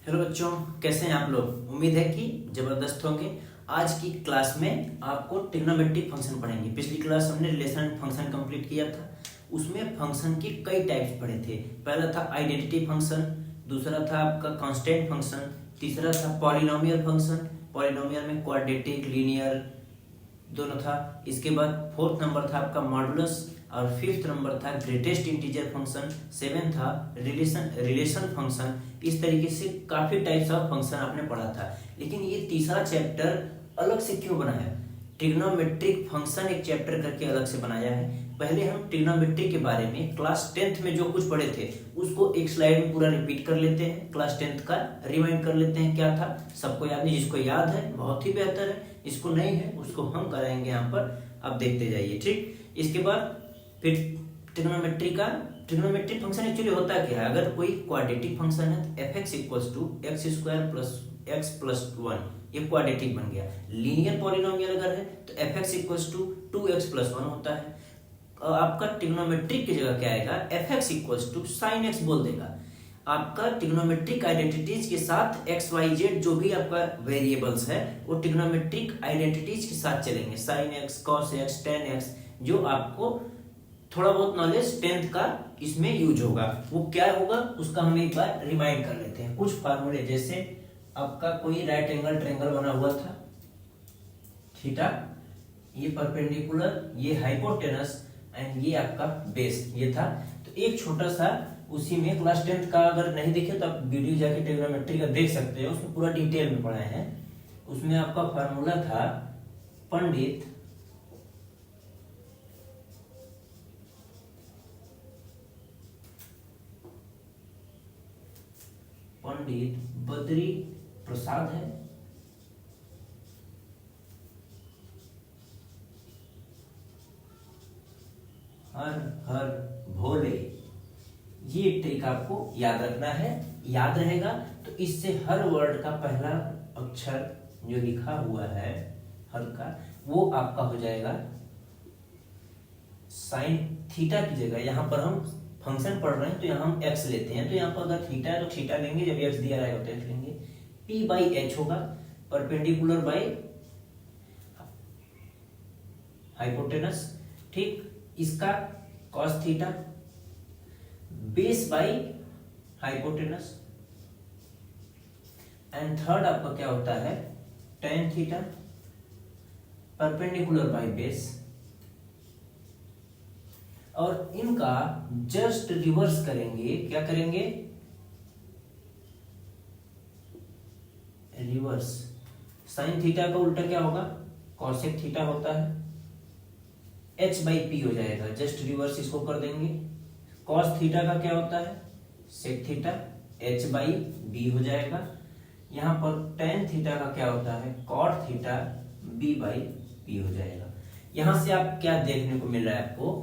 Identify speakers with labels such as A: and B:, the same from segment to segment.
A: Hello बच्चों, कैसे हैं आप लोग। उम्मीद है कि ज़बरदस्त होंगे। आज की क्लास में आपको ट्रिग्नोमेट्रिक फंक्शन पढ़ेंगे। पिछली क्लास हमने रिलेशन फंक्शन कंप्लीट किया था। उसमें फंक्शन के कई टाइप्स पढ़े थे। पहला था आइडेंटिटी फंक्शन, दूसरा था आपका कांस्टेंट फंक्शन, तीसरा था पॉलिनोमियल फंक्शन। पॉलिनोमियल में क्वाड्रेटिक, लीनियर दोनों था। इसके बाद फोर्थ नंबर था आपका मॉडुलस और फिफ्थ नंबर था ग्रेटेस्ट इंटीजर फंक्शन। सेवन था रिलेशन फंक्शन। इस तरीके से काफी टाइप्स ऑफ फंक्शन आपने पढ़ा था। लेकिन ये तीसरा चैप्टर अलग से क्यों बनाया? ट्रिग्नोमेट्रिक फंक्शन एक चैप्टर करके अलग से बनाया है। पहले हम ट्रिग्नोमेट्री के बारे में क्लास 10th में जो कुछ पढ़े थे उसको एक स्लाइड में पूरा रिपीट कर लेते हैं। क्लास 10th का रिमाइंड कर लेते हैं क्या था। सबको याद नहीं, जिसको याद है बहुत ही बेहतर है, जिसको नहीं है उसको हम कराएंगे यहाँ पर। आप देखते जाइए, ठीक। इसके बाद फिर ट्रिग्नोमेट्रिक फंक्शन एक्चुअली होता क्या है। अगर कोई क्वाड्रेटिक फंक्शन है तो f x equals to x square plus x plus one, ये क्वाड्रेटिक बन गया। लीनियर पॉलिनोमियल अगर है तो f x equals to two x plus one होता है। आपका ट्रिग्नोमेट्रिक की जगह क्या आएगा, f x equals to sine x बोल देगा। आपका ट्रिग्नोमेट्रिक आइडेंटिटीज के साथ एक्स वाई जेड जो भी आपका वेरिएबल्स है वो ट्रिग्नोमेट्रिक आइडेंटिटीज के साथ चलेंगे। Sine x, cos x, ten x, जो आपको थोड़ा बहुत नॉलेज 10th का इसमें यूज होगा। वो क्या होगा उसका हम एक बार रिमाइंड कर लेते हैं। कुछ फार्मूले, जैसे आपका कोई राइट एंगल ट्रायंगल बना हुआ था, थीटा, ये परपेंडिकुलर, ये हाइपोटेनस एंड ये आपका बेस, ये था। तो एक छोटा सा उसी में क्लास 10th का अगर नहीं देखे तो आप वीडियो जाके ट्रिग्नोमेट्री का देख सकते हैं, उसमें पूरा डिटेल में पढ़ाए हैं। उसमें आपका फार्मूला था पंडित बद्री प्रसाद है, हर हर भोले। ये ट्रिक आपको याद रखना है। याद रहेगा तो इससे हर वर्ड का पहला अक्षर जो लिखा हुआ है हर का, वो आपका हो जाएगा साइन थीटा की जगह। यहां पर हम फंक्शन पढ़ रहे हैं तो यहाँ हम x लेते हैं, तो यहाँ पर अगर थीटा है तो थीटा लेंगे, जब x दिया रहेगा तो x लेंगे। p बाई एच होगा, परपेंडिकुलर बाई हाइपोटेनस, ठीक। इसका cos theta, base by hypotenuse, and third आपका क्या होता है tan theta, perpendicular by base. और इनका जस्ट रिवर्स करेंगे। क्या करेंगे? रिवर्स। साइन थीटा का उल्टा क्या होगा? कॉसेक थीटा होता है, h बाई पी हो जाएगा। जस्ट रिवर्स इसको कर देंगे। कॉस थीटा का क्या होता है? Sec theta, h by b हो जाएगा। यहां पर टेन थीटा का क्या होता है? Cot theta, b by p हो जाएगा। यहां से आप क्या देखने को मिल रहा है आपको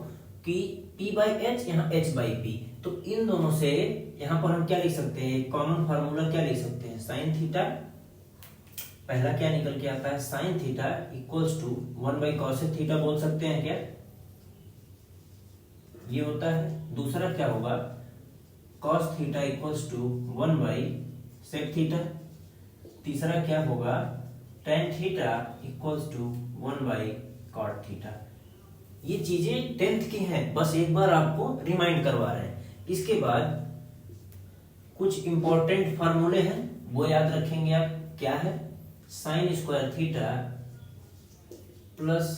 A: कि p बाई एच, यहाँ h बाई पी। तो इन दोनों से यहाँ पर हम क्या लिख सकते हैं? कॉमन फार्मूला क्या लिख सकते हैं? साइन थीटा, पहला क्या निकल के आता है? Sine theta equals to one by cosec theta बोल सकते हैं क्या? ये होता है। दूसरा क्या होगा? Cos theta equals to one by sec theta. तीसरा क्या होगा? Tan theta equals to one by cot theta. ये चीजें 10th की हैं, बस एक बार आपको रिमाइंड करवा रहे हैं। इसके बाद कुछ इंपॉर्टेंट फार्मूले हैं, वो याद रखेंगे आप। क्या है? Sine square theta plus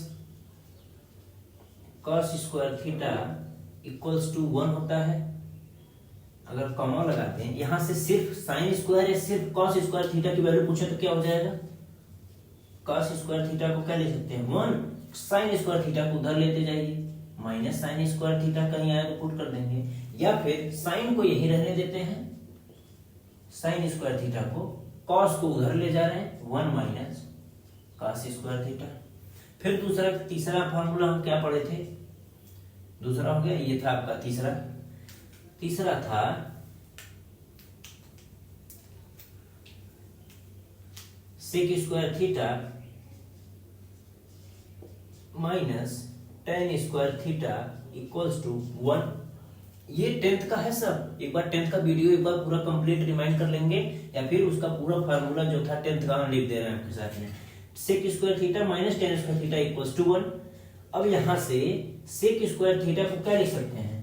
A: cos square theta equals to one होता है। अगर कॉमा लगाते हैं यहां से, सिर्फ साइन स्क्वायर या सिर्फ कॉस स्क्वायर थीटा की वैल्यू पूछे तो क्या हो जाएगा? कॉस स्क्वायर थीटा को क्या ले सकते हैं? वन। साइन स्क्वायर थीटा को उधर लेते जाइए, माइनस साइन स्क्वायर थीटा कहीं आया तो पुट कर देंगे, या फिर साइन को यही रहने देते हैं, साइन स्क्वायर थीटा को, कॉस को उधर ले जा रहे हैं, one minus cos square theta. फिर दूसरा तीसरा फॉर्मूला हम क्या पढ़े थे? दूसरा हो गया, ये था आपका तीसरा। तीसरा था sec square theta minus tan square theta equals to one. ये 10th का है सब, एक बार 10th का वीडियो एक बार पूरा कंप्लीट रिमाइंड कर लेंगे, या फिर उसका पूरा फार्मूला जो था 10th का हम लिख दे रहे हैं आपके साथ में। Sec square theta minus tan square theta equals to 1। अब यहां से सेक स्क्वायर थीटा को क्या लिख सकते हैं,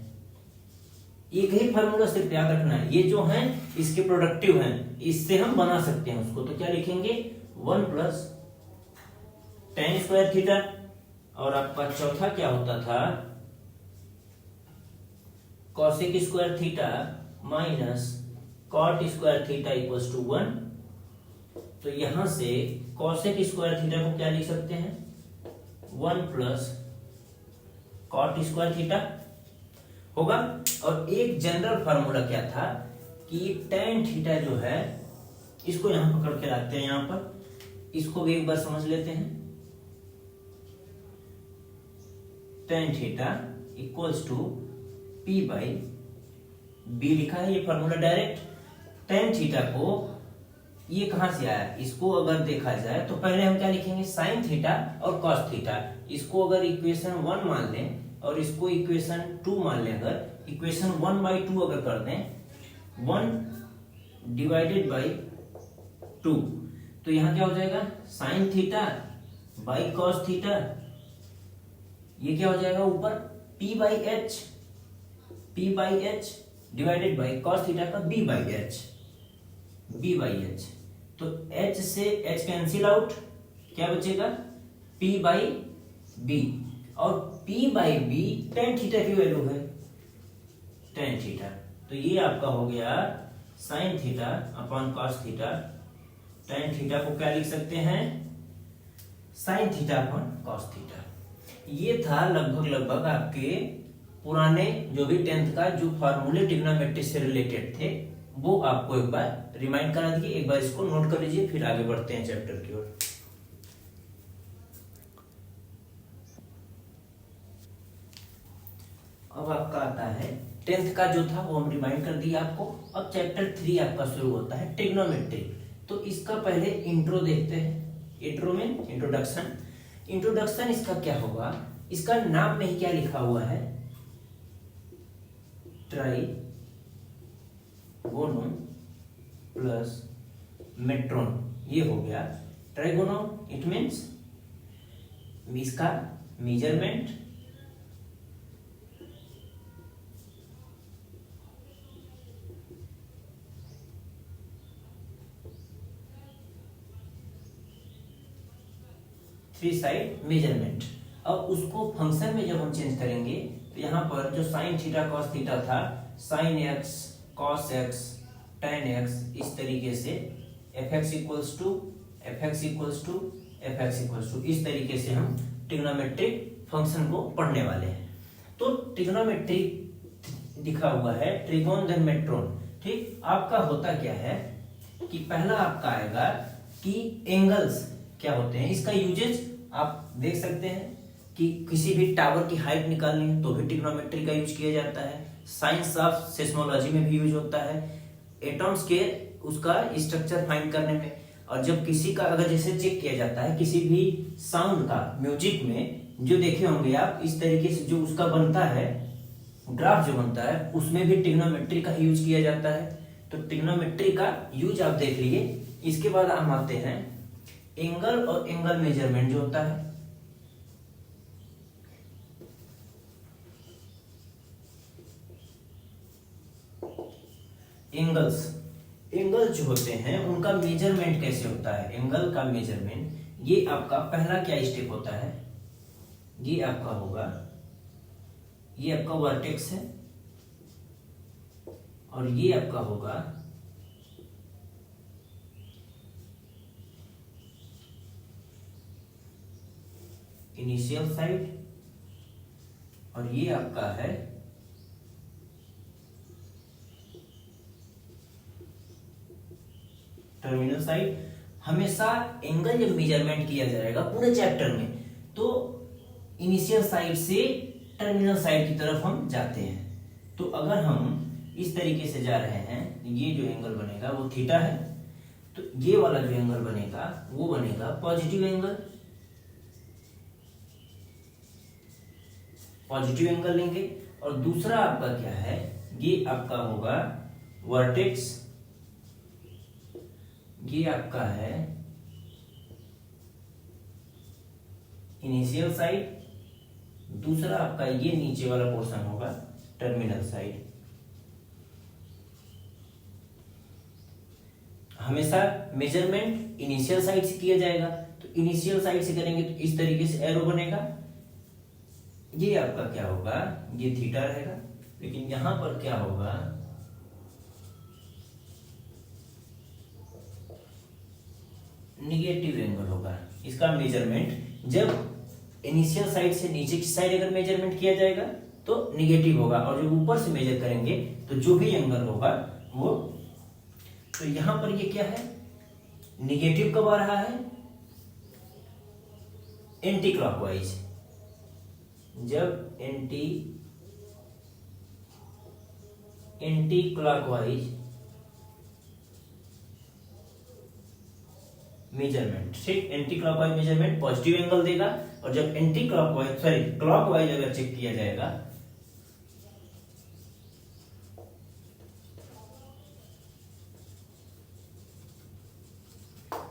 A: एक ही फार्मूला सिर्फ याद रखना है, ये जो है इसके प्रोडक्टिव हैं, इससे हम बना सकते हैं उसको। तो क्या लिखेंगे 1 प्लस टेन स्क्वायर थीटा, और आपका चौथा क्या होता था cosec square theta minus cot square theta equals to 1। तो यहां से कॉसेक स्क्वायर थीटा को क्या लिख सकते हैं 1 प्लस कॉट स्क्वायर थीटा होगा। और एक जनरल फार्मूला क्या था कि टेन थीटा जो है, इसको यहां पकड़ के लाते हैं, यहां पर इसको भी एक बार समझ लेते हैं। Tan theta equals to p by b लिखा है ये फार्मूला डायरेक्ट। टेन थीटा को ये कहां से आया, इसको अगर देखा जाए तो पहले हम क्या लिखेंगे साइन थीटा और कॉस थीटा। इसको अगर इक्वेशन 1 मान लें और इसको इक्वेशन 2 मान लें, अगर इक्वेशन 1/2 अगर कर दें 1 डिवाइडेड बाई 2, तो यहां क्या हो जाएगा sine theta by cos theta, ये क्या हो जाएगा ऊपर p by H divided by cos theta का b बाई एच। तो h से h कैंसिल आउट, क्या बचेगा p बाई b, और p by b tan theta की वैल्यू है टेन थीटा। तो ये आपका हो गया sine theta upon cos theta. Tan theta को क्या लिख सकते हैं sine theta upon cos theta. ये था लगभग आपके पुराने जो भी 10th का जो फार्मूले ट्रिग्नोमेट्री से रिलेटेड थे, वो आपको एक बार रिमाइंड करा दिए, एक बार इसको नोट कर लीजिए, फिर आगे बढ़ते हैं चैप्टर की ओर। अब आपका आता है 10th का जो था वो हम रिमाइंड कर दिया आपको। अब चैप्टर 3 आपका शुरू होता है ट्रिग्नोमेट्री। तो इसका पहले इंट्रो देखते हैं। इंट्रो में इंट्रोडक्शन इसका क्या होगा, इसका नाम में ही क्या लिखा हुआ है ट्राइगोनोम प्लस मेट्रोन, ये हो गया ट्राइगोनोम। इट मीन्स इसका मेजरमेंट, थ्री साइड मेजरमेंट। अब उसको फंक्शन में जब हम चेंज करेंगे तो यहाँ पर जो साइन थीटा कॉस थीटा था, sine x cos x ten x, इस तरीके से एफ एक्स इक्वल्स टू इस तरीके से हम ट्रिग्नोमेट्रिक फंक्शन को पढ़ने वाले हैं। तो ट्रिग्नोमेट्री लिखा हुआ है ट्रिगोन देन मेट्रोन। ठीक, आपका होता क्या है कि पहला आपका आएगा कि एंगल्स क्या होते हैं, इसका यूजेज आप देख सकते हैं कि किसी भी टावर की हाइट निकालनी है तो भी ट्रिग्नोमेट्री का यूज किया जाता है। साइंस ऑफ सेस्मोलॉजी में भी यूज होता है। एटॉम्स के उसका स्ट्रक्चर फाइंड करने में, और जब किसी का अगर जैसे चेक किया जाता है किसी भी साउंड का, म्यूजिक में जो देखे होंगे आप, इस तरीके से जो उसका बनता है ग्राफ जो बनता है उसमें भी ट्रिग्नोमेट्री का यूज किया जाता है। तो ट्रिग्नोमेट्री का यूज आप देख लिए। इसके बाद हम आते हैं एंगल और एंगल मेजरमेंट जो होता है। एंगल जो होते हैं उनका मेजरमेंट कैसे होता है, एंगल का मेजरमेंट, ये आपका पहला क्या स्टेप होता है, ये आपका होगा, ये आपका वर्टेक्स है और ये आपका होगा इनिशियल साइड, और ये आपका है टर्मिनल साइड। हमेशा एंगल जब मेजरमेंट किया जाएगा पूरे चैप्टर में तो इनिशियल साइड से टर्मिनल साइड की तरफ हम जाते हैं। तो अगर हम इस तरीके से जा रहे हैं, ये जो एंगल बनेगा वो थीटा है, तो ये वाला जो एंगल बनेगा वो बनेगा पॉजिटिव एंगल लेंगे। और दूसरा आपका क्या है ये आपका होगा वर्टेक्स, ये आपका है इनिशियल साइड, दूसरा आपका ये नीचे वाला पोर्शन होगा टर्मिनल साइड। हमेशा मेजरमेंट इनिशियल साइड से किया जाएगा, तो इनिशियल साइड से करेंगे तो इस तरीके से एरो बनेगा, ये आपका क्या होगा, ये थीटा रहेगा। लेकिन यहां पर क्या होगा, निगेटिव एंगल होगा। इसका मेजरमेंट जब इनिशियल साइड से नीचे की साइड अगर मेजरमेंट किया जाएगा तो निगेटिव होगा, और जब ऊपर से मेजर करेंगे तो जो भी एंगल होगा वो, तो यहां पर ये क्या है, निगेटिव कब आ रहा है, एंटी क्लॉकवाइज। जब एंटी क्लॉकवाइज मेजरमेंट, ठीक, anti clockwise measurement positive angle देगा, और जब एंटी क्लॉकवाइज क्लॉकवाइज अगर चेक किया जाएगा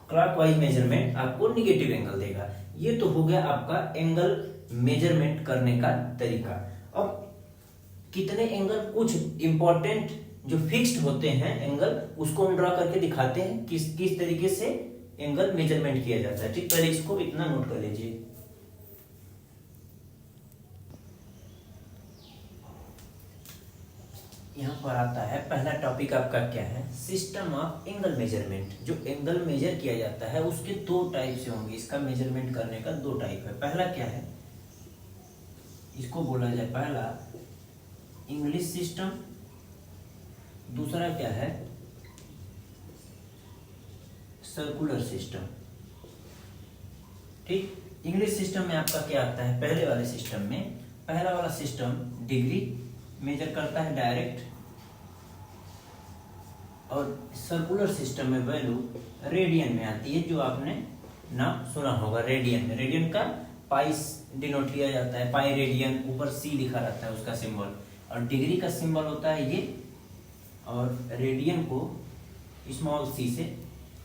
A: क्लॉकवाइज मेजरमेंट आपको निगेटिव एंगल देगा। ये तो हो गया आपका एंगल मेजरमेंट करने का तरीका। अब कितने एंगल, कुछ इंपॉर्टेंट जो फिक्स्ड होते हैं एंगल, उसको हम ड्रा करके दिखाते हैं किस किस तरीके से एंगल मेजरमेंट किया जाता है। ठीक, पहले इसको इतना नोट कर लीजिए। यहाँ पर आता है पहला टॉपिक आपका क्या है, सिस्टम ऑफ एंगल मेजरमेंट। जो एंगल मेजर किया जाता है उसके दो टाइप से होंगे, इसका मेजरमेंट करने का दो टाइप है। पहला क्या है, इसको बोला जाए पहला इंग्लिश सिस्टम, दूसरा क्या है सर्कुलर सिस्टम। ठीक, इंग्लिश सिस्टम में आपका क्या आता है, पहले वाले सिस्टम में पहला वाला सिस्टम डिग्री मेजर करता है डायरेक्ट, और सर्कुलर सिस्टम में वैल्यू रेडियन में आती है, जो आपने नाम सुना होगा रेडियन में। रेडियन का पाई डिनोट लिया जाता है, पाई रेडियन, ऊपर सी लिखा रहता है उसका सिंबल, और डिग्री का सिंबल होता है ये, और रेडियन को स्मॉल सी से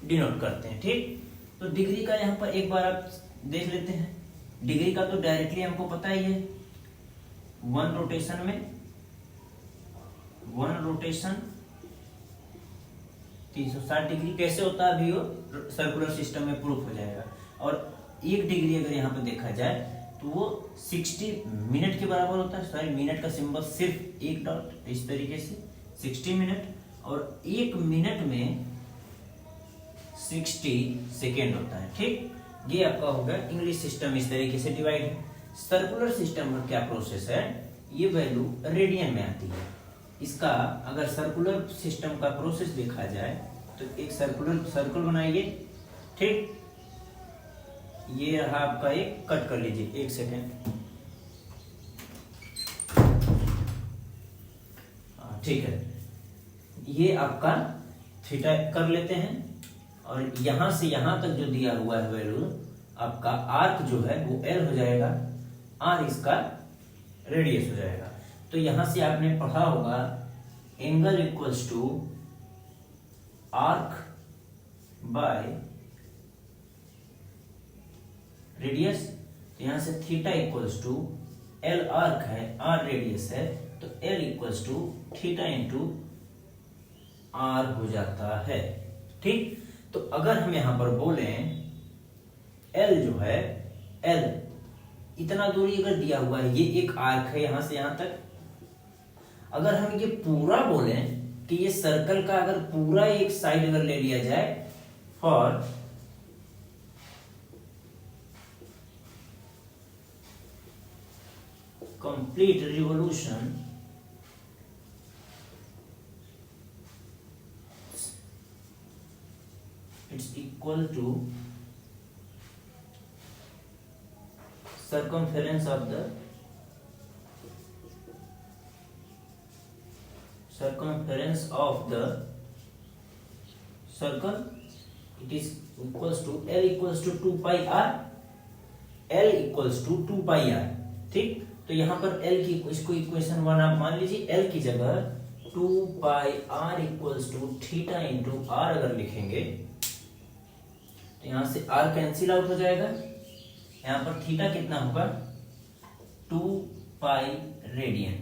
A: डिनोट करते हैं। ठीक, तो डिग्री का यहाँ पर एक बार आप देख लेते हैं। डिग्री का तो डायरेक्टली हमको पता ही है, वन रोटेशन 360 डिग्री कैसे होता है अभी वो सर्कुलर सिस्टम में प्रूफ हो जाएगा। और एक डिग्री अगर यहाँ पे देखा जाए तो वो 60 मिनट के बराबर होता है। सॉरी, मिनट का सिंबल सिर्फ एक डॉट, इस तरीके से 60 मिनट, और एक मिनट में 60 सेकेंड होता है। ठीक, ये आपका हो गया इंग्लिश सिस्टम, इस तरीके से डिवाइड है। सर्कुलर सिस्टम में क्या प्रोसेस है, ये वैल्यू रेडियन में आती है। इसका अगर सर्कुलर सिस्टम का प्रोसेस देखा जाए तो एक सर्कल बनाइए। ठीक, ये रहा आपका, एक कट कर लीजिए, एक सेकेंड। ठीक है, ये आपका थीटा कर लेते हैं, और यहां से यहां तक जो दिया हुआ है वैल्यू, आपका आर्क जो है वो एल हो जाएगा, आर इसका रेडियस हो जाएगा। तो यहां से आपने पढ़ा होगा angle equals to arc by radius. तो यहां से theta equals to l arc है, आर रेडियस है, तो l equals to theta into r हो जाता है। ठीक, तो अगर हम यहां पर बोले एल जो है, एल इतना दूरी अगर दिया हुआ है, ये एक आर्क है यहां से यहां तक, अगर हम ये पूरा बोले कि ये सर्कल का अगर पूरा एक साइड अगर ले लिया जाए for complete revolution, it's equal to circumference of the circle, it is equals to L equals to 2 pi r, L equals to 2 pi r। ठीक, तो यहाँ पर L की, इसको इक्वेशन 1 आप मान लीजिए, L की जगह two pi r equals to theta into r अगर लिखेंगे तो यहां से आर कैंसिल आउट हो जाएगा, यहां पर थीटा कितना होगा 2 पाई रेडियन,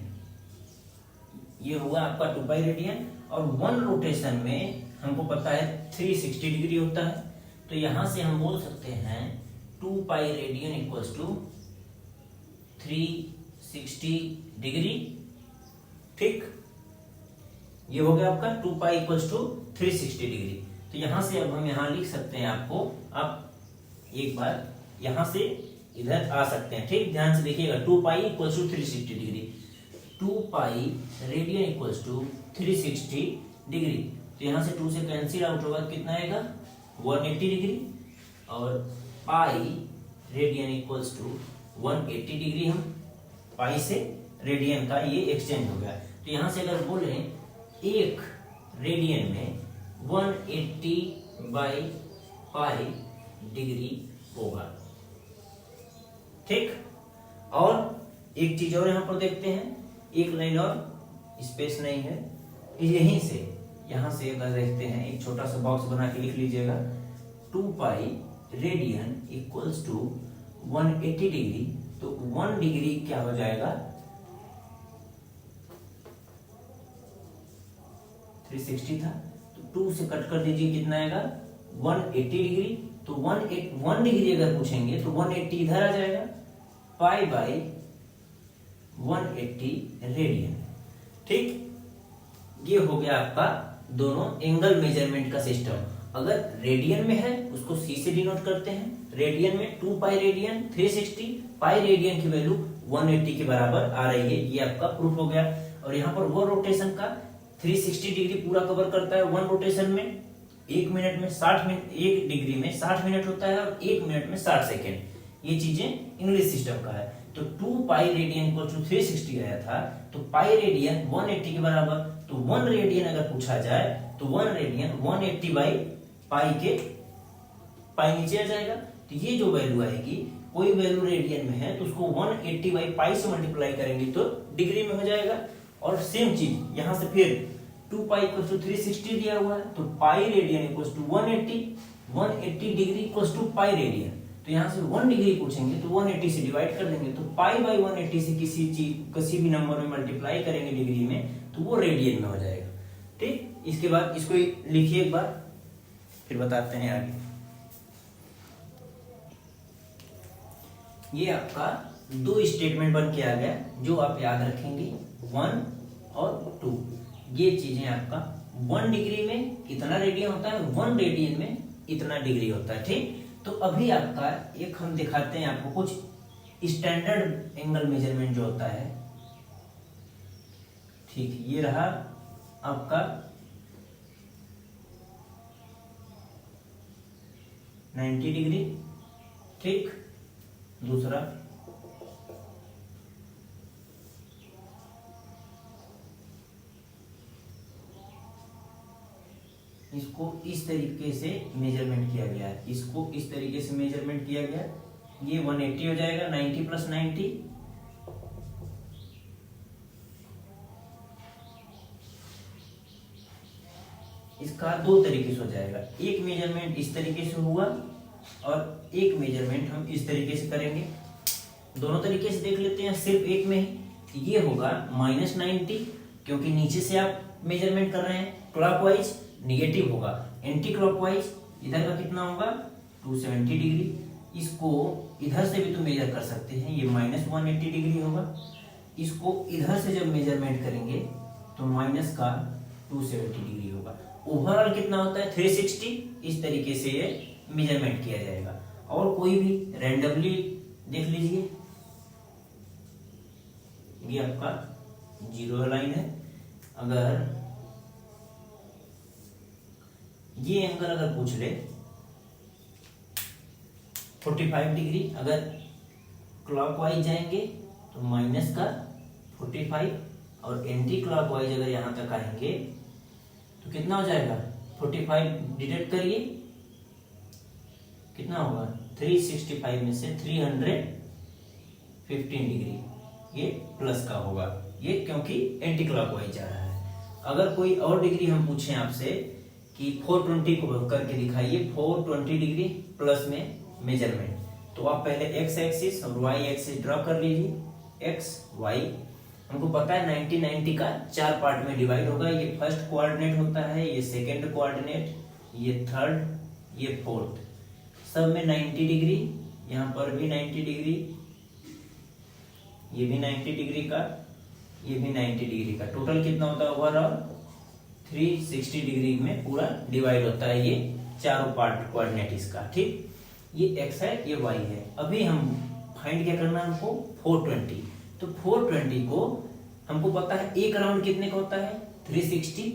A: ये हुआ आपका 2 पाई रेडियन। और 1 रोटेशन में हमको पता है 360 डिग्री होता है, तो यहां से हम बोल सकते हैं 2 pi radian equals to 360 degree. ठीक, ये हो गया आपका 2 पाई इक्वल्स टू 360 डिग्री। तो यहां से अब हम यहां लिख सकते हैं, आपको आप एक बार यहां से इधर आ सकते हैं। ठीक, ध्यान से देखिएगा, 2 pi equals to 360 degree, 2 pi radian equals to 360 degree. तो यहां से 2 से कैंसिल आउट होगा, कितना आएगा 180 डिग्री, और pi radian equals to 180 degree. हम पाई से रेडियन का ये एक्सचेंज हो गया। तो यहां से अगर बोले एक रेडियन में 180 बाई पाई डिग्री होगा। ठीक, और एक चीज और यहां पर देखते हैं, एक लाइन और स्पेस नहीं है, यहीं से यहां से अगर देखते हैं, एक छोटा सा बॉक्स बना के लिख लीजिएगा, 2 pi radian equals to 180 degree. तो 1 डिग्री क्या हो जाएगा 360 था, तो 2 से कट कर दीजिए, कितना आएगा 180 डिग्री। तो 1 डिग्री अगर पूछेंगे तो 180 इधर आ जाएगा, पाई बाई 180 रेडियन। ठीक, ये हो गया आपका दोनों एंगल मेजरमेंट का सिस्टम। अगर रेडियन में है उसको सी से डिनोट करते हैं, रेडियन में 2 पाई रेडियन 360, पाई रेडियन की वैल्यू 180 के बराबर आ रही है, ये आपका प्रूफ हो गया। और यहाँ पर वो रोटेशन का 360 डिग्री पूरा कवर करता है 1 रोटेशन में, 1 मिनट में 60 मिनट, 1 डिग्री में 60 मिनट होता है, और 1 मिनट में 60 सेकेंड। ये चीजें इंग्लिश सिस्टम का है। तो 2 पाई रेडियन इक्वल टू 360 आया था, तो पाई रेडियन 180 के बराबर, तो 1 रेडियन अगर पूछा जाए तो 1 रेडियन 180 बाई पाई के, पाई नीचे आ जाएगा। तो ये जो वैल्यू आएगी, कोई वैल्यू रेडियन में है तो उसको 180 बाई पाई से मल्टीप्लाई करेंगे तो डिग्री में हो जाएगा। और सेम चीज यहां से फिर 2 पाई इक्वल टू 360 दिया हुआ है, तो pi radian equal to 180 degree equal to pi radian. तो यहां से 1 डिग्री पूछेंगे तो 180 से डिवाइड कर देंगे, तो पाई बाई 180 से किसी भी नंबर में मल्टीप्लाई करेंगे डिग्री में, तो वो रेडियन में हो जाएगा। ठीक, इसके बाद इसको लिखिए एक बार, फिर बताते हैं आगे। ये आपका 2 स्टेटमेंट बन के आ गया, जो आप याद रखेंगे 1 और 2। ये चीजें आपका 1 डिग्री में इतना रेडियन होता है, 1 रेडियन में इतना डिग्री होता है। ठीक, तो अभी आपका एक हम दिखाते हैं आपको कुछ स्टैंडर्ड एंगल मेजरमेंट जो होता है। ठीक, ये रहा आपका 90 डिग्री। ठीक, दूसरा इसको इस तरीके से मेजरमेंट किया गया है, इसको इस तरीके से मेजरमेंट किया गया, ये 180 हो जाएगा, 90 प्लस 90। इसका 2 तरीके से हो जाएगा, एक मेजरमेंट इस तरीके से हुआ और एक मेजरमेंट हम इस तरीके से करेंगे। दोनों तरीके से देख लेते हैं, सिर्फ एक में ही। ये होगा -90, क्योंकि नीचे से आप मेजरमेंट कर रहे हैं, क्लॉकवाइज निगेटिव होगा, एंटी क्लॉकवाइज इधर का कितना होगा 270 डिग्री। इसको इधर से भी तो मेजर कर सकते हैं, ये -180 डिग्री होगा। इसको इधर से जब मेजरमेंट करेंगे तो माइनस का 270 डिग्री होगा। ओवरऑल कितना होता है 360। इस तरीके से ये मेजरमेंट किया जाएगा। और कोई भी रैंडमली देख लीजिए, ये आपका 0 लाइन है। अगर ये एंगल अगर पूछ ले 45 डिग्री, अगर क्लॉकवाइज जाएंगे तो माइनस का 45, और एंटी क्लॉकवाइज अगर यहां तक आएंगे तो कितना हो जाएगा 45 डिडक्ट करिए, कितना होगा 365 में से 315 डिग्री, ये प्लस का होगा, ये क्योंकि एंटी क्लॉकवाइज जा रहा है। अगर कोई और डिग्री हम पूछें आपसे कि 420 को करके दिखाइए 420 डिग्री प्लस में मेजरमेंट, तो आप पहले एक्स एक्सिस और वाई एक्सिस ड्रॉ कर लीजिए। एक्स वाई हमको पता है 90 90 का 4 पार्ट में डिवाइड होगा। ये फर्स्ट कोऑर्डिनेट होता है, ये सेकंड कोऑर्डिनेट, ये थर्ड, ये फोर्थ, सब में 90 डिग्री, यहाँ पर भी 90 डिग्री, ये भी 90 डिग्री का, ये भी 90 डिग्री का। टोटल कितना होता है ओवरऑल 360 डिग्री में पूरा डिवाइड होता है ये चारों पार्ट कोऑर्डिनेट इसका। ठीक, ये एक्स है, ये वाई है। अभी हम फाइंड क्या करना है हमको 420। तो 420 को हमको पता है एक राउंड कितने का होता है 360।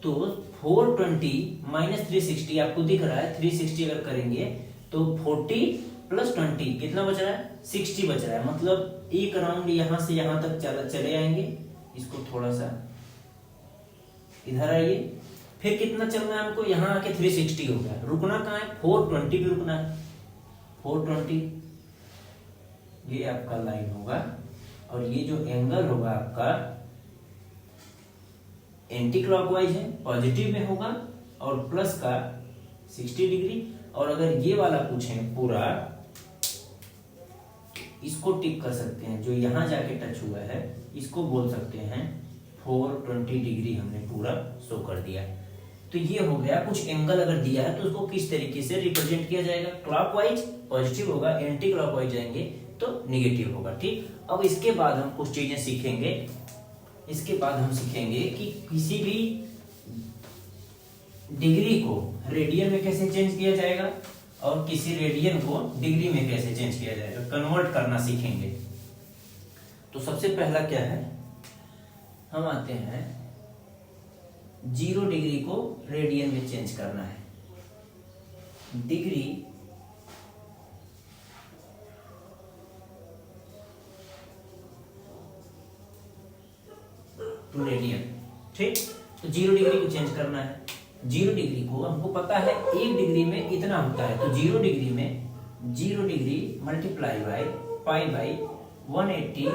A: तो 420 माइनस 360 आपको दिख रहा है, 360 अगर करेंगे तो 40 प्लस 20 कितना बच रहा है 60 बच रहा है। मतलब एक राउंड यहां से यहां तक चले आएंगे। इसको थोड़ा सा इधर आइए, फिर कितना चलना है हमको, यहाँ आके 360 हो गया। रुकना कहाँ है 420 पे रुकना है। 420 ये आपका लाइन होगा और ये जो एंगल होगा आपका एंटी क्लॉकवाइज है, पॉजिटिव में होगा और प्लस का 60 डिग्री। और अगर ये वाला पूछें पूरा, इसको टिक कर सकते हैं, जो यहां जाके टच हुआ है इसको बोल सकते हैं 420 डिग्री हमने पूरा शो कर दिया। तो ये हो गया। कुछ एंगल अगर दिया है तो उसको किस तरीके से रिप्रेजेंट किया जाएगा, क्लॉकवाइज पॉजिटिव होगा, एंटी क्लॉकवाइज जाएंगे तो निगेटिव होगा। ठीक, अब इसके बाद हम कुछ चीजें सीखेंगे। इसके बाद हम सीखेंगे कि किसी भी डिग्री को रेडियन में कैसे चेंज किया जाएगा और किसी रेडियन को डिग्री में कैसे चेंज किया जाएगा, कन्वर्ट करना सीखेंगे। तो सबसे पहला क्या है, हम आते हैं 0 डिग्री को रेडियन में चेंज करना है। Degree to radian. ठीक, तो 0 डिग्री को चेंज करना है। 0 डिग्री को हमको पता है 1 डिग्री में इतना होता है। तो 0 डिग्री में 0 degree multiply by pi by 180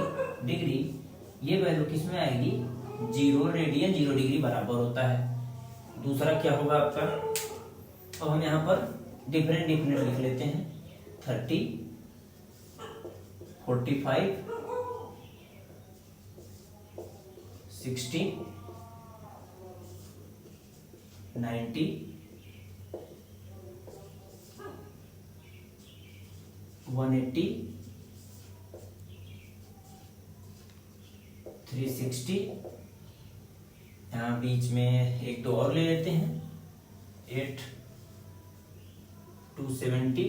A: degree, ये वैल्यू किस में आएगी 0 रेडियन 0 डिग्री बराबर होता है। दूसरा क्या होगा आपका, अब हम यहाँ पर डिफरेंट लिख लेते हैं 30, 45, 60, 90, 180, 360, यहाँ बीच में एक दो और ले लेते हैं 8, 270,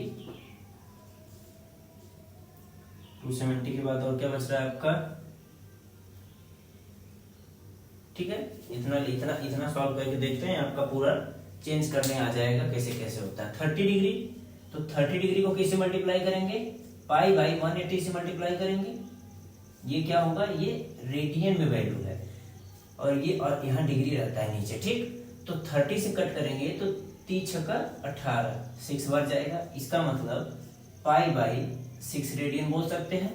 A: 270 के बाद और क्या बच रहा है आपका। ठीक है, इतना इतना इतना सॉल्व करके देखते हैं, आपका पूरा चेंज करने आ जाएगा कैसे कैसे होता है। 30 डिग्री, तो 30 डिग्री को किससे मल्टीप्लाई करेंगे, पाई बाई 180 से मल्टीप्लाई करेंगे। ये क्या होगा, ये रेडियन में वैल्यू है और ये और यहाँ डिग्री रहता है नीचे। ठीक, तो 30 से कट करेंगे तो 30 छक्का 18, 6 बार जाएगा। इसका मतलब पाई बाई 6 रेडियन बोल सकते हैं।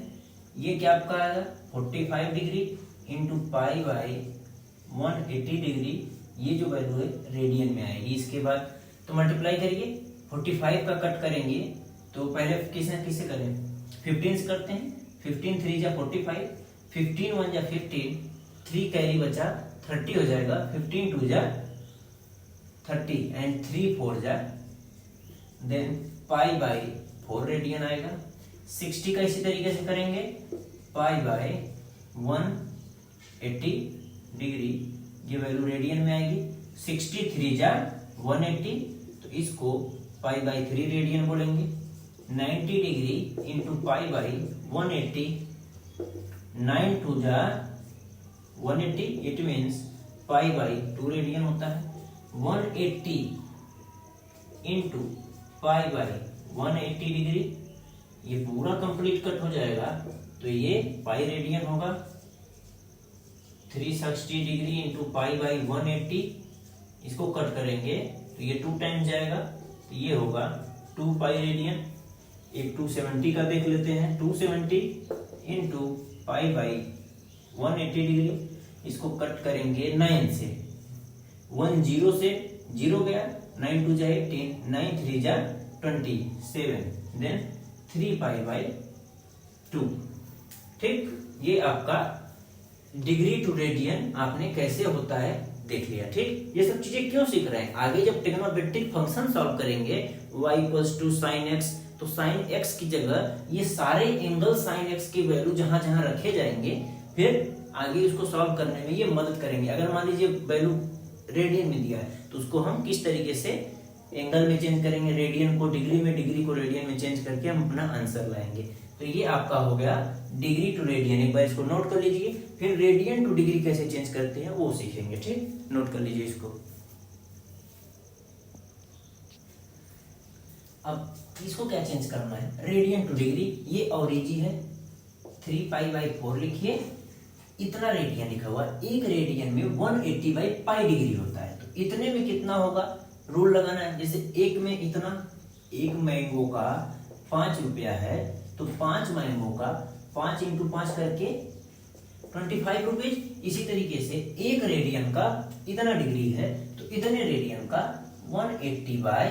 A: ये क्या आपका आएगा 45 degree into pi by 180 degree, ये जो वैल्यू है रेडियन में आएगी। इसके बाद तो मल्टीप्लाई करिए, 45 का कट करेंगे तो पहले किससे करें 15 से करते हैं। 15 3 जा 45, 15 1 जा 15, 3 कैरी बचा 30 हो जाएगा। 15 2 जा 30 एंड 3 4 जा, देन पाई बाई 4 रेडियन आएगा। 60 का इसी तरीके से करेंगे, पाई बाई 180 डिग्री, ये वैल्यू रेडियन में आएगी। 63 जा 180, तो इसको पाई बाई 3 रेडियन बोलेंगे। 90 डिग्री इंटू पाई बाई 180, 9 2 जा 180, it means pi by 2 radian होता है। 180 इंटू पाई बाई 180 डिग्री, ये पूरा कंप्लीट कट हो जाएगा तो ये पाई रेडियन होगा। 360 डिग्री इंटू पाई बाई 180, इसको कट करेंगे तो ये 2 टाइम्स जाएगा, तो ये होगा 2 पाई रेडियन। एक 270 का देख लेते हैं, 270 इंटू पाई बाई 180 डिग्री, इसको कट करेंगे 9 से, 1 0 से 0 गया, 9 2 जा 18, 9 3 जा 27, देन 3 पाई बाई 2। ठीक, ये आपका डिग्री टू रेडियन आपने कैसे होता है देख लिया। ठीक, ये सब चीजें क्यों सीख रहे हैं, आगे जब ट्रिग्नोमेट्रिक फंक्शन सॉल्व करेंगे y equals to sine x, तो साइन एक्स की जगह ये सारे एंगल साइन एक्स की वैल्यू जहां जहां रखे जाएंगे, फिर आगे उसको सॉल्व करने में ये मदद करेंगे। अगर मान लीजिए वैल्यू रेडियन में दिया है तो उसको हम किस तरीके से एंगल में चेंज करेंगे, रेडियन को डिग्री में, डिग्री को रेडियन में चेंज करके हम अपना आंसर लाएंगे। तो ये आपका हो गया डिग्री टू रेडियन, एक बार इसको नोट कर लीजिए। फिर रेडियन टू डिग्री कैसे चेंज करते हैं वो सीखेंगे। ठीक, नोट कर लीजिए इसको। अब इसको क्या चेंज करना है, रेडियन टू डिग्री, ये ऑरिजी है 3 पाई बाई 4 लिखिए, इतना रेडियन लिखा हुआ, एक रेडियन में 180 बाई पाई डिग्री होता है, तो इतने में कितना होगा, रूल लगाना है। जैसे एक में इतना, एक मैंगो का 5 रुपया है, तो 5 मैंगो का 5 इंटू 5 करके 25 रुपीज। इसी तरीके से एक रेडियन का इतना डिग्री है, तो इतने रेडियन का 180 बाई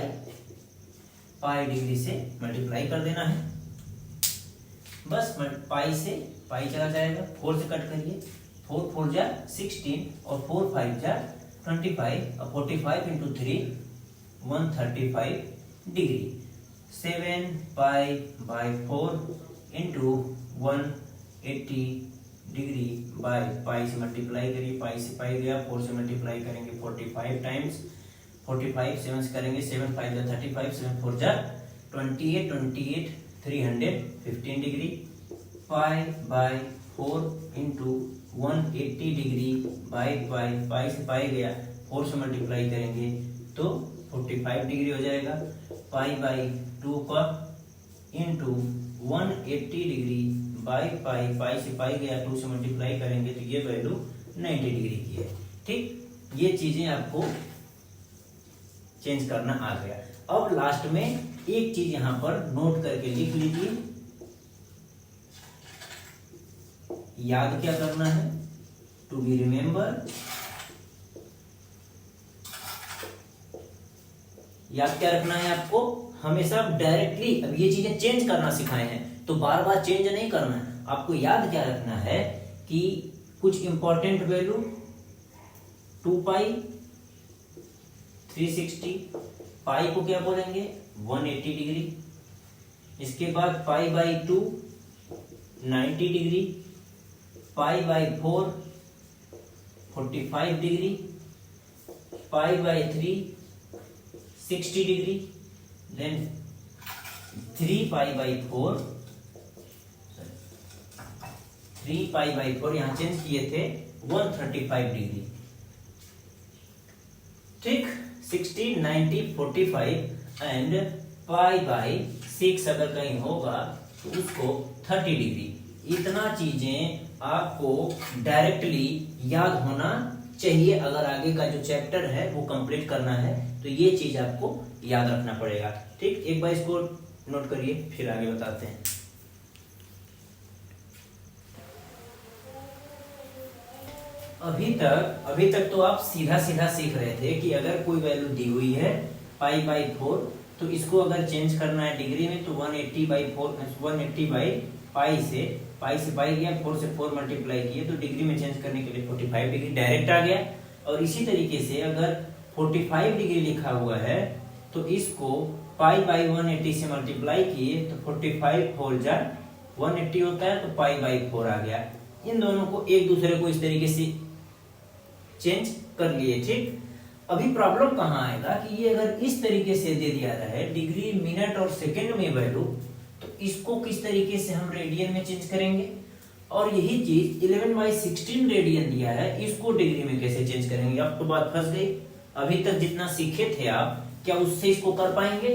A: पाई डिग्री से मल्टीप्लाई कर देना है। बस पाई से पाई चला जाएगा, 4 से कट करिए, 4 4 जा 16 और 4 5 जा 25 और 45 into 3 135 degree. 7 pi by 4 into 180 degree by पाई से मल्टीप्लाई करिए, पाई से पाई गया, 4 से मल्टीप्लाई करेंगे 45 टाइम्स, 45 7 से करेंगे, 7 5 जा 35, 7 4 जा 28, 28 315 degree. Pi by 4 into 180 degree by pi, pi से पाई गया, 4 से मल्टीप्लाई करेंगे तो 45 डिग्री हो जाएगा। पाई बाई 2 का into 180 degree by pi, pi से पाई गया, 2 से मल्टीप्लाई करेंगे तो ये वैल्यू 90 डिग्री की है। ठीक, ये चीजें आपको चेंज करना आ गया। अब लास्ट में एक चीज यहां पर नोट करके लिख लीजिए, याद क्या करना है, टू बी रिमेंबर, याद क्या रखना है आपको, हमेशा डायरेक्टली, अब ये चीजें चेंज करना सिखाए हैं तो बार बार चेंज नहीं करना है। आपको याद क्या रखना है कि कुछ इंपॉर्टेंट वैल्यू 2 पाई 360, पाई को क्या बोलेंगे 180 डिग्री, इसके बाद pi by 2 90 degree, pi by 4 45 degree, pi by 3 60 degree, then 3 pi by 4 यहाँ चेंज किए थे 135 डिग्री। ठीक, 60 90 45 एंड पाई बाई 6 अगर कहीं होगा तो उसको 30 डिग्री। इतना चीजें आपको डायरेक्टली याद होना चाहिए अगर आगे का जो चैप्टर है वो कंप्लीट करना है, तो ये चीज आपको याद रखना पड़ेगा। ठीक, एक बार इसको नोट करिए फिर आगे बताते हैं। अभी तक तो आप सीधा सीधा सीख रहे थे कि अगर कोई वैल्यू दी हुई है पाई बाई 4 तो इसको अगर चेंज करना है डिग्री में तो 180 बाई 4 180 बाई पाई से पाई गया, 4 से 4 मल्टीप्लाई किए तो डिग्री में चेंज करने के लिए 45 डिग्री डायरेक्ट आ गया। और इसी तरीके से अगर 45 डिग्री लिखा हुआ है तो इसको पाई बाई 180 से मल्टीप्लाई किए तो 45 4 जा 180 होता है, तो पाई बाई 4 आ गया। इन दोनों को एक दूसरे को इस तरीके से चेंज कर लिए। ठीक, अभी प्रॉब्लम कहाँ आएगा कि ये अगर इस तरीके से दे दिया रहा है डिग्री मिनट और सेकंड में वैल्यू, तो इसको किस तरीके से हम रेडियन में चेंज करेंगे, और यही चीज 11/16 रेडियन दिया है, इसको डिग्री में कैसे चेंज करेंगे। अब तो बात फंस गई। अभी तक जितना सीखे थे आप, क्या उससे इसको कर पाएंगे?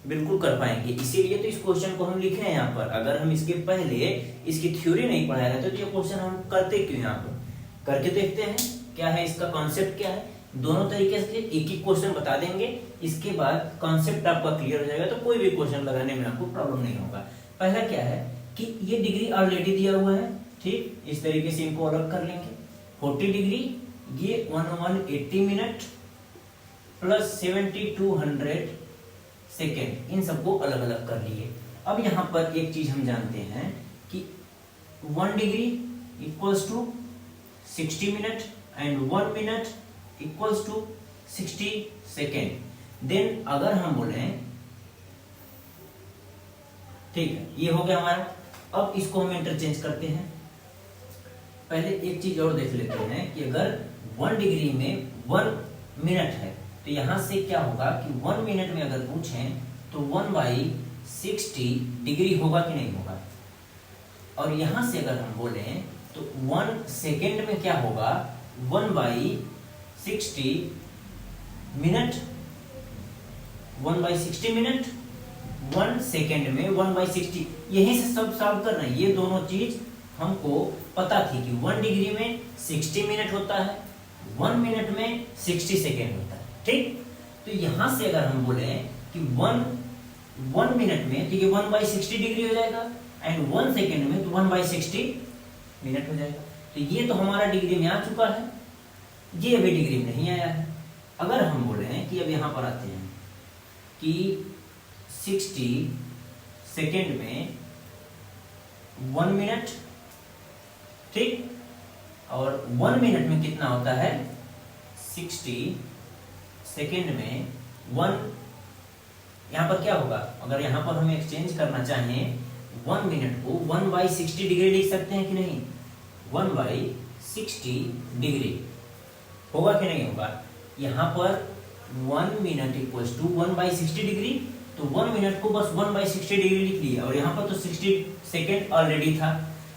A: बिल्कुल कर पाएंगे। इसीलिए तो इस क्वेश्चन को हम लिखे हैं यहाँ पर। अगर हम इसके पहले इसकी थ्योरी नहीं पढ़ाया रहता तो ये क्वेश्चन हम करते क्यों यहाँ पर। करके देखते हैं क्या है इसका कॉन्सेप्ट क्या है। दोनों तरीके से एक ही क्वेश्चन बता देंगे, इसके बाद कॉन्सेप्ट आपका क्लियर हो जाएगा, तो कोई भी क्वेश्चन लगाने में आपको प्रॉब्लम नहीं होगा। पहला क्या है कि ये डिग्री ऑलरेडी दिया हुआ है, ठीक, इस तरीके से इनको अलग कर लेंगे। 40 डिग्री, ये 180 मिनट प्लस 7200 सेकेंड, इन सबको अलग अलग कर लिए। अब यहां पर एक चीज हम जानते हैं कि 1 degree equals to 60 minute and 1 minute equals to 60 second. Then अगर हम बोले, ठीक है, ये हो गया हमारा। अब इसको हम इंटरचेंज करते हैं। पहले एक चीज और देख लेते हैं कि अगर 1 डिग्री में 1 मिनट है तो यहां से क्या होगा कि 1 मिनट में अगर पूछें तो 1/60 डिग्री होगा कि नहीं होगा। और यहां से अगर हम बोले तो 1 सेकेंड में क्या होगा, 1/60 मिनट, 1/60 मिनट, 1 सेकेंड में 1/60। यहीं से सब सॉल्व कर रहे हैं। ये दोनों चीज हमको पता थी कि 1 डिग्री में 60 मिनट होता है, 1 मिनट में 60 सेकेंड होता है, ठीक। तो यहां से अगर हम बोले कि 1 मिनट में, तो ये 1/60 डिग्री हो जाएगा एंड 1 सेकेंड में तो 1/60 मिनट हो जाएगा। तो ये तो हमारा डिग्री में आ चुका है, ये अभी डिग्री में नहीं आया है। अगर हम बोले कि अब यहां पर आते हैं कि 60 सेकेंड में 1 मिनट, ठीक, और 1 मिनट में कितना होता है, 60 सेकेंड में 1, यहां पर क्या होगा, अगर यहां पर हम एक्सचेंज करना चाहें 1 मिनट को 1/60 डिग्री लिख सकते हैं कि नहीं, 1/60 डिग्री होगा कि नहीं होगा। यहां पर 1 मिनट इक्वल्स टू 1/60 डिग्री, तो 1 मिनट को बस 1/60 डिग्री लिख लिया और यहाँ पर तो 60 सेकेंड ऑलरेडी था।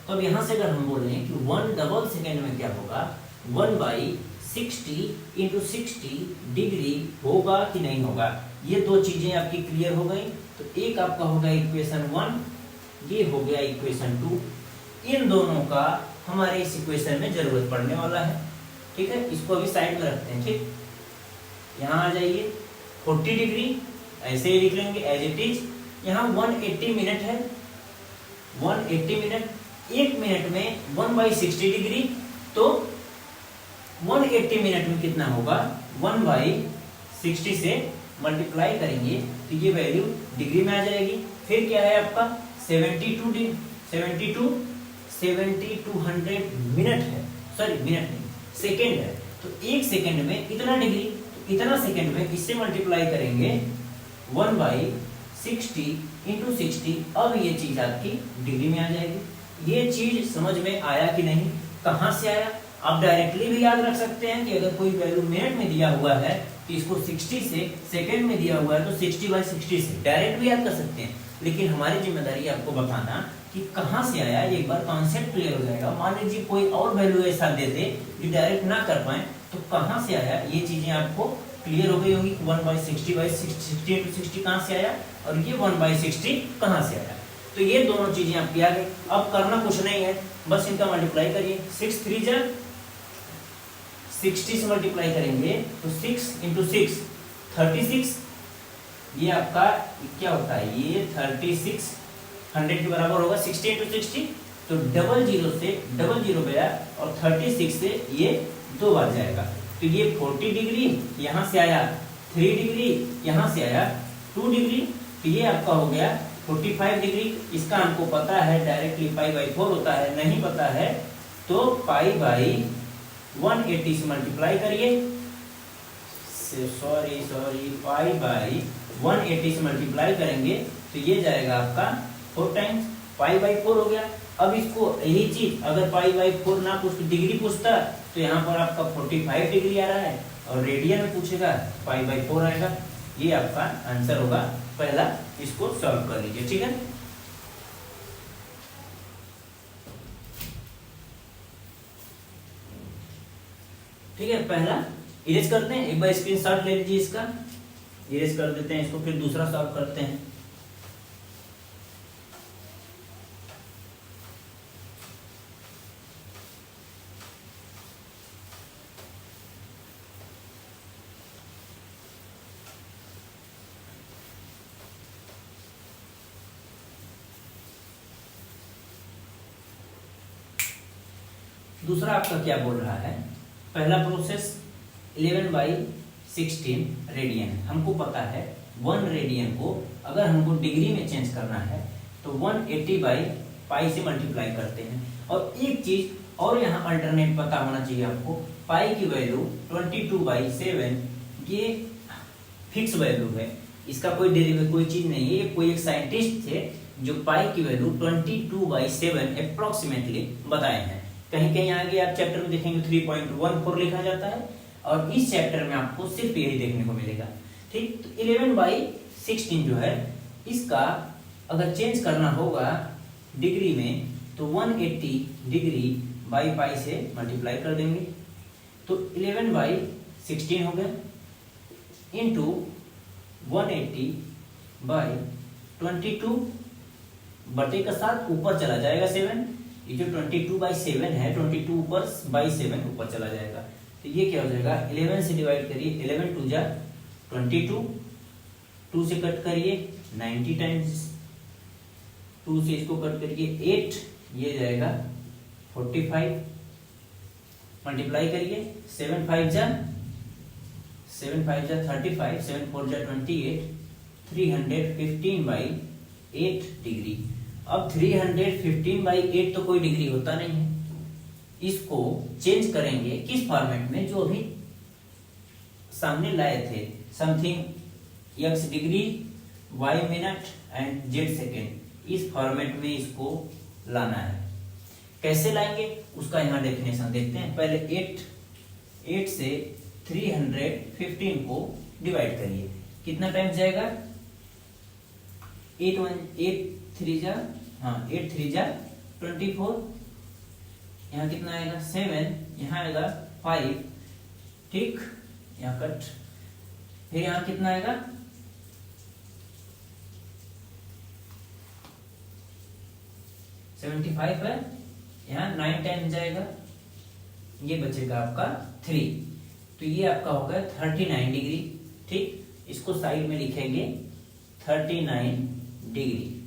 A: तो अब यहाँ से अगर हम बोल रहे हैं कि 1 डबल सेकेंड में क्या होगा, 1/60 इंटू 60 डिग्री होगा कि नहीं होगा। ये दो चीजें आपकी क्लियर हो गई। तो एक आपका होगा इक्वेशन 1, ये हो गया इक्वेशन 2। इन दोनों का हमारे इस इक्वेशन में जरूरत पड़ने वाला है, ठीक है। इसको अभी साइड में रखते हैं, ठीक। यहाँ आ जाइए, 40 डिग्री ऐसे ही लिख लेंगे एज इट इज। यहाँ 180 मिनट है, 180 मिनट, 1 मिनट में 1/60 डिग्री, तो 180 मिनट में कितना होगा, 1/60 से मल्टीप्लाई करेंगे तो ये वैल्यू डिग्री में आ जाएगी। फिर क्या है आपका 7200 मिनट है, सॉरी मिनट नहीं, सेकेंड है। तो 1 सेकेंड में इतना डिग्री, तो इतना सेकेंड में इससे मल्टीप्लाई करेंगे 1/60 इंटू 60। अब ये चीज आपकी डिग्री में आ जाएगी। ये चीज समझ में आया कि नहीं, कहां से आया। आप डायरेक्टली भी याद रख सकते हैं कि अगर कोई वैल्यू मिनट में दिया हुआ है तो इसको 60 से, सेकेंड में दिया हुआ है तो 60/60 से डायरेक्ट भी याद कर सकते हैं। लेकिन हमारी जिम्मेदारी आपको बताना कि कहां से आया। एक बार कॉन्सेप्ट क्लियर हो जाएगा। मान लीजिए कोई और वैल्यू ऐसा दे दे जो डायरेक्ट ना कर पाए, तो कहां से आया ये चीजें आपको क्लियर हो गई होगी। 1/60 इंटू 60 कहां से आया और ये 1/60 कहां से आया। तो ये दोनों चीजें आपकी आ गई। अब करना कुछ नहीं है, बस इनका मल्टीप्लाई करिए। 6 3 जा 60 से मल्टीप्लाई करेंगे तो 6 इंटू 6 36। ये आपका क्या होता है, ये 36 100 के बराबर होगा। 60 इंटू 60 तो 00 से 00 गया और 36 से ये 2 बार जाएगा। तो ये 40 डिग्री यहाँ से आया, 3 डिग्री यहाँ से आया, 2 डिग्री। तो ये आपका हो गया 45 डिग्री। इसका हमको पता है डायरेक्टली π/4 होता है, नहीं पता है तो π/180 से मल्टीप्लाई करिए। सॉरी π/180 से मल्टीप्लाई करेंगे तो ये जाएगा आपका 4 टाइम्स π/4 हो गया। अब इसको यही चीज अगर π/4 ना पूछ डिग्री पूछता तो यहाँ पर आपका 45 डिग्री आ रहा है और रेडियन में पूछेगा π/4 आएगा। ये आपका आंसर होगा पहला। इसको सॉल्व कर लीजिए, ठीक है। ठीक है, पहला इरेज करते हैं। एक बार स्क्रीनशॉट ले लीजिए, इसका इरेज कर देते हैं इसको, फिर दूसरा सॉल्व करते हैं। दूसरा आपका क्या बोल रहा है, पहला प्रोसेस 11/16 रेडियन। हमको पता है 1 रेडियन को अगर हमको डिग्री में चेंज करना है तो 180/पाई से मल्टीप्लाई करते हैं। और एक चीज और यहाँ अल्टरनेट पता होना चाहिए आपको, पाई की वैल्यू 22/7 ये फिक्स वैल्यू है, इसका कोई डेरिवेटिव कोई चीज नहीं है। ये कोई एक साइंटिस्ट थे जो पाई की वैल्यू 22/7 अप्रोक्सीमेटली बताए हैं। कहीं कहीं आगे आप चैप्टर में देखेंगे 3.14 लिखा जाता है, और इस चैप्टर में आपको सिर्फ यही देखने को मिलेगा। ठीक, तो 11/16 जो है इसका अगर चेंज करना होगा डिग्री में तो 180 डिग्री बाई पाई से मल्टीप्लाई कर देंगे, तो 11/16 हो गया इंटू 180/22 बटे का साथ ऊपर चला जाएगा 7, ये जो 22/7 है 22 ऊपर बाई 7 ऊपर चला जाएगा, तो ये क्या हो जाएगा 11 से डिवाइड करिए, 11 2 जा 22, 2 से कट करिए 90 टाइम्स, 2 से इसको कट करिए 8, ये जाएगा 45, मल्टीप्लाई करिए 7 5 जा 35, 7 4 जा 28, 315/8 डिग्री। अब 315/8 तो कोई डिग्री होता नहीं है, इसको चेंज करेंगे किस फॉर्मेट में जो अभी सामने लाए थे, something x degree, y minute and z second, इस फॉर्मेट में इसको लाना है। कैसे लाएंगे उसका यहाँ डेफिनेशन देखते हैं। पहले 8 से 315 को डिवाइड करिए, कितना टाइम जाएगा 8 3 जा 24, यहाँ कितना आएगा 7, यहाँ आएगा 5, ठीक, यहाँ कट, फिर यहाँ कितना आएगा 75 है, यहाँ 9 टाइम जाएगा, ये बचेगा आपका 3, तो ये आपका हो गया 39 डिग्री। ठीक, इसको साइड में लिखेंगे 39 डिग्री।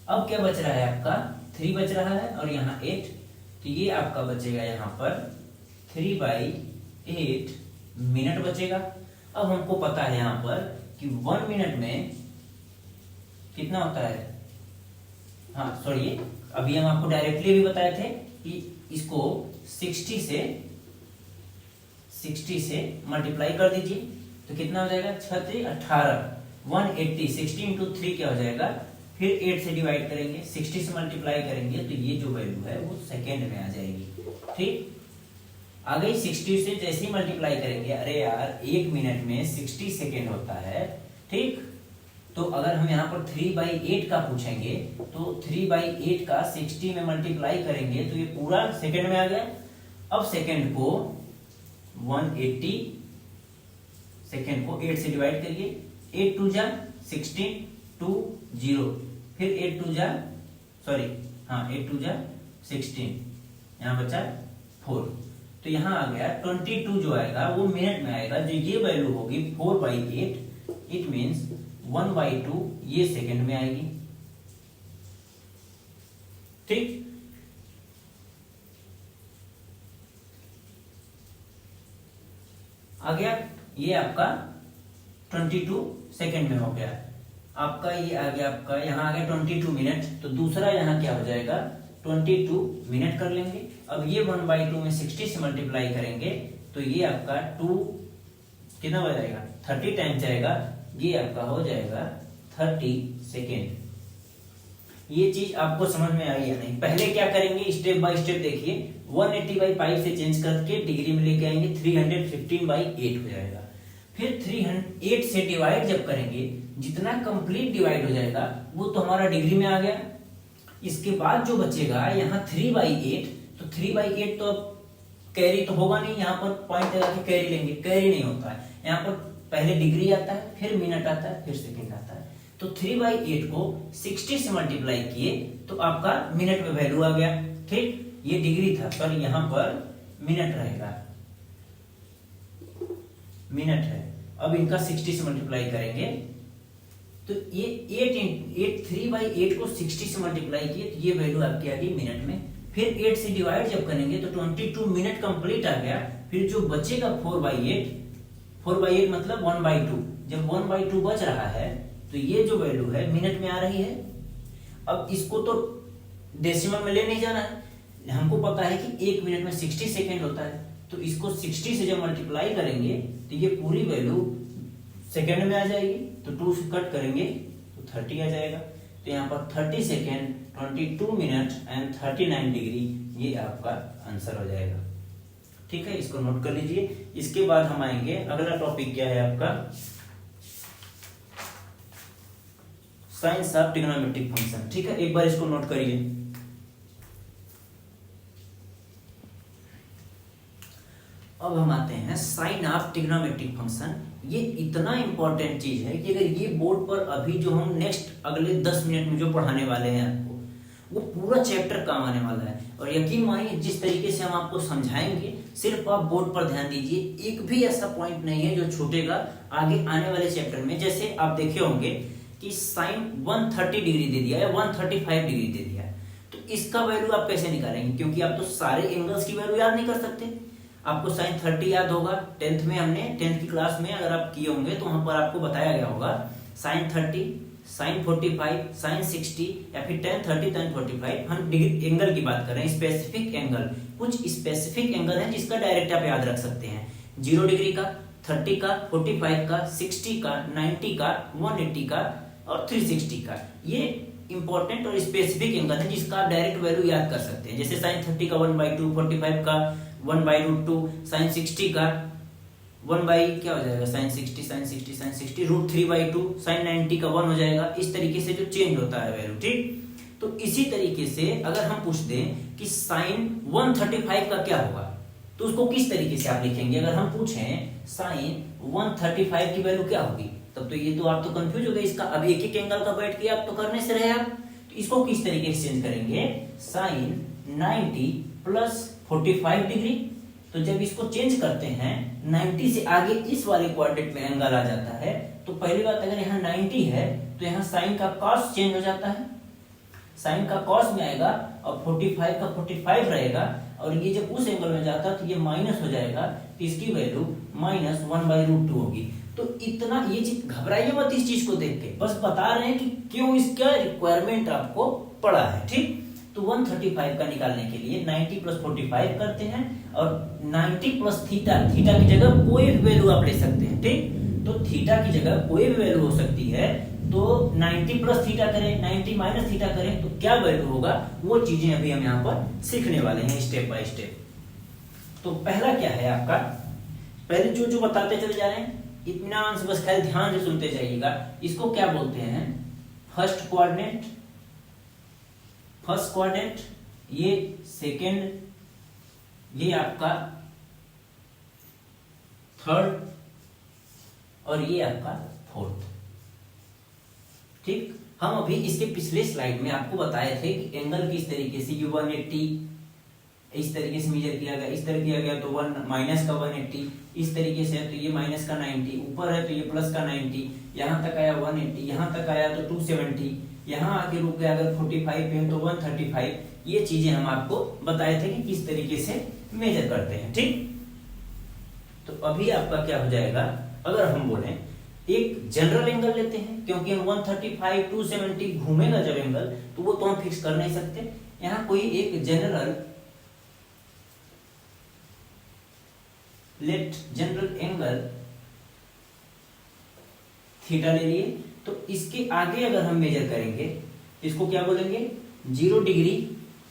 A: अब क्या बच रहा है आपका 3 बच रहा है और यहाँ 8, तो ये आपका बचेगा यहाँ पर 3/8 मिनट बचेगा। अब हमको पता है यहाँ पर कि 1 मिनट में कितना होता है, हाँ सॉरी, अभी हम आपको डायरेक्टली भी बताए थे कि इसको 60 से मल्टीप्लाई कर दीजिए, तो कितना हो जाएगा 6 18, 180, 60 इंटू 3 क्या हो जाएगा, फिर 8 से डिवाइड करेंगे, 60 से मल्टीप्लाई करेंगे तो ये जो वैल्यू है वो सेकेंड में आ जाएगी। ठीक, आ गई 60 से जैसे ही मल्टीप्लाई करेंगे, अरे यार 1 मिनट में 60 सेकेंड होता है। ठीक, तो अगर हम यहाँ पर 3/8 का पूछेंगे तो 3/8 का 60 में मल्टीप्लाई करेंगे तो ये पूरा सेकेंड में आ गया। अब सेकेंड को 180, सेकेंड को 8 से डिवाइड करिए, 8 2 जा 16, 2 0, फिर 8 2 जा 16, यहाँ बचा 4, तो यहाँ आ गया 22 जो आएगा वो मिनट में आएगा, जो ये वैल्यू होगी 4/8, इट मीन्स 1/2 ये सेकंड में आएगी। ठीक, आ गया, ये आपका 22 सेकंड में हो गया। आपका ये आ गया, आपका यहाँ आ गया 22 मिनट, तो दूसरा यहाँ क्या हो जाएगा 22 मिनट कर लेंगे। अब ये 1/2 में 60 से मल्टीप्लाई करेंगे तो ये आपका 2 कितना हो जाएगा 30 टाइम जाएगा, ये आपका हो जाएगा 30 सेकेंड। ये चीज आपको समझ में आई या नहीं? पहले क्या करेंगे, स्टेप बाय स्टेप देखिए। 180/5 से चेंज करके डिग्री में लेके आएंगे, 315/8 हो जाएगा। फिर 308 से डिवाइड जब करेंगे, जितना कंप्लीट डिवाइड हो जाएगा वो तो हमारा डिग्री में आ गया। इसके बाद जो बचेगा यहाँ 3/8, तो 3/8 तो कैरी तो होगा नहीं, यहाँ पर पॉइंट लगा के कैरी लेंगे, कैरी नहीं होता है। यहाँ पर पहले डिग्री आता है, फिर मिनट आता है, फिर सेकेंड आता है। तो 3/8 को 60 से मल्टीप्लाई किए तो आपका मिनट में वैल्यू आ गया। ठीक, ये डिग्री था, पर यहाँ पर मिनट रहेगा, मिनट है। अब इनका 60 से मल्टीप्लाई करेंगे तो ये 3/8 को 60 से मल्टीप्लाई किए तो ये वैल्यू आपकी आ गई मिनट में। फिर 8 से डिवाइड जब करेंगे तो 22 मिनट कंप्लीट आ गया। फिर जो बचेगा 4/8, 4/8 मतलब 1/2। जब 1/2 बच रहा है तो ये जो वैल्यू है मिनट में आ रही है। अब इसको तो डेसिमल में ले नहीं जाना है, हमको पता है कि 1 मिनट में 60 सेकेंड होता है, तो इसको 60 से जब मल्टीप्लाई करेंगे तो ये पूरी वैल्यू सेकेंड में आ जाएगी। तो 2 से कट करेंगे तो 30 आ जाएगा। तो यहाँ पर 30 सेकेंड, 22 मिनट एंड 39 डिग्री, ये आपका आंसर हो जाएगा। ठीक है, इसको नोट कर लीजिए। इसके बाद हम आएंगे, अगला टॉपिक क्या है आपका, साइंस ऑफ ट्रिग्नोमेट्रिक फंक्शन। ठीक है, एक बार इसको नोट करिए। अब हम आते हैं साइन ऑफ ट्रिग्नोमेट्रिक फंक्शन। ये इतना इंपॉर्टेंट चीज है कि अगर ये बोर्ड पर अभी जो हम नेक्स्ट अगले 10 मिनट में जो पढ़ाने वाले हैं आपको, वो पूरा चैप्टर काम आने वाला है। और यकीन मानिए जिस तरीके से हम आपको समझाएंगे, सिर्फ आप बोर्ड पर ध्यान दीजिए, एक भी ऐसा पॉइंट नहीं है जो छूटेगा आगे आने वाले चैप्टर में। जैसे आप देखे होंगे कि साइन 130 डिग्री दे दिया है, 135 डिग्री दे दिया है, तो इसका वैल्यू आप कैसे निकालेंगे? क्योंकि आप तो सारे एंगल्स की वैल्यू याद नहीं कर सकते। आपको साइन 30 याद होगा, 10th में हमने 10th की क्लास में अगर आप किए होंगे तो वहां पर आपको बताया गया होगा साइन 30, साइन 45, साइन 60 या फिर tan 30, tan 45। हम डिग्री एंगल की बात कर रहे हैं, स्पेसिफिक एंगल। कुछ स्पेसिफिक एंगल है जिसका डायरेक्ट आप याद रख सकते हैं, 0 डिग्री का, 30 का, 45 का, 60 का, 90 का, 180 का और 360 का। ये इंपॉर्टेंट और स्पेसिफिक एंगल है जिसका आप डायरेक्ट वैल्यू याद कर सकते हैं। जैसे साइन 30 का 1/2, 45 का 1/√2, साइन 60 का 1 क्या हो जाएगा, साइन 60, साइन 60, साइन 60 √3/2, साइन 90 का 1 हो जाएगा। इस तरीके से जो चेंज होता है वैल्यू। ठीक, तो इसी तरीके से अगर हम पूछ दें कि साइन 135 का क्या होगा, तो उसको किस तरीके से आप लिखेंगे? अगर हम पूछें साइन 135 की वैल्यू क्या होगी, तब तो ये तो आप तो कंफ्यूज हो गए इसका। अब एक एक एंगल का बैठ के आप तो करने से रहे आप, तो इसको किस तरीके से चेंज करेंगे? Sine 90 plus 45 degree. तो जब इसको चेंज करते हैं 90 से आगे इस वाले क्वाड्रेंट में एंगल आ जाता है, तो पहली बात अगर यहाँ 90 है तो यहाँ साइन का कॉस चेंज हो जाता है, साइन का कॉस में आएगा और 45 का 45 रहेगा, और ये जब उस एंगल में जाता है तो ये माइनस हो जाएगा, तो इसकी वैल्यू -1/√2 होगी। तो इतना ये चीज घबराइए मत इस चीज को देख के, बस बता रहे हैं कि क्यों इसका रिक्वायरमेंट आपको पड़ा है। ठीक, तो 135 का निकालने के लिए 90 प्लस 45 करते हैं और 90 प्लस थीटा, थीटा की जगह कोई भी वैल्यू आप ले सकते हैं। ठीक, तो थीटा की जगह कोई भी वैल्यू हो सकती है, तो 90 प्लस थीटा करें, 90 माइनस थीटा करें तो क्या वैल्यू होगा, वो चीजें अभी हम यहाँ पर सीखने वाले हैं स्टेप बाय स्टेप। तो पहला क्या है आपका, पहले जो जो बताते चले जा रहे हैं इत्मीनान से बस खाली ध्यान से सुनते जाइएगा। इसको क्या बोलते हैं? फर्स्ट क्वाड्रेंट, फर्स्ट क्वाड्रेंट, ये सेकेंड, ये आपका थर्ड और ये आपका फोर्थ। ठीक, हम अभी इसके पिछले स्लाइड में आपको बताए थे कि एंगल किस तरीके से, ये 180 इस तरीके से मेजर किया गया, इस तरह किया गया तो माइनस का 180, इस तरीके से है तो ये माइनस का 90, ऊपर है तो ये प्लस का 90, यहाँ तक आया 180, यहाँ तक आया तो 270, यहाँ आके रुक गया अगर 45 पे है तो 135। ये चीजें हम आपको बताए थे कि किस तरीके से मेजर करते हैं। ठीक, तो अभी आपका क्या हो जाएगा, अगर हम बोले एक जनरल एंगल लेते हैं, क्योंकि हम 135 270 घूमेगा जब एंगल, तो वो तो हम फिक्स कर नहीं सकते। यहाँ कोई एक जनरल जनरल एंगल थीटा ले लिए, तो इसके आगे अगर हम मेजर करेंगे इसको क्या बोलेंगे, 0 डिग्री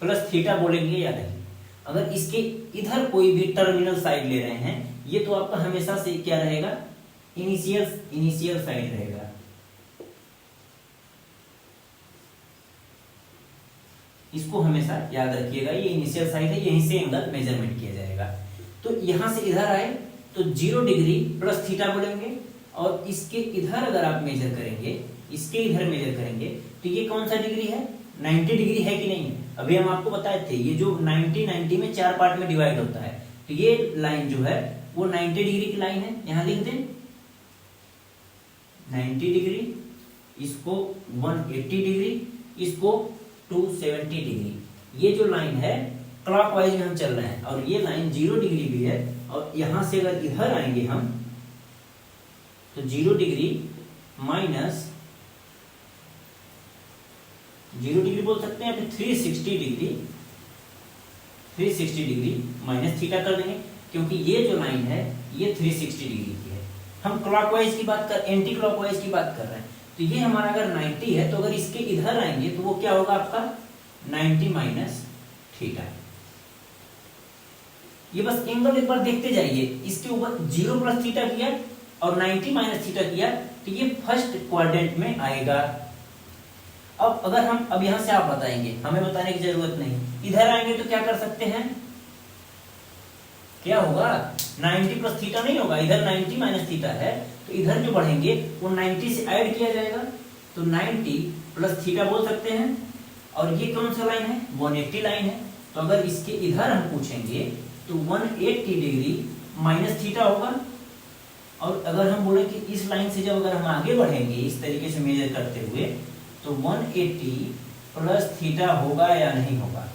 A: प्लस थीटा बोलेंगे या नहीं। अगर इसके इधर कोई भी टर्मिनल साइड ले रहे हैं, ये तो आपका हमेशा से क्या रहेगा, इनिशियल साइड रहेगा। इसको हमेशा याद रखिएगा, ये इनिशियल साइड है, यहीं से एंगल मेजरमेंट किया जाएगा। तो यहां से इधर आए तो 0 डिग्री प्लस थीटा बोलेंगे, और इसके इधर अगर आप मेजर करेंगे, इसके इधर मेजर करेंगे तो ये कौन सा डिग्री है, 90 डिग्री है कि नहीं। अभी हम आपको बताए थे ये जो 90 में 4 पार्ट में डिवाइड होता है, तो ये लाइन जो है वो 90 डिग्री की लाइन है। यहां लिख दें 90 डिग्री, इसको 180 डिग्री, इसको 270 डिग्री। ये जो लाइन है क्लॉकवाइज में हम चल रहे हैं और ये लाइन 0 डिग्री भी है, और यहां से अगर इधर आएंगे हम तो 0 डिग्री माइनस 0 डिग्री बोल सकते हैं या फिर 360 डिग्री माइनस थीटा कर देंगे, क्योंकि ये जो लाइन है ये 360 डिग्री की है। हम क्लॉकवाइज की बात कर, एंटी क्लॉकवाइज की बात कर रहे हैं। तो ये हमारा अगर 90 है तो अगर इसके इधर आएंगे तो वो क्या होगा आपका 90 माइनस थीटा। ये बस एंगल एक बार देखते जाइए, इसके ऊपर 0 प्लस थीटा किया और 90 माइनस थीटा किया तो ये फर्स्ट क्वाड्रेंट में आएगा। अब अगर हम अब यहां से आप बताएंगे, हमें बताने की जरूरत नहीं, इधर आएंगे तो क्या कर सकते हैं, क्या होगा 90 प्लस थीटा नहीं होगा, इधर 90 माइनस थीटा है तो इधर जो बढ़ेंगे वो 90 से ऐड किया जाएगा तो 90 प्लस थीटा बोल सकते हैं। और ये कौन सा लाइन है, 180 लाइन है। तो अगर इसके इधर हम पूछेंगे तो 180 डिग्री माइनस थीटा होगा। और अगर हम बोले कि इस लाइन से जब अगर हम आगे बढ़ेंगे इस तरीके से मेजर करते हुए तो 180 प्लस थीटा होगा या नहीं होगा।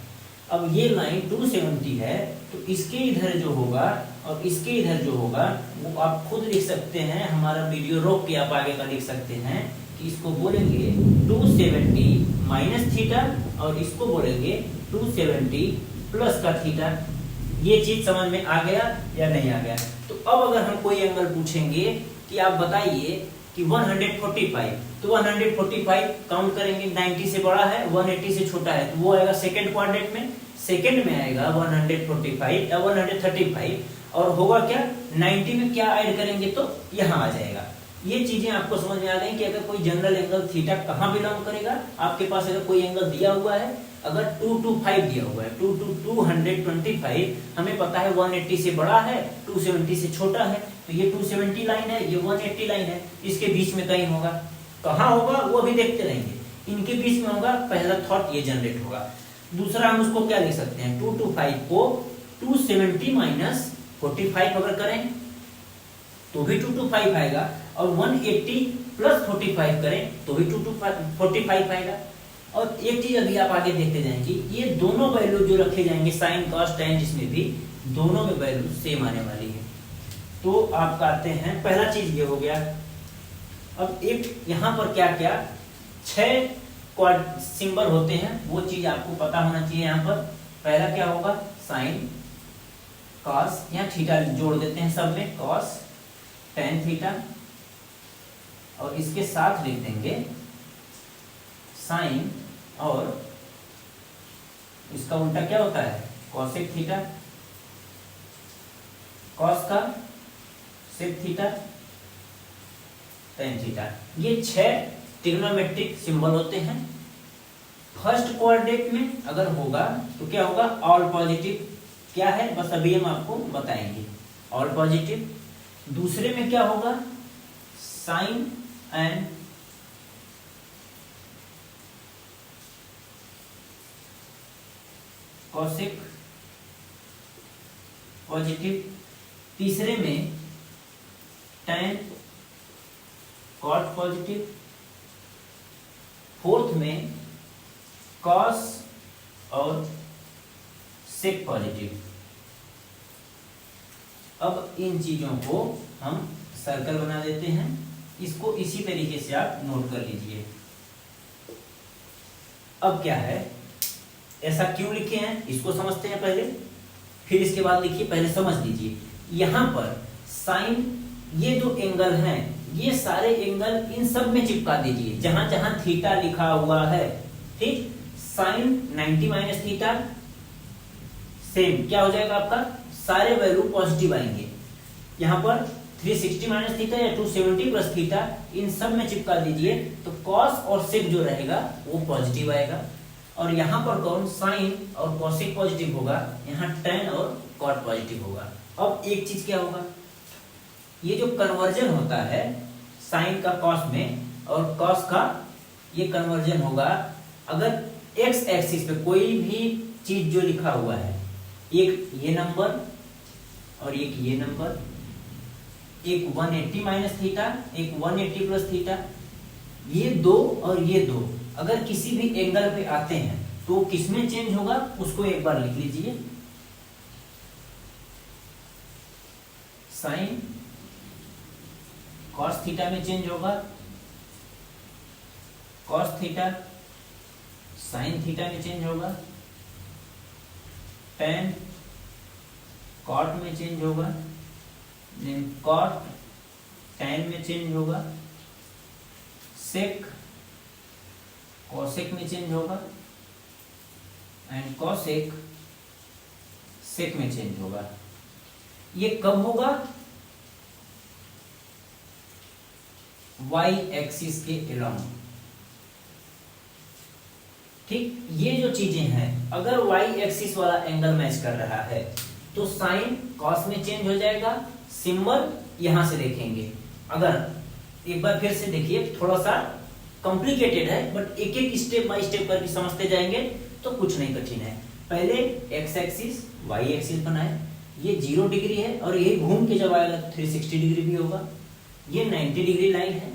A: अब ये लाइन 270 है तो इसके इधर जो होगा और इसके इधर जो होगा वो आप खुद लिख सकते हैं, हमारा वीडियो रोक के आप आगे का लिख सकते हैं कि इसको बोलेंगे 270 माइनस थीटा और इसको बोलेंगे 270 प्लस का थीटा। ये चीज समझ में आ गया या नहीं आ गया। तो अब अगर हम कोई एंगल पूछेंगे कि आप बताइए कि 145, तो 145 काउंट करेंगे, 90 से बड़ा है 180 से छोटा है तो वो आएगा सेकंड क्वाड्रेंट में, सेकंड में आएगा 145 या 135 और होगा क्या 90 में क्या ऐड करेंगे तो यहाँ आ जाएगा। ये चीजें आपको समझ में आ गई कि अगर कोई जनरल एंगल थीटा कहाँ बिलोंग करेगा। आपके पास अगर कोई एंगल दिया हुआ है, अगर 225 दिया हुआ है, 225 हमें पता है 180 से बड़ा है 270 से छोटा है, तो ये 270 लाइन है, ये 180 लाइन है, इसके बीच में कहीं होगा। कहाँ होगा वो अभी देखते रहेंगे, इनके बीच में होगा, पहला थॉट ये जनरेट होगा। दूसरा हम उसको क्या लिख सकते हैं, 225 को 270 माइनस 45 अगर करें तो भी 225 आएगा, और 180 प्लस 45 करें तो भी 245 आएगा। और एक चीज अभी आप आगे देखते जाएंगे, ये दोनों वैल्यू जो रखे जाएंगे साइन कॉस टेन, जिसमें भी दोनों में वैल्यू सेम आने वाली है। तो आप आते हैं, पहला चीज ये हो गया। अब एक यहाँ पर क्या क्या 6 क्वाड सिंबल होते हैं वो चीज आपको पता होना चाहिए। यहाँ पर पहला क्या होगा, साइन कॉस, यहाँ थीटा जोड़ देते हैं सब में, कॉस टेन थीटा, और इसके साथ लिख देंगे साइन, और इसका उल्टा क्या होता है कॉसेक थीटा, कॉस का सेक थीटा, टेन थीटा। ये 6 ट्रिग्नोमेट्रिक सिंबल होते हैं। फर्स्ट क्वाड्रेंट में अगर होगा तो क्या होगा, ऑल पॉजिटिव। क्या है बस अभी हम आपको बताएंगे, ऑल पॉजिटिव। दूसरे में क्या होगा, साइन एंड कॉसेक पॉजिटिव। तीसरे में टेन कॉट पॉजिटिव। फोर्थ में कॉस और सेक पॉजिटिव। अब इन चीजों को हम सर्कल बना देते हैं, इसको इसी तरीके से आप नोट कर लीजिए। अब क्या है, ऐसा क्यों लिखे हैं इसको समझते हैं पहले, फिर इसके बाद लिखिए, पहले समझ लीजिए। यहां पर साइन, ये जो एंगल हैं ये सारे एंगल इन सब में चिपका दीजिए जहां जहां थीटा लिखा हुआ है, ठीक। साइन 90 माइनस थीटा सेम क्या हो जाएगा आपका, सारे वैल्यू पॉजिटिव आएंगे। यहां पर 360 माइनस थीटा या 270 प्लस थीटा इन सब में चिपका दीजिए, तो कॉस और सेक जो रहेगा वो पॉजिटिव आएगा। और यहाँ पर कौन, साइन और कॉसेक पॉजिटिव होगा, यहाँ टेन और कॉट पॉजिटिव होगा। अब एक चीज क्या होगा, ये जो कन्वर्जन होता है साइन का कॉस में और कॉस का, ये कन्वर्जन होगा अगर एक्स एक्सिस पे कोई भी चीज जो लिखा हुआ है, एक ये नंबर और एक ये नंबर, एक 180 माइनस थीटा, एक 180 प्लस थीटा, ये दो और ये दो अगर किसी भी एंगल पे आते हैं तो किसमें चेंज होगा उसको एक बार लिख लीजिए। साइन कॉस थीटा में चेंज होगा, कॉस थीटा साइन थीटा में चेंज होगा, टेन कॉट में चेंज होगा, देन कॉट टेन में चेंज होगा, सेक कॉसेक में चेंज होगा एंड कॉसेक सेक में चेंज होगा। ये कब होगा? y एक्सिस के अलोंग। ठीक, ये जो चीजें हैं अगर y एक्सिस वाला एंगल मैच कर रहा है तो साइन कॉस में चेंज हो जाएगा। सिंबल यहां से देखेंगे, अगर एक बार फिर से देखिए, थोड़ा सा कॉम्प्लिकेटेड है बट एक एक स्टेप बाय स्टेप करके समझते जाएंगे तो कुछ नहीं कठिन है। पहले x एक्सिस y एक्सिस बनाए, ये 0 डिग्री है और ये घूम के जब आएगा तो 360 डिग्री भी होगा। ये 90 डिग्री लाइन है,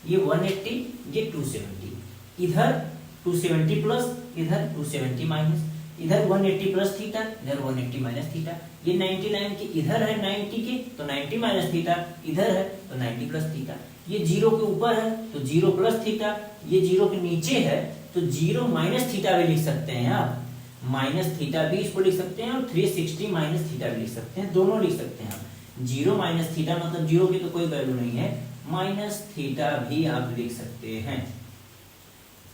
A: ये 180, ये 270, इधर 270 प्लस, इधर 270 माइनस, इधर 180 प्लस थीटा, इधर 180 माइनस थीटा। ये 90 लाइन की इधर है 90 के तो 90 माइनस थीटा, इधर है तो 90 प्लस थीटा। ये 0 के ऊपर है तो 0 प्लस थीटा, ये 0 के नीचे है तो 0 माइनस थीटा भी लिख सकते हैं आप, माइनस थीटा भी इसको लिख सकते हैं और 360 माइनस थीटा भी लिख सकते हैं, दोनों लिख सकते हैं आप। 0 माइनस थीटा मतलब 0 की तो कोई वैल्यू नहीं है, माइनस थीटा भी आप लिख सकते हैं।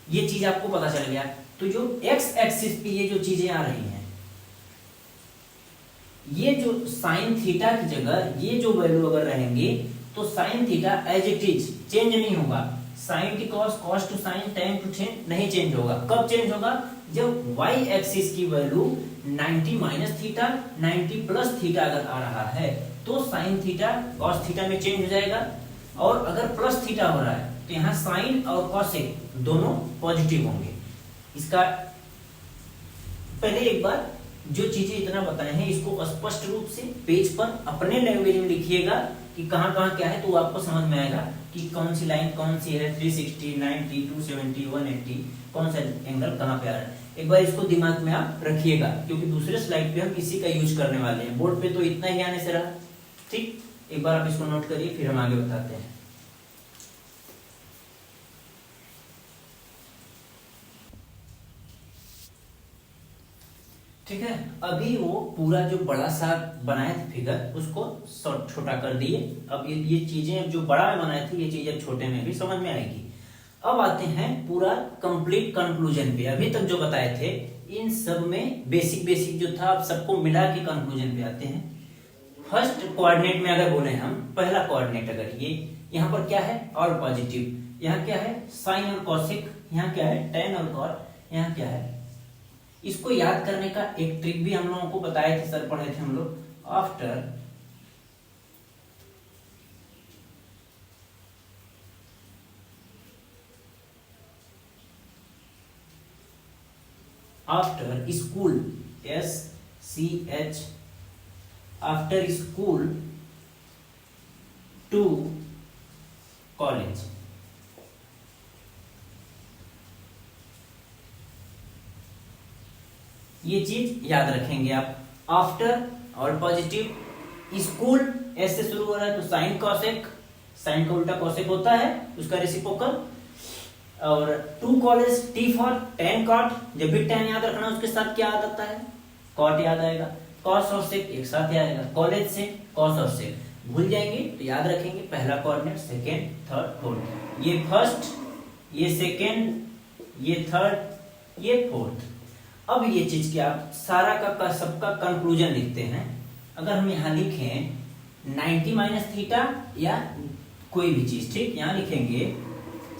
A: ये चीज आपको पता चल गया। तो जो x एक्सिस पे ये जो चीजें आ रही हैं, ये जो साइन थीटा की जगह ये जो वैल्यू अगर रहेंगे तो sine theta as it is change नहीं होगा। Sine to cos, cos to sine, tan to tan नहीं चेंज होगा। कब चेंज होगा? जब y एक्सिस की value 90 minus theta, 90 plus theta अगर आ रहा है तो साइन थीटा कॉस थीटा में चेंज हो जाएगा। और अगर प्लस थीटा हो रहा है तो यहाँ साइन और कॉसेक दोनों पॉजिटिव होंगे। इसका पहले एक बार जो चीजें इतना बताए हैं इसको स्पष्ट रूप से पेज पर अपने लैंग्वेज में लिखिएगा कि कहां कहां क्या है, तो आपको समझ में आएगा कि कौन सी लाइन कौन सी है, 360, 90, 270, 180 कौन सा एंगल कहां पे आ रहा है। एक बार इसको दिमाग में आप रखिएगा क्योंकि दूसरे स्लाइड पे हम इसी का यूज करने वाले हैं। बोर्ड पे तो इतना ही आने से रहा। ठीक, एक बार आप इसको नोट करिए फिर हम आगे बताते हैं। ठीक है, अभी वो पूरा जो बड़ा सा बनाए थे फिगर उसको छोटा कर दिए। अब ये चीजें जो बड़ा में बनाए थे ये चीजें छोटे में भी समझ में आएगी। अब आते हैं पूरा कंप्लीट कंक्लूजन पे। अभी तक जो बताए थे इन सब में बेसिक बेसिक जो था आप सबको मिला के कंक्लूजन पे आते हैं। फर्स्ट कोऑर्डिनेट में अगर बोले हम, पहला कोऑर्डिनेट अगर ये यहाँ पर क्या है और पॉजिटिव, यहाँ क्या है साइन और कॉसेक, यहाँ क्या है टेन और कॉट, यहाँ क्या है। इसको याद करने का एक ट्रिक भी हम लोगों को बताए थे, सर पढ़े थे हम लोग। After school, SCH, after school to college. ये चीज याद रखेंगे आप। आफ्टर और पॉजिटिव, स्कूल एस से शुरू हो रहा है तो साइन कॉसेक, साइन का उल्टा कॉसेक होता है उसका रेसिप्रोकल। और to college, T for tan cot, जब भी टेन याद रखना उसके साथ क्या याद आता है कॉट याद आएगा। कॉस और सेक एक साथ आएगा, कॉलेज से कॉस और सेक भूल जाएंगे तो याद रखेंगे पहला कोऑर्डिनेट, सेकेंड, थर्ड, फोर्थ। ये फर्स्ट, ये सेकेंड, ये थर्ड, ये फोर्थ। अब ये चीज क्या सारा का सबका कंक्लूजन लिखते हैं। अगर हम यहाँ लिखें 90 माइनस थीटा या कोई भी चीज, ठीक, यहाँ लिखेंगे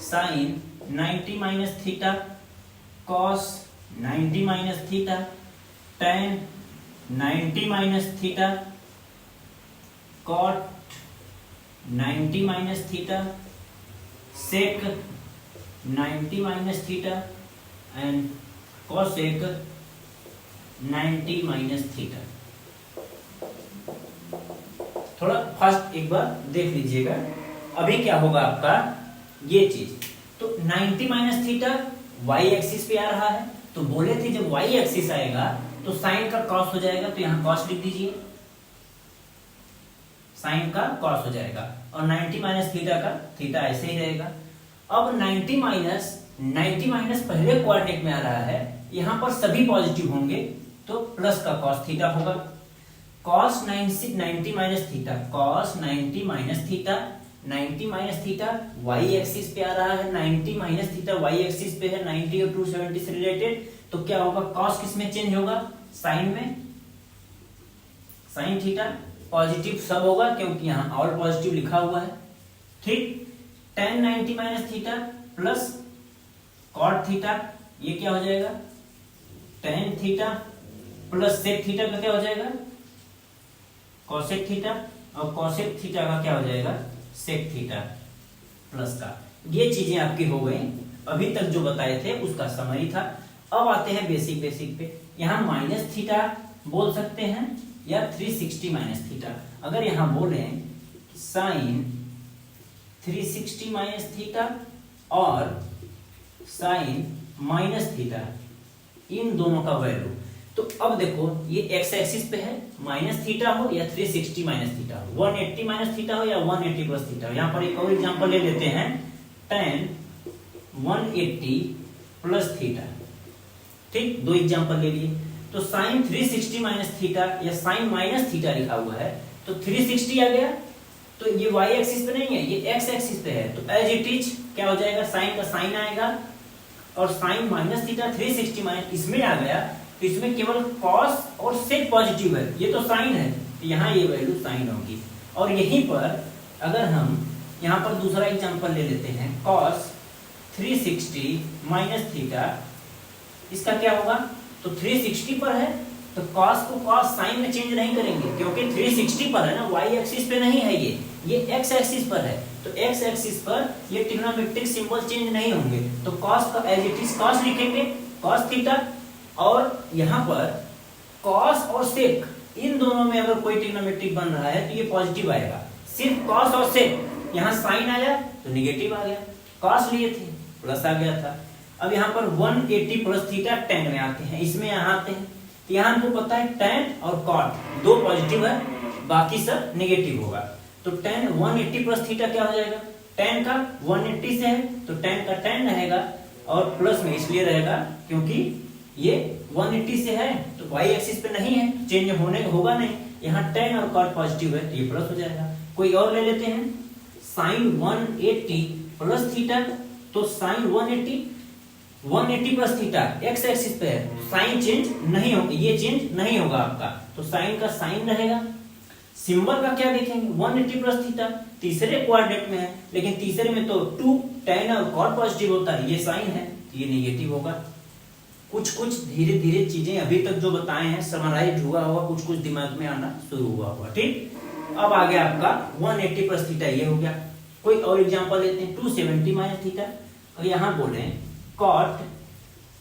A: sine 90 minus theta, cos 90 minus theta, tan 90 minus theta, cot 90 minus theta, sec 90 minus theta and cosec 90 minus theta. थोड़ा फास्ट एक बार देख लीजिएगा। अभी क्या होगा आपका ये चीज, तो 90 माइनस थीटा y एक्सिस पे आ रहा है तो बोले थे जब y एक्सिस आएगा तो साइन का कॉस हो जाएगा, तो यहाँ कॉस लिख दीजिए, साइन का कॉस हो जाएगा, और 90 माइनस थीटा का थीटा ऐसे ही रहेगा। अब 90 माइनस पहले कोऑर्डिनेट में आ रहा है, यहाँ पर सभी पॉजिटिव होंगे तो प्लस का कॉस थीटा होगा। Cos 90 minus theta, cos 90 minus theta, 90 minus theta y axis पे आ रहा है, 90 माइनस थीटा y एक्सिस पे है, 90 और 270 से रिलेटेड, तो क्या होगा, कॉस किस में चेंज होगा, साइन में, साइन थीटा, पॉजिटिव सब होगा क्योंकि यहाँ ऑल पॉजिटिव लिखा हुआ है, ठीक। tan 90 minus theta plus cot theta, ये क्या हो जाएगा, tan theta plus sec theta का क्या हो जाएगा, कोसेक थीटा, और कोसेक थीटा का क्या हो जाएगा, सेक थीटा प्लस का। ये चीजें आपकी हो गई, अभी तक जो बताए थे उसका समरी था। अब आते हैं बेसिक पे। यहाँ माइनस थीटा बोल सकते हैं या 360 माइनस थीटा। अगर यहाँ बोले साइन 360 माइनस थीटा और साइन माइनस थीटा, इन दोनों का वैल्यू, तो अब देखो ये एक्स एक्सिस पे है, माइनस थीटा हो या 360 माइनस थीटा हो, 180 माइनस थीटा हो या 180 प्लस थीटा हो। यहाँ पर एक और एग्जांपल ले लेते हैं, tan 180 प्लस थीटा, ठीक, दो एग्जांपल ले लिए। तो साइन 360 माइनस थीटा या साइन माइनस थीटा लिखा हुआ है, तो 360 आ गया, तो ये y एक्सिस पे नहीं है, ये x एक्सिस पे है, तो एज इट इज क्या हो जाएगा, साइन का साइन आएगा, और साइन माइनस थीटा 360 माइनस इसमें आ गया, तो इसमें केवल कॉस और सेक पॉजिटिव है, ये तो साइन है, तो यहाँ ये वैल्यू साइन होगी। और यहीं पर अगर हम यहाँ पर दूसरा एग्जांपल ले लेते हैं, कॉस 360 माइनस थीटा, इसका क्या होगा, तो 360 पर है तो कॉस को कॉस साइन में चेंज नहीं करेंगे क्योंकि 360 पर है ना, y एक्सिस पे नहीं है, ये x एक्सिस पर है, तो x एक्सिस पर ये ट्रिग्नोमेट्रिक सिंबल चेंज नहीं होंगे, तो कॉस का एज इट इज कॉस लिखेंगे, कॉस थीटा, और यहाँ पर कॉस और सेक, इन दोनों में अगर कोई ट्रिग्नोमेट्रिक बन रहा है तो ये पॉजिटिव आएगा, सिर्फ कॉस और सेक, यहाँ साइन आया तो निगेटिव आ गया, कॉस लिए थे प्लस आ गया था। अब यहाँ पर 180 प्लस थीटा tan में आते हैं, इसमें यहाँ आते हैं, यहाँ हमको पता है tan और cot दो पॉजिटिव है, बाकी सब नेगेटिव होगा, तो tan 180 प्लस थीटा क्या हो जाएगा, tan का 180 से है तो tan का tan रहेगा, और प्लस में इसलिए रहेगा क्योंकि ये 180 से है तो y एक्सिस पे नहीं है, चेंज होने होगा नहीं, यहाँ tan और cot पॉजिटिव है तो ये प्लस हो जाएगा। कोई और ले लेते हैं, sin 180 प्लस थीटा, तो sin 180 plus theta x axis पे है, साइन चेंज नहीं होगा, ये चेंज नहीं होगा आपका, तो साइन का साइन रहेगा। सिंबल का क्या देखेंगे, 180 प्लस थीटा तीसरे कोऑर्डिनेट में है, लेकिन तीसरे में तो 2 tan और cot पॉजिटिव होता है, ये साइन है तो ये नेगेटिव होगा। कुछ धीरे धीरे चीजें अभी तक जो बताए हैं समराइज हुआ होगा, कुछ दिमाग में आना शुरू हुआ होगा, ठीक। अब आ गया आपका 180 प्लस थीटा, ये हो गया। कोई और एग्जांपल लेते हैं, 270 माइनस थीटा, और यहाँ बोले cot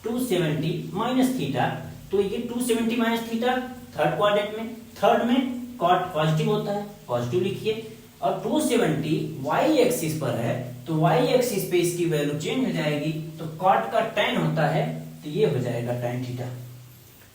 A: 270 माइनस थीटा, तो ये 270 माइनस थीटा थर्ड क्वाड्रेंट में, थर्ड में cot पॉजिटिव होता है, पॉजिटिव लिखिए, और 270 y एक्सिस पर है तो y एक्सिस पे इसकी वैल्यू चेंज हो जाएगी, तो cot का tan होता है तो ये हो जाएगा tan थीटा।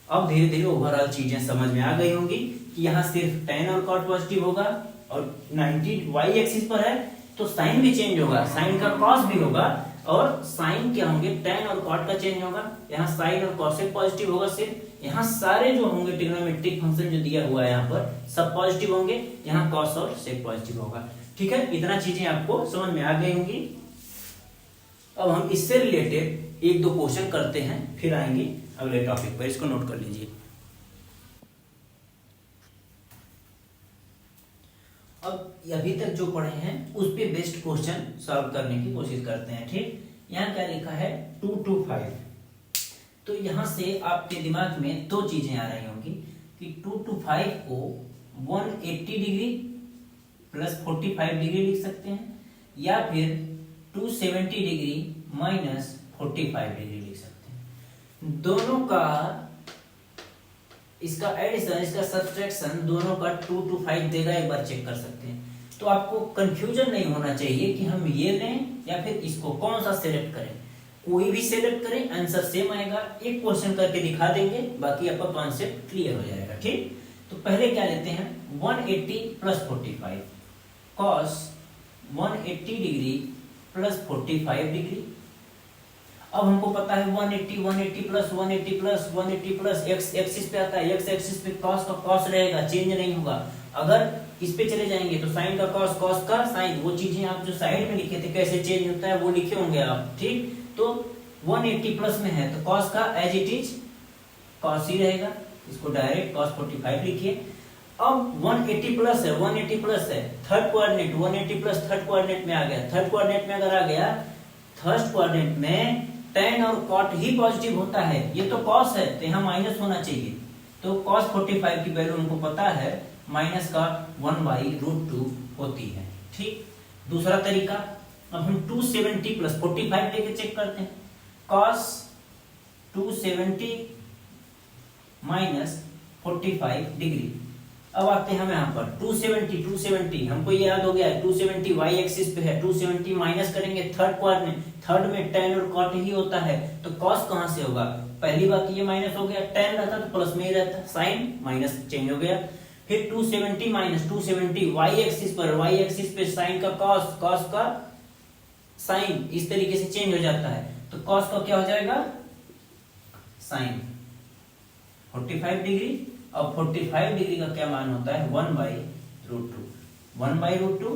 A: अब धीरे धीरे ओवरऑल चीजें समझ में आ गई होंगी कि यहाँ सिर्फ tan और cot पॉजिटिव होगा, और 90 y एक्सिस पर है तो साइन भी चेंज होगा, साइन का cos भी होगा, और साइन क्या होंगे, tan और cot का चेंज होगा, यहाँ साइन और cosec पॉजिटिव होगा सिर्फ, यहाँ सारे जो होंगे ट्रिग्नोमेट्रिक फंक्शन जो दिया हुआ है यहाँ पर सब पॉजिटिव होंगे, यहाँ cos और sec पॉजिटिव होगा, ठीक है। इतना चीजें आपको समझ में आ गई होंगी। अब हम इससे रिलेटेड एक दो क्वेश्चन करते हैं, फिर आएंगे अगले टॉपिक पर, इसको नोट कर लीजिए। अब अभी तक जो पढ़े हैं उस पे बेस्ट क्वेश्चन सॉल्व करने की कोशिश करते हैं, ठीक। यहाँ क्या लिखा है, 2 to 5, तो यहाँ से आपके दिमाग में दो चीजें आ रही होंगी कि 2 to 5 को 180 डिग्री प्लस 45 डिग्री लिख सकते हैं, या फिर 270 डिग्री माइनस 45 डिग्री लिख सकते हैं। दोनों का इसका एडिशन, इसका सब्ट्रैक्शन दोनों का 2 to 5 देगा, एक बार चेक कर सकते हैं। तो आपको कंफ्यूजन नहीं होना चाहिए कि हम ये लें या फिर इसको, कौन सा सिलेक्ट करें। कोई भी सेलेक्ट करें आंसर सेम आएगा। एक क्वेश्चन करके दिखा देंगे, बाकी आपका कॉन्सेप्ट क्लियर हो जाएगा। ठीक, तो पहले क्या लेते हैं 180 plus 45 cos 180 degree plus 45 degree. अब हमको पता है 180 प्लस x एक्सिस पे आता है, x एक्सिस पे cos का cos रहेगा, चेंज नहीं होगा। अगर इस पे चले जाएंगे तो sin का cos, cos का sin, वो चीजें आप जो साइड में लिखे थे कैसे चेंज होता है वो लिखे होंगे आप। ठीक, तो 180 प्लस में है तो cos का एज इट इज cos ही रहेगा, इसको डायरेक्ट cos 45 लिखिए। अब 180 प्लस है, 180 प्लस है, third coordinate 180 plus third coordinate में आ गया। थर्ड कोऑर्डिनेट में अगर आ गया, थर्ड कोऑर्डिनेट में tan और cot ही पॉजिटिव होता है, ये तो cos है तो यहाँ माइनस होना चाहिए। तो cos 45 की वैल्यू हमको पता है माइनस का 1/√2 होती है। ठीक, दूसरा तरीका, अब हम 270 प्लस 45 लेके चेक करते हैं। cos 270 minus 45 degree. अब आते हैं हम यहाँ पर 270 हमको ये याद हो गया है 270 y एक्सिस पे है, 270 माइनस करेंगे थर्ड क्वाड्रेंट में, थर्ड में tan और cot ही होता है तो cos कहां से होगा? पहली बात ये माइनस हो गया, tan रहता तो प्लस में ही रहता, sin माइनस चेंज हो गया। फिर 270 माइनस 270 y एक्सिस पर, y एक्सिस पे sin का cos, cos का sin, इस तरीके से चेंज हो जाता है तो cos का क्या हो जाएगा? sin 45 degree. अब 45 डिग्री का क्या मान होता है? 1/√2। 1/√2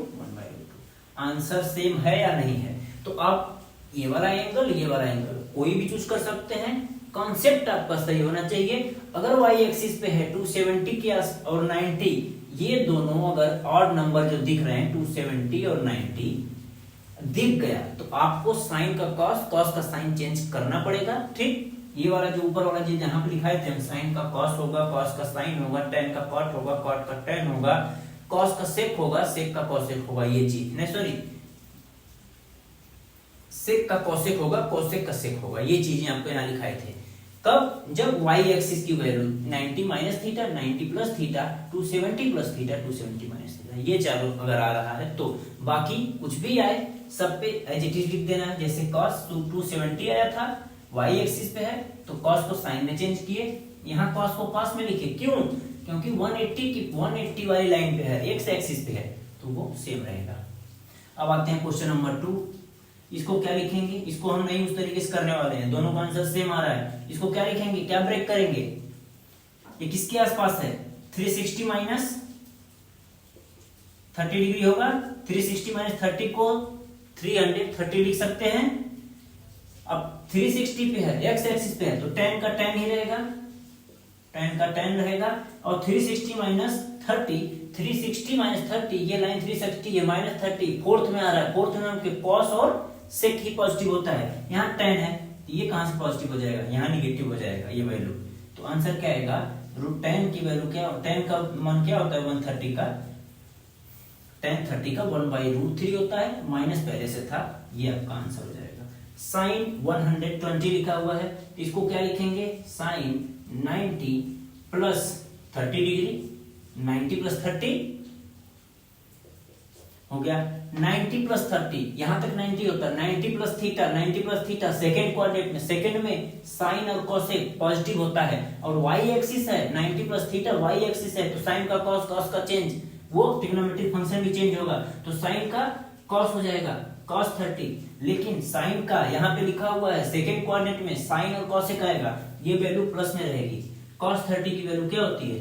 A: आंसर सेम है या नहीं है? तो आप ये वाला एंगल कोई भी चूज कर सकते हैं, कॉन्सेप्ट आपका सही होना चाहिए। अगर y एक्सिस पे है 270 के और 90, ये दोनों अगर ऑड नंबर जो दिख रहे हैं 270 और 90 दिख गया तो आपको साइन का cos, cos का साइन चेंज करना पड़ेगा। ठीक, ये वाला जो ऊपर वाला चीज जहां पे लिखाए थे, साइन का cos होगा, cos का साइन होगा, tan का cot होगा, cot का tan होगा, cos का sec होगा, sec का cosec होगा, ये चीज नहीं, सॉरी, sec का cosec होगा, cosec का sec होगा, ये चीजें आपको यहाँ लिखाए थे। कब? जब y एक्सिस की value 90 minus theta, 90 plus theta, 270 plus theta, 270 minus theta, ये चारों अगर आ रहा है तो बाकी कुछ भी आए सब पे एज इट इज लिख देना है। जैसे cos 270 आया था, y एक्सिस पे है तो cos को साइन में चेंज किए, यहाँ cos को cos में लिखे, क्यों? क्योंकि 180 वाली लाइन पे है, x एक्सिस पे है तो वो सेम रहेगा। अब आते हैं क्वेश्चन नंबर 2। इसको क्या लिखेंगे? इसको हम नहीं उस तरीके से करने वाले हैं, दोनों का आंसर सेम आ रहा है। इसको क्या लिखेंगे, क्या ब्रेक करेंगे? ये किसके आसपास है? 360 माइनस 30 डिग्री होगा, 360 माइनस 30 को 330 लिख सकते हैं। अब 360 पे है, x एक्सिस पे है तो tan का tan ही रहेगा, tan का tan रहेगा। और 360 माइनस 30, ये लाइन 360 है, माइनस 30 फोर्थ में आ रहा है, फोर्थ में आपके cos और sec ही पॉजिटिव होता है, यहाँ tan है तो ये कहां से पॉजिटिव हो जाएगा? यहाँ निगेटिव हो जाएगा ये वैल्यू। तो आंसर क्या आएगा? √tan की वैल्यू क्या, tan का मान क्या होता है? 130 का, tan 30 का 1/√3 होता है, माइनस पहले से था, ये आपका आंसर हो जाएगा। साइन 120 लिखा हुआ है, इसको क्या लिखेंगे? साइन 90 प्लस 30 डिग्री, 90 प्लस 30 हो गया, 90 प्लस 30, यहां तक 90 होता है, 90 plus theta, 90 plus theta second coordinate में, सेकेंड में साइन और कोसेक पॉजिटिव होता है, और y एक्सिस है 90 प्लस थीटा, y एक्सिस है तो साइन का cos, cos का चेंज, वो ट्रिग्नोमेट्रिक फंक्शन भी चेंज होगा तो साइन का cos हो जाएगा cos 30, लेकिन साइन का यहाँ पे लिखा हुआ है सेकेंड कोऑर्डिनेट में साइन और कोसेक आएगा, ये वैल्यू प्लस में रहेगी। cos 30 की वैल्यू क्या होती है?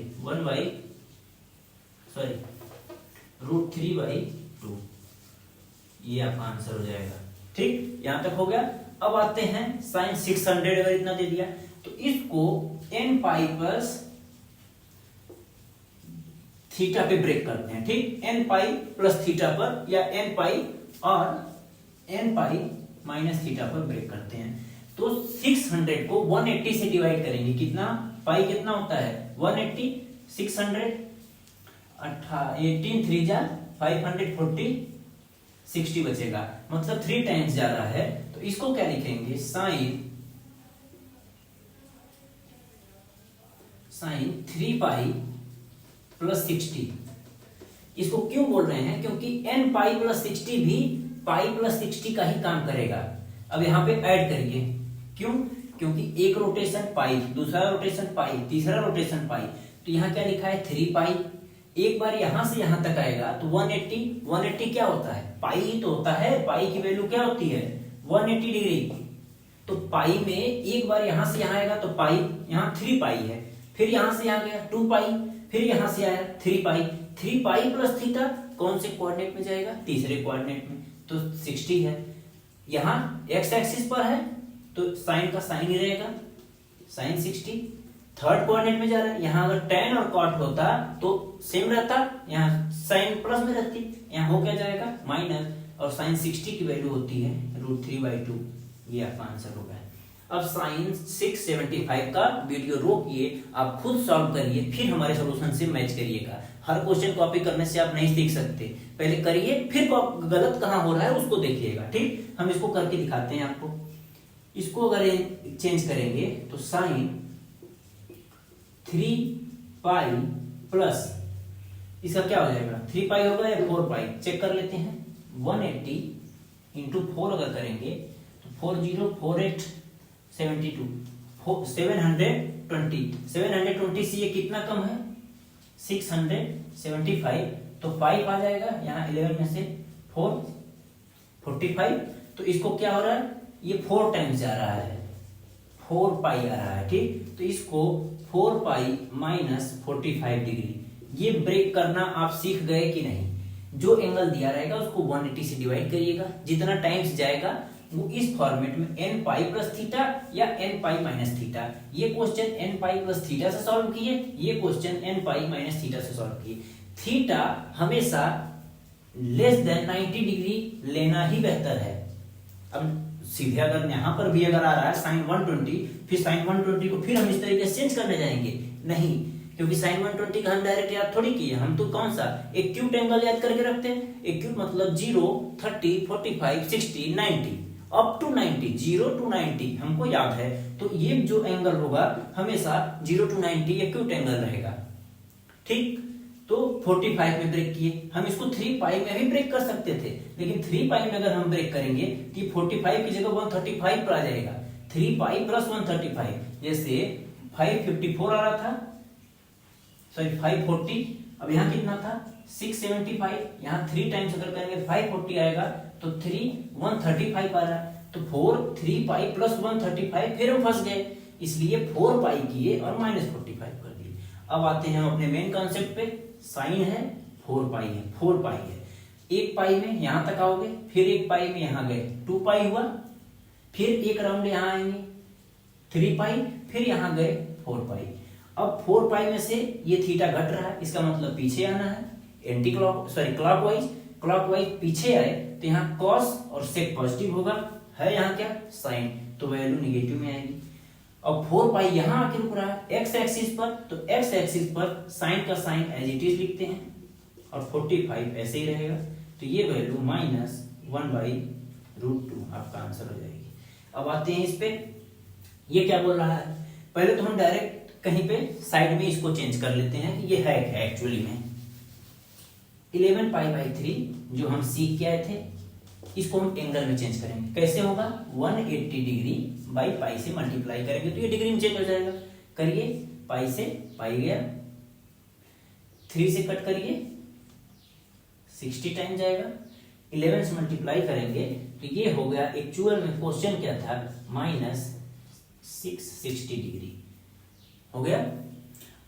A: √3/2, ये आपका आंसर हो जाएगा। ठीक, यहां तक हो गया। अब आते हैं साइन 600 अगर इतना दे दिया तो इसको n पाई प्लस थीटा पे ब्रेक करते हैं। ठीक, n पाई प्लस थीटा पर या n पाई और n पाई माइनस थीटा पर ब्रेक करते हैं। तो 600 को 180 से डिवाइड करेंगे, कितना? पाई कितना होता है? 180, 600, 18 3 जा 540, 60 बचेगा, मतलब 3 टाइम्स जा रहा है तो इसको क्या लिखेंगे? Sine 3 pi plus 60। इसको क्यों बोल रहे हैं? क्योंकि n पाई प्लस 60 भी पाई प्लस 60 का ही काम करेगा। अब यहाँ पे ऐड करिए, क्यों? क्योंकि एक रोटेशन पाई, दूसरा रोटेशन पाई, तीसरा रोटेशन पाई, तो यहाँ क्या लिखा है 3 पाई। एक बार यहां से यहां तक आएगा तो 180, 180 क्या होता है? पाई ही तो होता है। पाई की वैल्यू क्या होती है? 180 डिग्री। तो पाई में एक बार यहां से यहां आएगा तो पाई, यहाँ 3 पाई है, फिर यहां से यहां गया 2 पाई, फिर यहां से आया 3 पाई। 3 पाई प्लस थीटा कौन से कोऑर्डिनेट में जाएगा? तीसरे कोऑर्डिनेट में, तो 60 है। यहाँ एक्स एक्सिस पर है तो साइन का साइन ही रहेगा, साइन 60। थर्ड कोऑर्डिनेट में जा रहा है, यहाँ अगर tan और cot होता तो सेम रहता, यहाँ साइन प्लस में रहती, यहाँ हो क्या जाएगा माइनस, और साइन 60 की वैल्यू होती है √3/2। ये आपका आंसर होगा। अब साइन 675 का वीडियो रोकिए, आप खुद सॉल्व करिए, फिर हमारे सॉल्यूशन से मैच करिएगा। हर क्वेश्चन कॉपी करने से आप नहीं सीख सकते, पहले करिए, फिर गलत कहाँ हो रहा है उसको देखिएगा। ठीक, हम इसको करके दिखाते हैं आपको। इसको अगर चेंज करेंगे तो साइन 3 पाई प्लस इसका क्या हो जाएगा? 3 पाई होगा या 4 पाई? चेक कर लेते हैं। 180 इंटू 4 अगर करेंगे तो 40 4 8 72 720 से ये कितना कम है? 675, तो 5 आ जाएगा यहाँ 11 में से 4 45। तो इसको क्या हो रहा है? ये 4 टाइम्स जा रहा है, 4 पाई आ रहा है। ठीक, तो इसको 4 पाई माइनस 45 डिग्री, ये ब्रेक करना आप सीख गए कि नहीं? जो एंगल दिया रहेगा उसको 180 से डिवाइड करिएगा, जितना टाइम्स जाएगा वो इस फॉर्मेट में n पाई प्लस थीटा या n पाई माइनस थीटा। ये question n pi plus theta से सॉल्व किए, ये question n pi minus theta से सॉल्व किए। थीटा हमेशा लेस देन 90 डिग्री लेना ही बेहतर है। अब सीधे अगर यहाँ पर भी अगर आ रहा है साइन 120, फिर साइन 120 को फिर हम इस तरीके से चेंज करने जाएंगे नहीं, क्योंकि साइन 120 का हम डायरेक्ट याद थोड़ी किए, हम तो कौन सा एक्यूट एंगल याद करके रखते हैं। एक्यूट मतलब 0 30 45 60 90 अप टू 90, 0 to 90 हमको याद है। तो ये जो एंगल होगा हमेशा 0 to 90 एक्यूट एंगल रहेगा। ठीक, तो 45 में ब्रेक किए, हम इसको 3 पाई में भी ब्रेक कर सकते थे, लेकिन 3 पाई में अगर हम ब्रेक करेंगे तो 45 की जगह 135 पर आ जाएगा। 3 पाई प्लस 135, जैसे 554 आ रहा था, सॉरी 540, अब यहाँ कितना था 675, यहाँ 3 टाइम्स अगर करेंगे 540 आएगा, तो 3 135 आ रहा है, तो 4 3 पाई प्लस 135, फिर हम फंस गए, इसलिए 4 पाई किए और माइनस 45 कर दिए। अब आते हैं हम अपने मेन कॉन्सेप्ट पे। साइन है 4 पाई है, 4 पाई है, 1 पाई में यहां तक आओगे, फिर 1 पाई में यहां गए 2 पाई हुआ, फिर एक राउंड यहां आएंगे 3 पाई, फिर यहां गए 4 पाई। अब 4 पाई में से ये थीटा घट रहा है, इसका मतलब पीछे आना है, anti clock sorry clockwise, clockwise पीछे आए तो यहाँ कॉस और सेक पॉजिटिव होगा, है यहाँ क्या साइन, तो वैल्यू निगेटिव में आएगी। अब 4 पाई यहाँ आके रुक रहा है एक्स एक्सिस पर, तो एक्स एक्सिस पर साइन का साइन एज इट इज लिखते हैं, और 45 ऐसे ही रहेगा, तो ये वैल्यू -1/√2 आपका आंसर हो जाएगी। अब आते हैं इस पे, ये क्या बोल रहा है? पहले तो हम डायरेक्ट कहीं पे साइड में इसको चेंज कर लेते हैं कि ये है क्या एक्चुअली में। 11 पाई/3 जो हम सीख के आए थे, इसको हम एंगल में चेंज करेंगे। कैसे होगा? 180 डिग्री बाई पाई से मल्टीप्लाई करेंगे तो ये डिग्री में चेंज हो जाएगा। करिए, पाई से पाई गया, 3 से कट करिए 60 टाइम जाएगा, 11 से मल्टीप्लाई करेंगे तो ये हो गया, एक्चुअल में क्वेश्चन क्या था -660 डिग्री हो गया।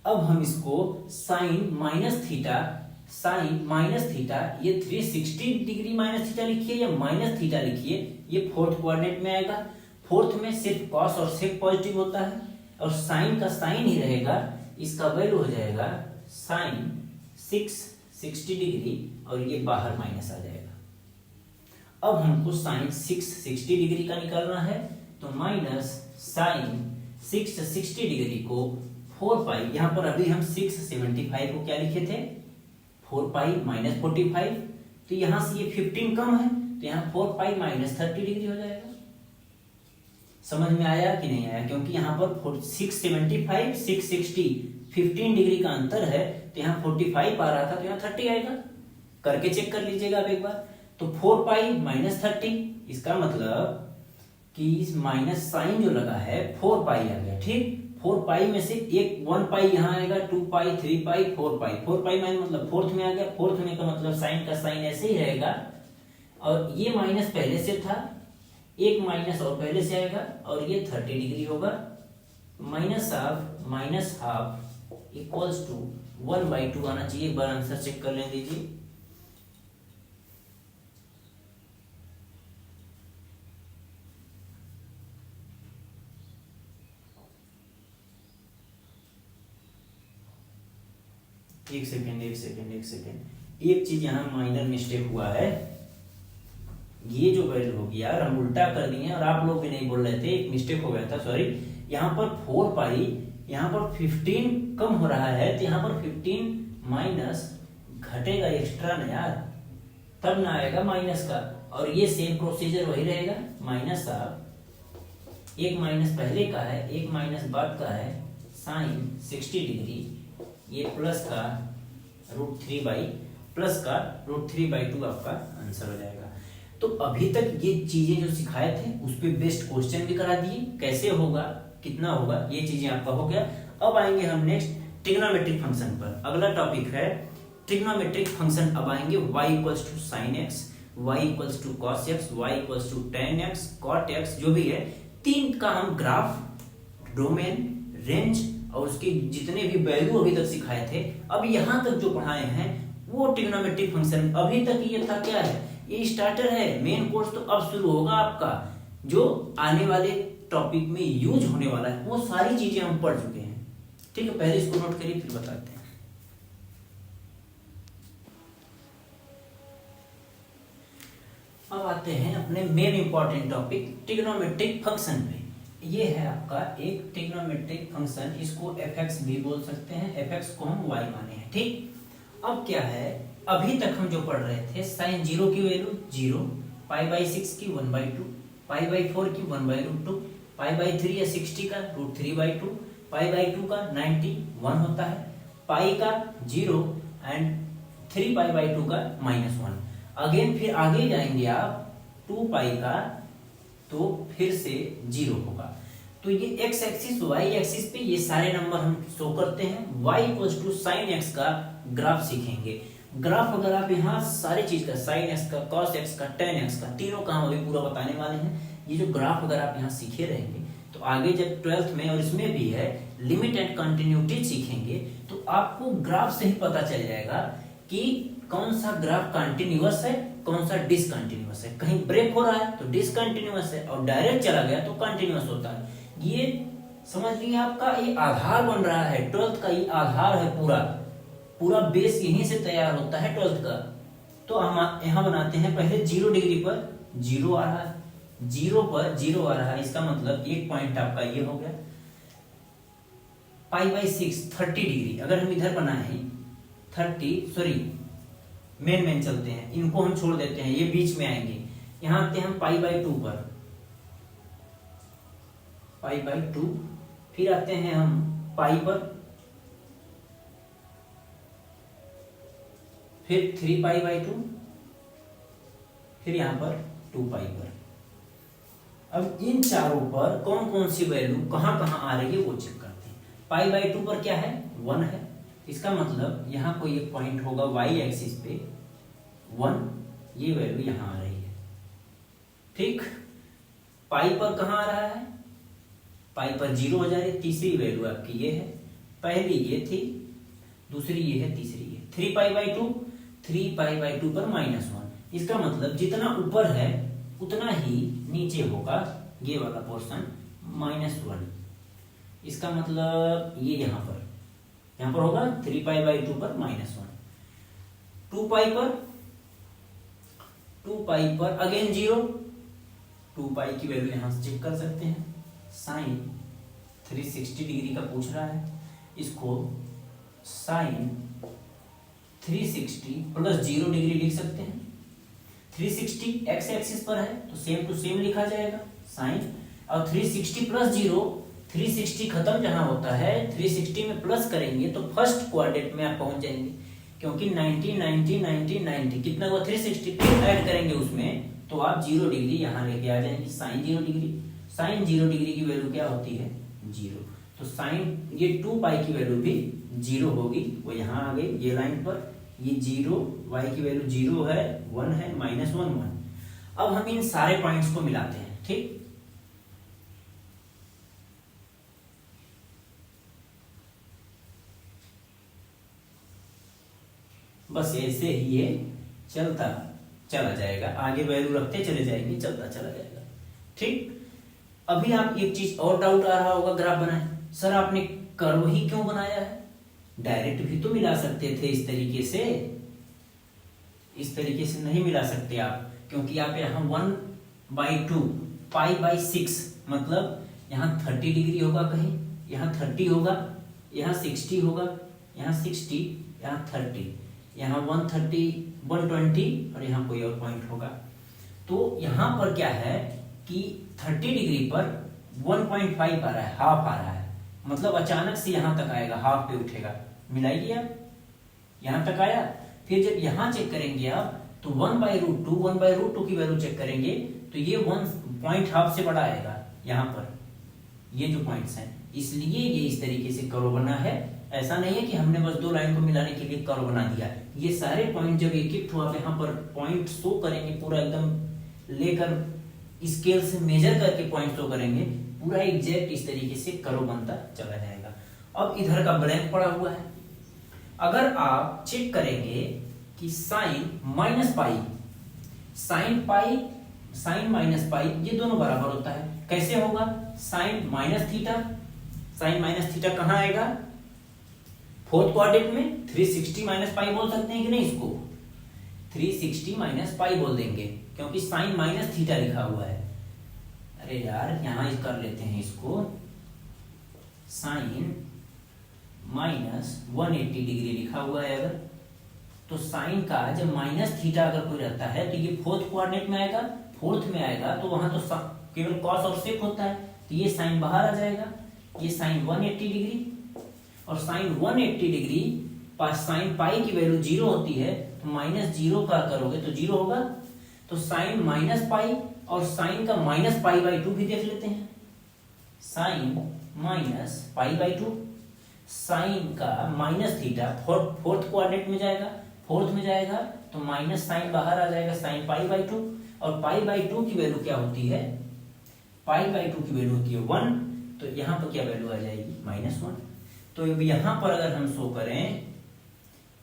A: अब हम इसको sine minus theta, sine minus theta, ये 360 डिग्री माइनस थीटा लिखिए या माइनस थीटा लिखिए, ये फोर्थ कोऑर्डिनेट में आएगा। फोर्थ में सिर्फ कॉस और सेक पॉजिटिव होता है, और साइन का साइन ही रहेगा, इसका वैल्यू हो जाएगा साइन 660 डिग्री, और ये बाहर माइनस आ जाएगा। अब हमको साइन 660 डिग्री का निकालना है, तो माइनस साइन 660 डिग्री को 4 पाई, यहां पर अभी हम 675 को क्या लिखे थे 4 पाई माइनस 45, तो यहां से ये 15 कम है, तो यहाँ 4 पाई माइनस 30 डिग्री हो जाएगा। समझ में आया कि नहीं आया? क्योंकि यहाँ पर 675 660 15 डिग्री का अंतर है, तो यहाँ 45 आ रहा था, तो यहाँ 30 आएगा। करके चेक कर लीजिएगा आप एक बार। तो 4 पाई माइनस 30, इसका मतलब कि इस माइनस साइन जो लगा है 4 पाई आ गया, ठीक। 4 पाई में से एक 1 पाई यहाँ आएगा, 2 पाई, 3 पाई, 4 पाई। 4 पाई माइनस मतलब फोर्थ में आ गया, फोर्थ में का मतलब साइन का साइन ऐसे ही रहेगा, और ये माइनस पहले से था, एक माइनस और पहले से आएगा, और ये 30 डिग्री होगा। माइनस हाफ इक्वल्स टू 1/2 आना चाहिए। एक बार आंसर चेक कर लें दीजिए। एक सेकेंड, एक चीज यहाँ माइनर मिस्टेक हुआ है। ये जो वैल्यू होगी यार, हम उल्टा कर दिए और आप लोग भी नहीं बोल रहे थे, एक मिस्टेक हो गया था, सॉरी। यहाँ पर 4 पाई, यहाँ पर 15 कम हो रहा है, तो यहाँ पर 15 माइनस घटेगा एक्स्ट्रा ना यार, तब ना आएगा माइनस का। और ये सेम प्रोसीजर वही रहेगा, माइनस आप एक माइनस पहले का है, एक माइनस बाद का है, साइन 60 डिग्री, ये प्लस का √3/2 आपका आंसर हो जाएगा। तो अभी तक ये चीजें जो सिखाए थे उस पे बेस्ट क्वेश्चन भी करा दिए, कैसे होगा, कितना होगा, ये चीजें आपका हो गया। अब आएंगे हम नेक्स्ट ट्रिग्नोमेट्रिक फंक्शन पर। अगला टॉपिक है ट्रिग्नोमेट्रिक फंक्शन। अब आएंगे y equals to sine x, y equals to cos x, y equals to tan x, cot x, जो भी है, तीन का हम ग्राफ, डोमेन, रेंज और उसके जितने भी वैल्यू अभी तक सिखाए थे, अब यहाँ तक जो पढ़ाए हैं वो ट्रिग्नोमेट्रिक फंक्शन। अभी तक ये था क्या है, ये स्टार्टर है, मेन कोर्स तो अब शुरू होगा आपका, जो आने वाले टॉपिक में यूज होने वाला है, वो सारी चीजें हम पढ़ चुके हैं, ठीक है। पहले इसको नोट करिए फिर बताते हैं। अब आते हैं अपने main important topic trigonometric function पे। ये है आपका एक ट्रिग्नोमेट्रिक फंक्शन, इसको fx भी बोल सकते हैं, fx को हम y माने हैं, ठीक। अब क्या है, अभी तक हम जो पढ़ रहे थे, साइन 0 की वैल्यू 0, π/6 की 1/2, π/4 की 1/√2, π/3 या 60 का √3/2, π/2 का 91 होता है, पाई का 0 एंड 3π/2 का -1। अगेन फिर आगे जाएंगे आप 2 पाई का, तो फिर से 0 होगा। तो ये x एक्सिस y एक्सिस पे ये सारे नंबर हम शो करते हैं। y equals to sine x का ग्राफ सीखेंगे। ग्राफ अगर आप यहाँ सारे चीज का, साइन x का, कॉस x का, टेन x का, तीनों का हम अभी पूरा बताने वाले हैं। ये जो ग्राफ अगर आप यहाँ सीखे रहेंगे, तो आगे जब 12th में और इसमें भी है लिमिट एंड कंटिन्यूटी सीखेंगे, तो आपको ग्राफ से ही पता चल जाएगा कि कौन सा ग्राफ कंटिन्यूअस है, कौन सा डिसकंटिन्यूअस है। कहीं ब्रेक हो रहा है तो डिसकंटिन्यूअस है, और डायरेक्ट चला गया तो कंटिन्यूअस होता है। ये समझ लीजिए आपका ये आधार बन रहा है 12th का, ये आधार है, पूरा बेस यहीं से तैयार होता है 12th का। तो हम यहाँ बनाते हैं, पहले 0 डिग्री पर 0 आ रहा है, 0 पर 0 आ रहा है, इसका मतलब एक पॉइंट आपका ये हो गया। π/6 30 डिग्री, अगर हम इधर बनाए 30, सॉरी मेन चलते हैं, इनको हम छोड़ देते हैं, ये बीच में आएंगे। यहाँ आते हैं हम π/2 पर, π/2, फिर आते हैं हम पाई पर, फिर 3π/2, फिर यहाँ पर 2 पाई पर। अब इन चारों पर कौन कौन सी वैल्यू कहाँ कहाँ आ रही है वो चेक करते हैं। π/2 पर क्या है, 1 है, इसका मतलब यहाँ कोई एक पॉइंट होगा y एक्सिस पे 1, ये वैल्यू यहाँ आ रही है, ठीक। पाई पर कहाँ आ रहा है, पाई पर 0 हो जा रही है, तीसरी वैल्यू आपकी ये है, पहली ये थी, दूसरी ये है, तीसरी ये। 3π/2 पर -1, इसका मतलब जितना ऊपर है उतना ही नीचे होगा ये वाला पोर्शन, -1। इसका मतलब ये यहाँ पर होगा 3π/2 पर -1। 2 पाई पर अगेन 0, 2 पाई की वैल्यू यहां से चेक कर सकते हैं। साइन 360 डिग्री का पूछ रहा है, इसको साइन 360 प्लस 0 डिग्री लिख सकते हैं। 360 एक्स एक्सिस पर है तो सेम टू सेम लिखा जाएगा साइन, और 360 प्लस 0, 360 खत्म जहां होता है 360 में प्लस करेंगे तो फर्स्ट क्वाड्रेंट में आप पहुंच जाएंगे, क्योंकि 90 90 90 90 कितना हुआ 360, ऐड करेंगे उसमें तो आप 0 डिग्री यहाँ लेके आ जाएंगे, साइन 0 डिग्री। साइन 0 डिग्री की वैल्यू क्या होती है? 0। तो साइन ये 2 पाई की वैल्यू भी 0 होगी, वो यहाँ आ गई ये लाइन पर। ये 0, y की वैल्यू 0 है, 1 है, -1 1। अब हम इन सारे पॉइंट्स को मिलाते हैं, ठीक। बस ऐसे ही ये चलता चला जाएगा, आगे वैल्यू रखते चले जाएंगे, चलता चला जाएगा, ठीक। अभी आप एक चीज और डाउट आ रहा होगा, ग्राफ बनाए सर आपने कर्व ही क्यों बनाया है? डायरेक्ट भी तो मिला सकते थे इस तरीके से। इस तरीके से नहीं मिला सकते आप, क्योंकि आप यहाँ 1/2 π/6 मतलब यहाँ 30 डिग्री होगा, कहीं यहाँ 30 होगा, यहाँ 60 होगा, यहाँ 60, यहाँ 30, यहाँ 130 120 और यहाँ कोई और पॉइंट होगा। तो यहाँ पर क्या है कि 30 डिग्री पर 1.5 आ रहा है, हाफ आ रहा है, मतलब अचानक से यहाँ तक आएगा, हाफ पे उठेगा। मिलाइए आप, यहाँ तक आया। फिर जब यहाँ चेक करेंगे आप तो 1/√2 की वैल्यू चेक करेंगे तो ये 1.5 से बड़ा आएगा यहाँ पर, ये जो पॉइंट्स हैं, इसलिए ये इस तरीके से कर्व बना है। ऐसा नहीं है कि हमने बस 2 लाइन को मिलाने के लिए कर्व बना दिया। ये सारे पॉइंट जब एक एक आप यहाँ पर पॉइंट शो करेंगे, पूरा एकदम लेकर स्केल से मेजर करके पॉइंट शो करेंगे, पूरा एग्जैक्ट इस तरीके से कर्व बनता चला जाएगा। अब इधर का ब्लैंक पड़ा हुआ है, अगर आप चेक करेंगे कि साइन -पाई, साइन माइनस पाई ये दोनों बराबर होता है। कैसे होगा? साइन माइनस थीटा कहाँ आएगा? फोर्थ क्वाड्रेंट में 360 माइनस पाई बोल सकते हैं कि नहीं? इसको 360 माइनस पाई बोल देंगे, क्योंकि साइन माइनस थीटा लिखा हुआ है। अरे यार यहाँ कर लेते हैं इसको, साइन -180 डिग्री लिखा हुआ है अगर, तो साइन का जब माइनस थीटा अगर कोई रहता है तो ये फोर्थ क्वाड्रेंट में आएगा, फोर्थ में आएगा तो वहां तो केवल कॉस और सेक होता है, तो ये साइन बाहर आ जाएगा। ये साइन 180 डिग्री, और साइन 180 डिग्री पास साइन पाई की वैल्यू 0 होती है, तो -0 का करोगे तो 0 होगा। तो साइन -पाई और साइन का -पाई/2 भी देख लेते हैं। साइन -पाई/2, साइन का माइनस थीटा फोर्थ क्वाड्रेंट में जाएगा, फोर्थ में जाएगा तो माइनस साइन बाहर आ जाएगा, साइन पाई/2, और पाई/2 की वैल्यू क्या होती है? पाई/2 की वैल्यू होती है 1, तो यहाँ पर क्या वैल्यू आ जाएगी? -1। तो यहाँ पर अगर हम शो करें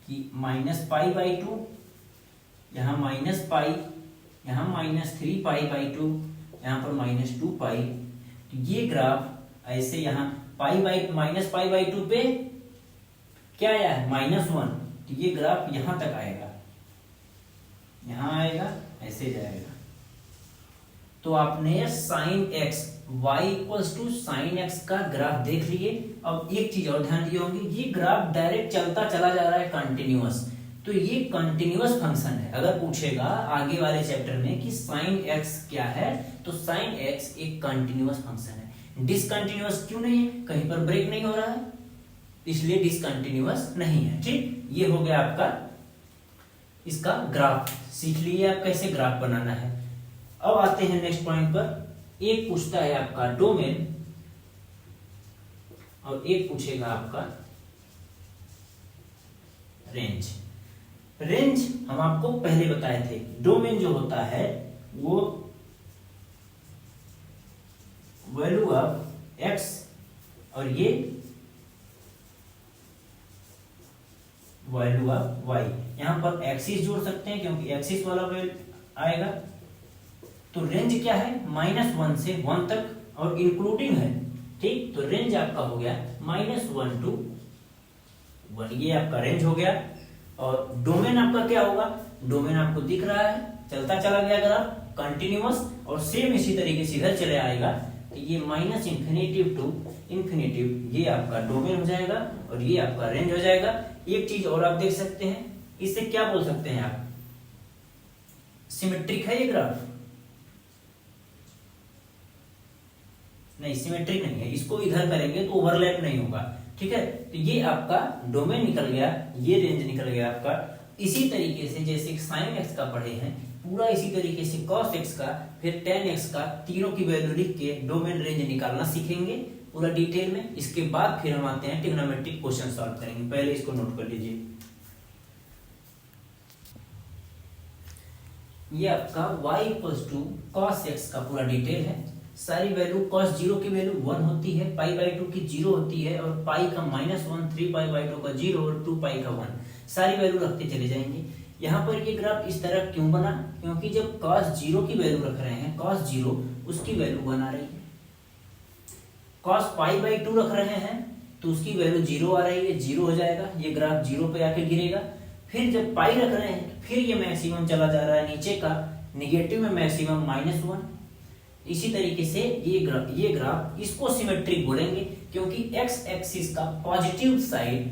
A: कि -पाई/2, यहाँ -पाई, यहाँ -3 पाई/2, यहाँ पर -2 पाई, तो ये ग्राफ ऐसे यहाँ -पाई/2 पे क्या आया है? -1, तो ये ग्राफ यहां तक आएगा, यहां आएगा, ऐसे जाएगा। तो आपने sine x y = sine x का ग्राफ देख लिए। अब एक चीज और ध्यान दिए होंगे, ये ग्राफ डायरेक्ट चलता चला जा रहा है, कंटिन्यूअस, तो ये कंटिन्यूअस फंक्शन है। अगर पूछेगा आगे वाले चैप्टर में कि साइन x क्या है, तो साइन x एक कंटिन्यूअस फंक्शन है। डिसकंटिन्यूअस क्यों नहीं है? कहीं पर ब्रेक नहीं हो रहा है, इसलिए डिसकंटिन्यूअस नहीं है। ठीक, ये हो गया आपका इसका ग्राफ। सीख लिए आप कैसे ग्राफ बनाना है। अब आते हैं नेक्स्ट पॉइंट पर। एक पूछता है आपका डोमेन और एक पूछेगा आपका रेंज। रेंज हम आपको पहले बताए थे, डोमेन जो होता है वो वैल्यू ऑफ एक्स और ये वैल्यू ऑफ वाई। यहां पर एक्सिस जोड़ सकते हैं क्योंकि एक्सिस वाला वैल्यू आएगा। तो रेंज क्या है? -1 से 1 तक और इंक्लूडिंग है। ठीक, तो रेंज आपका हो गया -1 to 1, ये आपका रेंज हो गया। और डोमेन आपका क्या होगा? डोमेन आपको दिख रहा है, चलता चला गया ग्राफ कंटिन्यूअस, और सेम इसी तरीके से इधर चले आएगा। तो ये -∞ to ∞, ये आपका डोमेन हो जाएगा और ये आपका रेंज हो जाएगा। एक चीज और आप देख सकते हैं, इसे क्या बोल सकते हैं आप? सिमेट्रिक है ये ग्राफ? नहीं, सिमेट्रिक नहीं है। इसको इधर करेंगे तो ओवरलैप नहीं होगा। ठीक है, तो ये आपका डोमेन निकल गया, ये रेंज निकल गया आपका। इसी तरीके से जैसे साइन एक्स का पढ़े हैं, पूरा इसी तरीके से cos x का फिर tan x का तीनों की वैल्यू लिख के डोमेन रेंज निकालना सीखेंगे पूरा डिटेल में। इसके बाद फिर हम आते हैं ट्रिग्नोमेट्रिक क्वेश्चन सॉल्व करेंगे। पहले इसको नोट कर लीजिए। ये आपका y equals to cos x का पूरा डिटेल है। सारी वैल्यू cos 0 की वैल्यू 1 होती है, पाई बाई 2 की 0 होती है, और पाई का -1, 3 पाई बाई 2 का 0 और 2 पाई का 1, सारी वैल्यू रखते चले जाएंगे। यहाँ पर ये ग्राफ इस तरह क्यों बना? क्योंकि जब cos 0 की वैल्यू रख रहे हैं, cos 0 उसकी वैल्यू 1 आ रही है। cos पाई बाई 2 रख रहे हैं तो उसकी वैल्यू 0 आ रही है, 0 हो जाएगा, ये ग्राफ 0 पे आके गिरेगा। फिर जब पाई रख रहे हैं फिर ये मैक्सिमम चला जा रहा है नीचे का, निगेटिव में मैक्सिमम -1। इसी तरीके से ये ग्राफ इसको सिमेट्रिक बोलेंगे, क्योंकि x एक्सिस का पॉजिटिव साइड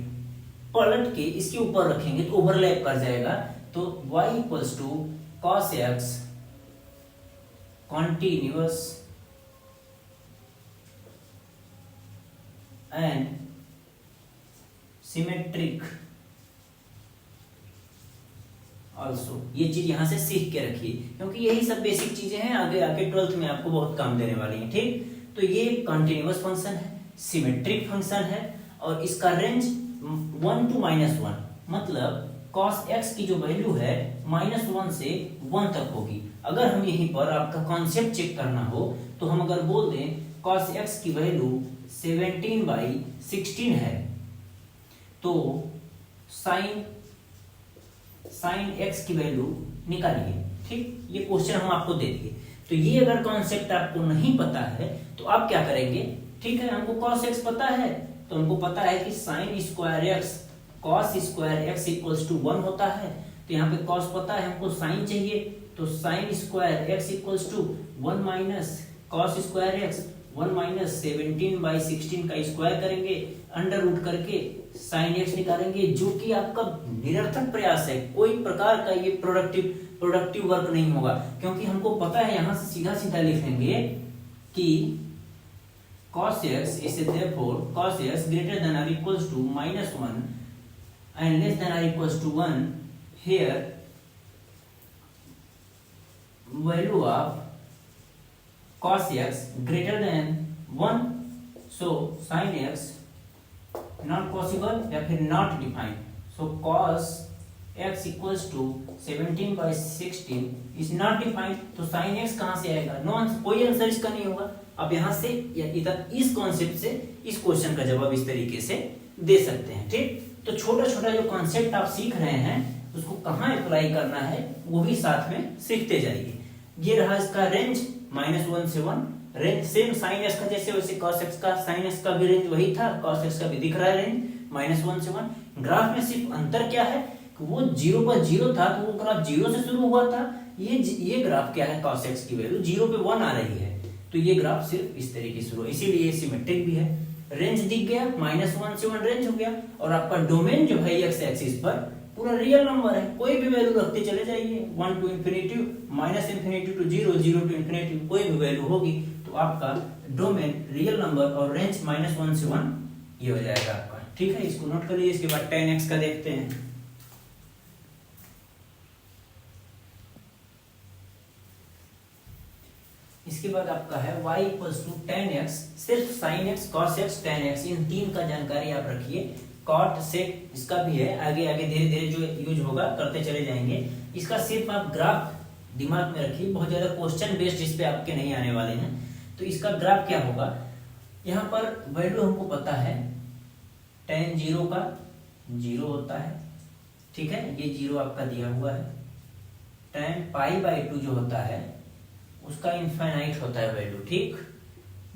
A: पलट के इसके ऊपर रखेंगे तो ओवरलैप कर जाएगा। तो y equals to cos x continuous and symmetric also. ये चीज यहां से सीख के रखिए, क्योंकि यही सब बेसिक चीजें हैं, आगे आके 12th में आपको बहुत काम देने वाली हैं। ठीक, तो ये कंटिन्यूअस फंक्शन है, सिमेट्रिक फंक्शन है, और इसका रेंज 1 to -1, मतलब cos x की जो वैल्यू है -1 से 1 तक होगी। अगर हम यहीं पर आपका कॉन्सेप्ट चेक करना हो तो हम अगर बोल दें cos x की वैल्यू 17/16 है, तो sin x की वैल्यू निकालिए। ठीक, ये क्वेश्चन हम आपको दे दिए। तो ये अगर कॉन्सेप्ट आपको नहीं पता है तो आप क्या करेंगे? ठीक है, हमको cos x पता है तो हमको पता है कि sin square x cos square x equals to 1 होता है। तो यहाँ पे cos पता है, हमको sin चाहिए, तो sin square x equals to 1 minus cos square x, 1 minus 17/16 का स्क्वायर करेंगे, अंडर रूट करके sin x निकालेंगे, जो कि आपका निरर्थक प्रयास है। कोई प्रकार का ये प्रोडक्टिव वर्क नहीं होगा, क्योंकि हमको पता है। यहां से सीधा सीधा लिखेंगे कि cos x is therefore cos x greater than or equals to -1 and less than or equals to 1, here value of cos x greater than 1, so sin x not possible या फिर not defined, so cos x equals to 17/16 is not defined, तो sin x कहां से आएगा? No answer, कोई answer इसका नहीं होगा। अब यहां से या इधर इस कॉन्सेप्ट से इस क्वेश्चन का जवाब इस तरीके से दे सकते हैं। ठीक, तो छोटा छोटा जो कॉन्सेप्ट आप सीख रहे हैं उसको कहां अप्लाई करना है वो भी साथ में सीखते जाइए। ये रहा इसका रेंज -1 से 1, रेंज सेम sin x का जैसे वैसे cos x का sin x का भी रेंज वही था, cos x का भी दिख रहा है रेंज -1 से 1। ग्राफ में सिर्फ अंतर क्या है कि वो 0 पर 0 था तो वो ग्राफ 0 से शुरू हुआ था। ये ग्राफ क्या है, cos x की वैल्यू 0 पे 1 आ रही है, तो ये ग्राफ सिर्फ इस तरीके से हुआ, इसीलिए ये सिमेट्रिक भी है। रेंज दिख गया, -1 से 1 रेंज हो गया, और आपका डोमेन जो है x एक्सिस पर पूरा रियल नंबर है, कोई भी वैल्यू रखते चले जाइए, 1 to infinity, -infinity to 0, 0 to infinity, कोई भी वैल्यू होगी तो आपका डोमेन रियल नंबर और रेंज -1 से 1 ये हो जाएगा आपका। ठीक है, इसको नोट कर लीजिए। इसके बाद tan x का देखते हैं। इसके बाद आपका है y equals to tan x, सिर्फ sin x, cos x, tan x, इन तीन का जानकारी आप रखिए। cot sec इसका भी है, आगे आगे धीरे धीरे जो यूज होगा करते चले जाएंगे। इसका सिर्फ आप ग्राफ दिमाग में रखिए, बहुत ज्यादा क्वेश्चन बेस्ड इस पे आपके नहीं आने वाले हैं। तो इसका ग्राफ क्या होगा, यहाँ पर वैल्यू हमको पता है tan 0 का 0 होता है। ठीक है, ये 0 आपका दिया हुआ है। tan π/2 जो होता है उसका इनफाइनाइट होता है वैल्यू। ठीक,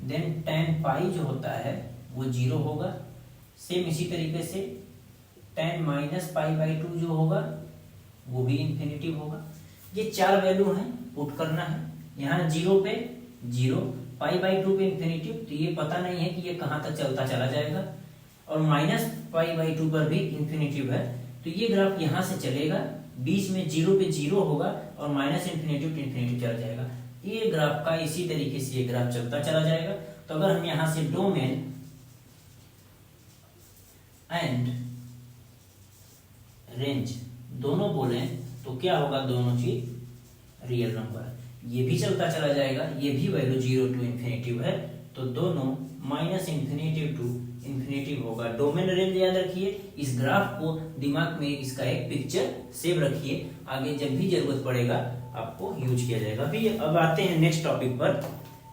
A: देन tan पाई जो होता है वो 0 होगा। सेम इसी तरीके से tan -π/2 जो होगा वो भी इन्फिनिटिव होगा। ये 4 वैल्यू हैं, पुट करना है। यहाँ 0 पे 0, π/2 पे इन्फिनिटिव, तो ये पता नहीं है कि ये कहाँ तक चलता चला जाएगा, और -π/2 पर भी इन्फिनिटिव है, तो ये ग्राफ यहाँ से चलेगा, बीच में 0 पे 0 होगा और -इन्फिनिटिव टू इन्फिनिटिव चला जाएगा। ये ग्राफ का इसी तरीके से ये ग्राफ चलता चला जाएगा। तो अगर हम यहां से डोमेन एंड रेंज दोनों बोलें तो क्या होगा, दोनों चीज रियल नंबर, ये भी चलता चला जाएगा, ये भी वैल्यू 0 टू इन्फिनेटिव है, तो दोनों माइनस इन्फिनेटिव टू इन्फिनेटिव होगा। डोमेन रेंज याद रखिए, इस ग्राफ को दिमाग में इसका एक पिक्चर सेव रखिए, आगे जब भी जरूरत पड़ेगा आपको यूज किया जाएगा। अभी अब आते हैं नेक्स्ट टॉपिक पर।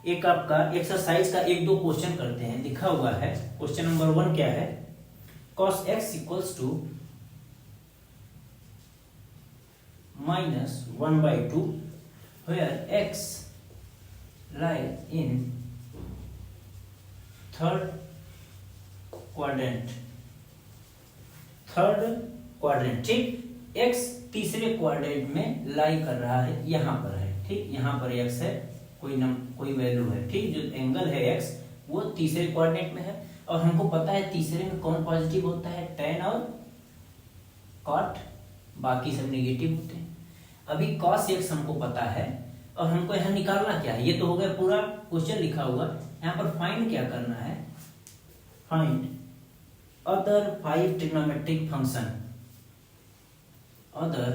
A: एक आपका एक्सरसाइज का एक दो क्वेश्चन करते हैं, लिखा हुआ है क्वेश्चन नंबर 1 क्या है, cos x equals to -1/2 where x lie in third quadrant, ठीक। x तीसरे क्वाड्रेंट में लाई कर रहा है, यहाँ पर है, ठीक, यहाँ पर x है, कोई वैल्यू है, ठीक, जो एंगल है x वो तीसरे क्वाड्रेंट में है, और हमको पता है तीसरे में कौन पॉजिटिव होता है, tan और cot, बाकी सब नेगेटिव होते हैं। अभी cos x हमको पता है और हमको यहाँ निकालना क्या है, ये तो हो गया पूरा क्वेश्चन लिखा हुआ, यहाँ पर फाइंड क्या करना है, find other 5 trigonometric function, other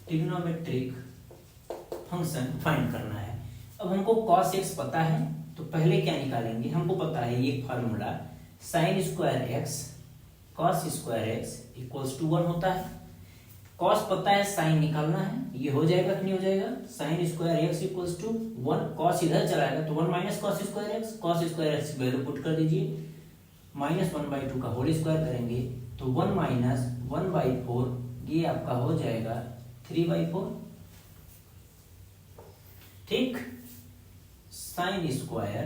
A: trigonometric function find करना है। अब हमको cos x पता है, तो पहले क्या निकालेंगे, हमको पता है ये formula sin square x cos square x equals to 1 होता है। cos पता है, sin निकालना है, ये हो जाएगा कि नहीं हो जाएगा, sin square x equals to 1, cos इधर चलाएगा तो 1 minus cos square x value put कर दीजिए, -1/2 का होल स्क्वायर करेंगे तो 1 माइनस 1/4, ये आपका हो जाएगा 3/4, ठीक। sin square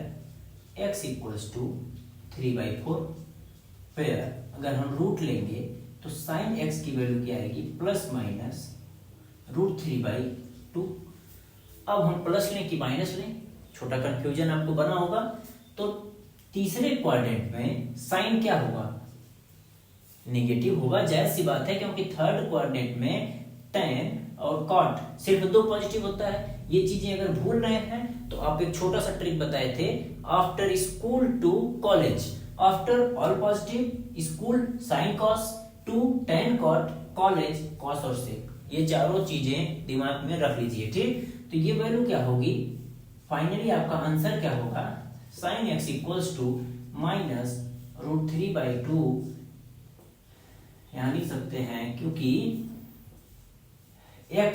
A: x equals to 3/4, फिर अगर हम रूट लेंगे तो sin x की वैल्यू क्या आएगी, ±√3/2। अब हम प्लस लें कि माइनस लें, छोटा कंफ्यूजन आपको बना होगा। तो तीसरे क्वाड्रेंट में साइन क्या होगा, नेगेटिव होगा, जायज सी बात है, क्योंकि थर्ड क्वाड्रेंट में tan और cot सिर्फ 2 पॉजिटिव होता है। ये चीजें अगर भूल रहे हैं तो आप एक छोटा सा ट्रिक बताए थे, after school to college, after all positive, school sine cos, to tan cot, college cos और sec, ये चारों चीजें दिमाग में रख लीजिए, ठीक। तो ये वैल्यू क्या होगी, फाइनली आपका आंसर क्या होगा, sin x इक्वल्स टू -√3/2, यहां लिख सकते हैं, क्योंकि x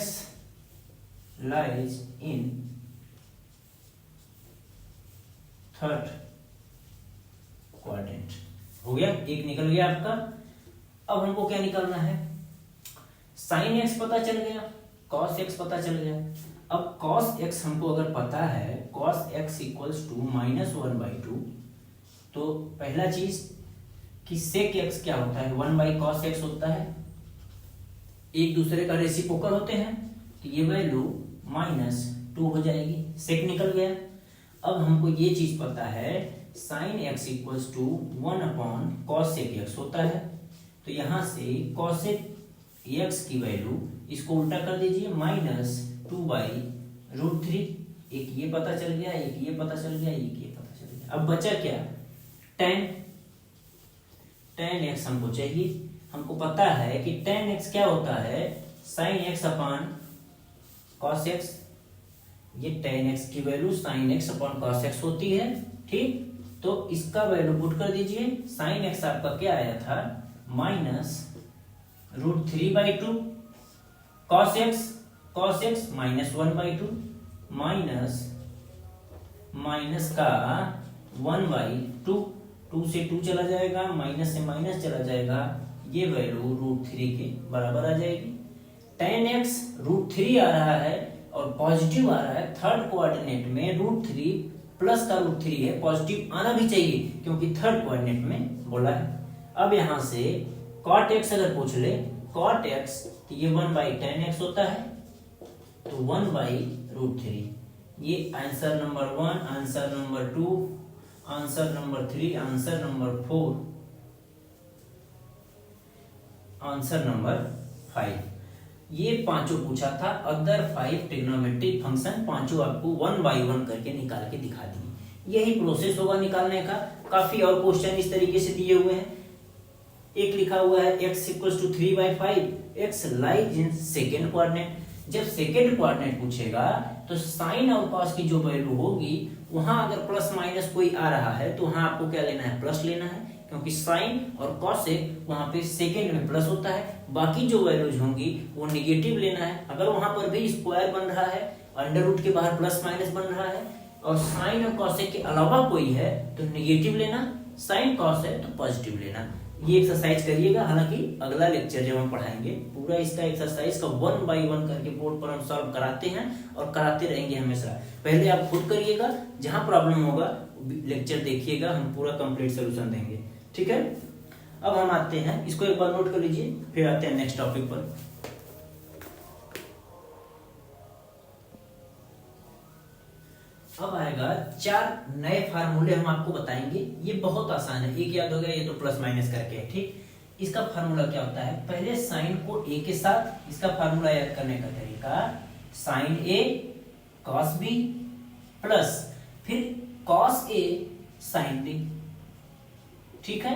A: lies in third quadrant. हो गया, एक निकल गया आपका। अब हमको क्या निकालना है, sin x पता चल गया, cos x पता चल गया। अब cos x हमको अगर पता है, cos x इक्वल्स टू -1/2, तो पहला चीज कि sec x क्या होता है, 1/cos x होता है, एक दूसरे का रेसिप्रोकल होते हैं, तो ये वैल्यू -2 हो जाएगी, sec निकल गया। अब हमको ये चीज पता है, sin x equals to 1/cos x होता है, तो यहां से cos x की वैल्यू, इसको उल्टा कर दीजिए, -2/√3, एक ये पता चल गया, एक ये पता चल गया, एक ये पता चल गया। अब बचा क्या, tan x हमको चाहिए। हमको पता है कि tan x क्या होता है, sin x/cos x, ये tan x की वैल्यू sin x/cos x होती है, ठीक। तो इसका वैल्यू पुट कर दीजिए, sin x आपका क्या आया था, -√3/2, cos x -1/2, माइनस का 1/2, 2 से 2 चला जाएगा, माइनस से माइनस चला जाएगा, ये वैल्यू √3 के बराबर आ जाएगी। tan x √3 आ रहा है और पॉजिटिव आ रहा है, थर्ड कोऑर्डिनेट में √3 प्लस का √3 है, पॉजिटिव आना भी चाहिए क्योंकि थर्ड कोऑर्डिनेट में बोला है। अब यहां से cot x अगर पूछ ले, cot x तो ये 1/tan x होता है, तो 1/√3, ये answer number 1, answer number 2, answer number 3, answer number 4, answer number 5, ये पांचों पूछा था। अदर 5 ट्रिग्नोमेट्रिक फंक्शन, पांचों आपको 1 बाय 1 करके निकाल के दिखा दिए। यही प्रोसेस होगा निकालने का। काफी और क्वेश्चन इस तरीके से दिए हुए हैं, एक लिखा हुआ है x equals to 3/5, x lies in second coordinate. जब सेकेंड कोऑर्डिनेट पूछेगा तो साइन और कॉस की जो वैल्यू होगी वहां अगर प्लस माइनस कोई आ रहा है तो वहां आपको क्या लेना है, प्लस लेना है, क्योंकि साइन और कॉसेक वहां पे सेकेंड में प्लस होता है। बाकी जो वैल्यूज होंगी वो निगेटिव लेना है। अगर वहां पर भी स्क्वायर बन रहा है, अंडर रूट के बाहर प्लस माइनस बन रहा है और साइन और कॉसेक के अलावा कोई है तो निगेटिव लेना, साइन कॉस है तो पॉजिटिव लेना। ये एक्सरसाइज करिएगा। हालांकि अगला लेक्चर जब हम पढ़ाएंगे पूरा इसका एक्सरसाइज का 1 बाय 1 करके बोर्ड पर हम सॉल्व कराते हैं और कराते रहेंगे हमेशा। पहले आप खुद करिएगा, जहां प्रॉब्लम होगा लेक्चर देखिएगा, हम पूरा कंप्लीट सोल्यूशन देंगे, ठीक है। अब हम आते हैं, इसको एक बार नोट कर लीजिए, फिर आते हैं नेक्स्ट टॉपिक पर। अब आएगा 4 नए फार्मूले हम आपको बताएंगे। ये बहुत आसान है, एक याद हो गया, ये तो प्लस माइनस करके है, ठीक। इसका फार्मूला क्या होता है, पहले साइन को ए के साथ, इसका फार्मूला याद करने का तरीका साइन ए कॉस बी प्लस फिर कॉस ए साइन बी, ठीक है।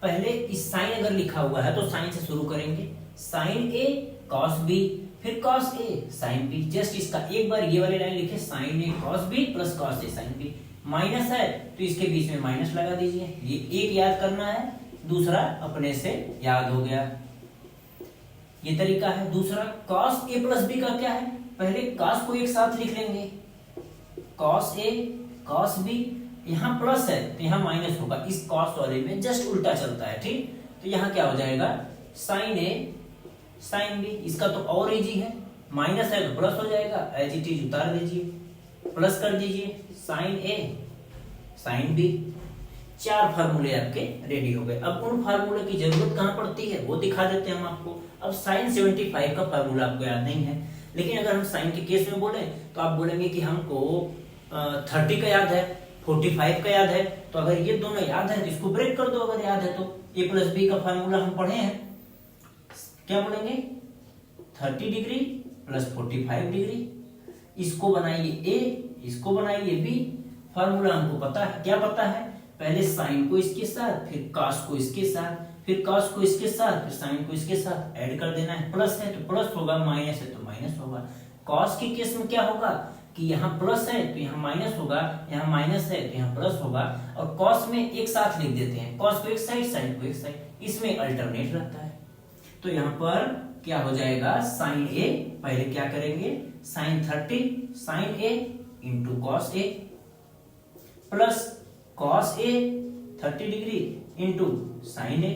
A: पहले इस साइन अगर लिखा हुआ है तो साइन से शुरू करेंगे, साइन ए कॉस बी फिर cos A sine B. Just इसका एक बार ये वाली लाइन लिखे, sign A cos B plus cos A sine B. Minus है तो इसके बीच में माइनस लगा दीजिए। ये एक याद करना है, दूसरा अपने से याद हो गया, ये तरीका है। दूसरा कॉस ए प्लस बी का क्या है, पहले कॉस को एक साथ लिख लेंगे, कॉस ए कॉस बी, यहाँ प्लस है तो यहाँ माइनस होगा, इस कॉस वाले में जस्ट उल्टा चलता है, ठीक। तो यहाँ क्या हो जाएगा, साइन ए साइन बी। इसका तो और इजी है, माइनस है तो प्लस हो जाएगा, एज इट इज उतार दीजिए, प्लस कर दीजिए, साइन ए साइन बी। 4 फार्मूले आपके रेडी हो गए। अब उन फार्मूले की जरूरत कहां पड़ती है वो दिखा देते हैं हम आपको। अब साइन 75 का फार्मूला आपको याद नहीं है, लेकिन अगर हम साइन के केस में बोले तो आप बोलेंगे कि हमको 30 का याद है, 45 का याद है। तो अगर ये दोनों याद है तो इसको ब्रेक कर दो, अगर याद है तो। ए प्लस बी का फार्मूला हम पढ़े हैं, क्या बोलेंगे, 30 डिग्री प्लस 45 डिग्री। इसको बनाइए ए, इसको बनाइए बी। फार्मूला हमको पता है, क्या पता है, पहले साइन को इसके साथ, फिर कॉस को इसके साथ, फिर कॉस को इसके साथ, फिर साइन को इसके साथ ऐड कर देना है। प्लस है तो प्लस होगा, माइनस है तो माइनस होगा। कॉस के केस में क्या होगा कि यहाँ प्लस है तो यहाँ माइनस होगा, यहाँ माइनस है तो यहाँ प्लस होगा। और कॉस में एक साथ लिख देते हैं, कॉस को एक साइड, साइन को एक साइड, इसमें अल्टरनेट रहता है। तो यहाँ पर क्या हो जाएगा, साइन ए, पहले क्या करेंगे, sign 30 sign A into cos A plus cos A 30 degree into sine A.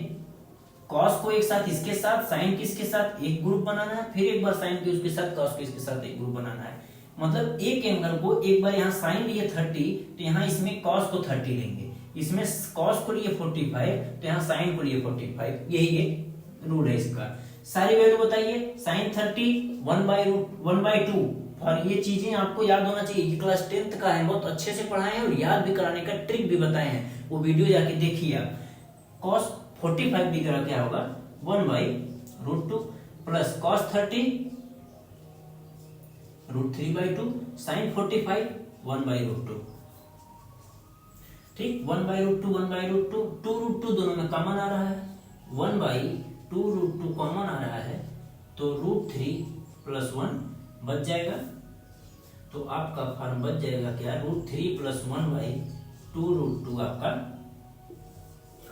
A: Cos को एक साथ इसके साथ, साइन किसके साथ एक ग्रुप बनाना है, फिर एक बार साइन के उसके साथ, कॉस के इसके साथ एक ग्रुप बनाना है। मतलब एक एंगल को एक बार यहाँ साइन लिए 30 तो यहाँ इसमें कॉस को 30 लेंगे, इसमें कॉस को लिए 45 तो यहाँ साइन को लिए 45। यही है रूल है इसका। सारी वैल्यू बताइए, साइन 30 1/2। और ये चीजें आपको याद होना चाहिए, ये क्लास 10th का है, बहुत अच्छे से पढ़ाए हैं और याद भी कराने का ट्रिक भी बताए हैं, वो वीडियो जाके देखिए आप। cos 45 की तरह क्या होगा, 1/√2 प्लस cos 30 √3/2 sin 45 1/√2, ठीक। 1/√2 1/√2, 2√2 दोनों में कॉमन आ रहा है, 1/2√2 कॉमन आ रहा है तो √3 + 1 बच जाएगा। तो आपका फॉर्म बच जाएगा क्या, √3 + 1/2√2 आपका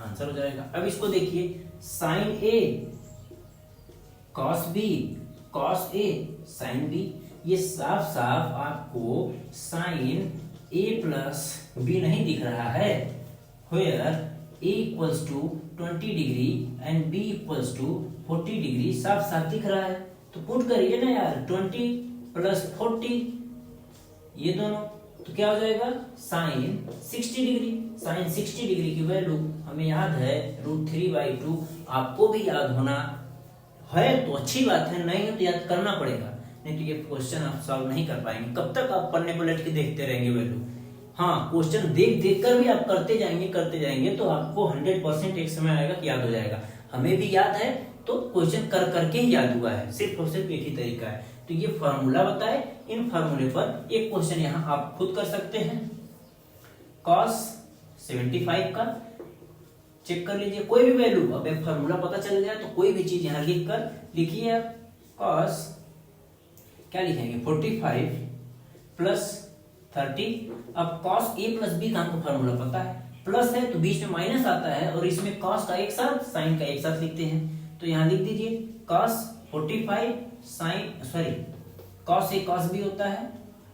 A: आंसर हो जाएगा। अब इसको देखिए, sign A cos B cos A sine B, ये साफ साफ आपको साइन ए प्लस बी नहीं दिख रहा है, where a equals to 20 degree and b equals to 40 degree साफ साफ दिख रहा है। तो पुट करिए ना यार, 20 + 40 ये दोनों, तो क्या हो जाएगा, साइन 60 डिग्री। साइन 60 डिग्री की वैल्यू हमें याद है √3/2। आपको भी याद होना है तो अच्छी बात है, नहीं है तो याद करना पड़ेगा, नहीं तो ये क्वेश्चन आप सॉल्व नहीं कर पाएंगे। कब तक आप पन्ने पलट के देखते रहेंगे वैल्यू। हाँ, क्वेश्चन देख देख कर भी आप करते जाएंगे तो आपको 100% एक समय आएगा कि याद हो जाएगा। हमें भी याद है तो क्वेश्चन कर करके ही याद हुआ है, सिर्फ और सिर्फ एक ही तरीका है। तो ये फार्मूला बताए, इन फार्मूले पर एक क्वेश्चन यहाँ आप खुद कर सकते हैं। cos 75 का चेक कर लीजिए कोई भी वैल्यू, अब एक फार्मूला पता चल गया तो कोई भी चीज यहाँ लिख कर लिखिए आप। कॉस क्या लिखेंगे 45 प्लस 30। अब कॉस ए प्लस बी का हमको फार्मूला पता है, प्लस है तो बीच में माइनस आता है और इसमें कॉस का एक साथ साइन का एक साथ लिखते हैं। तो यहाँ लिख दीजिए cos 45 sign sorry cos A cos B होता है,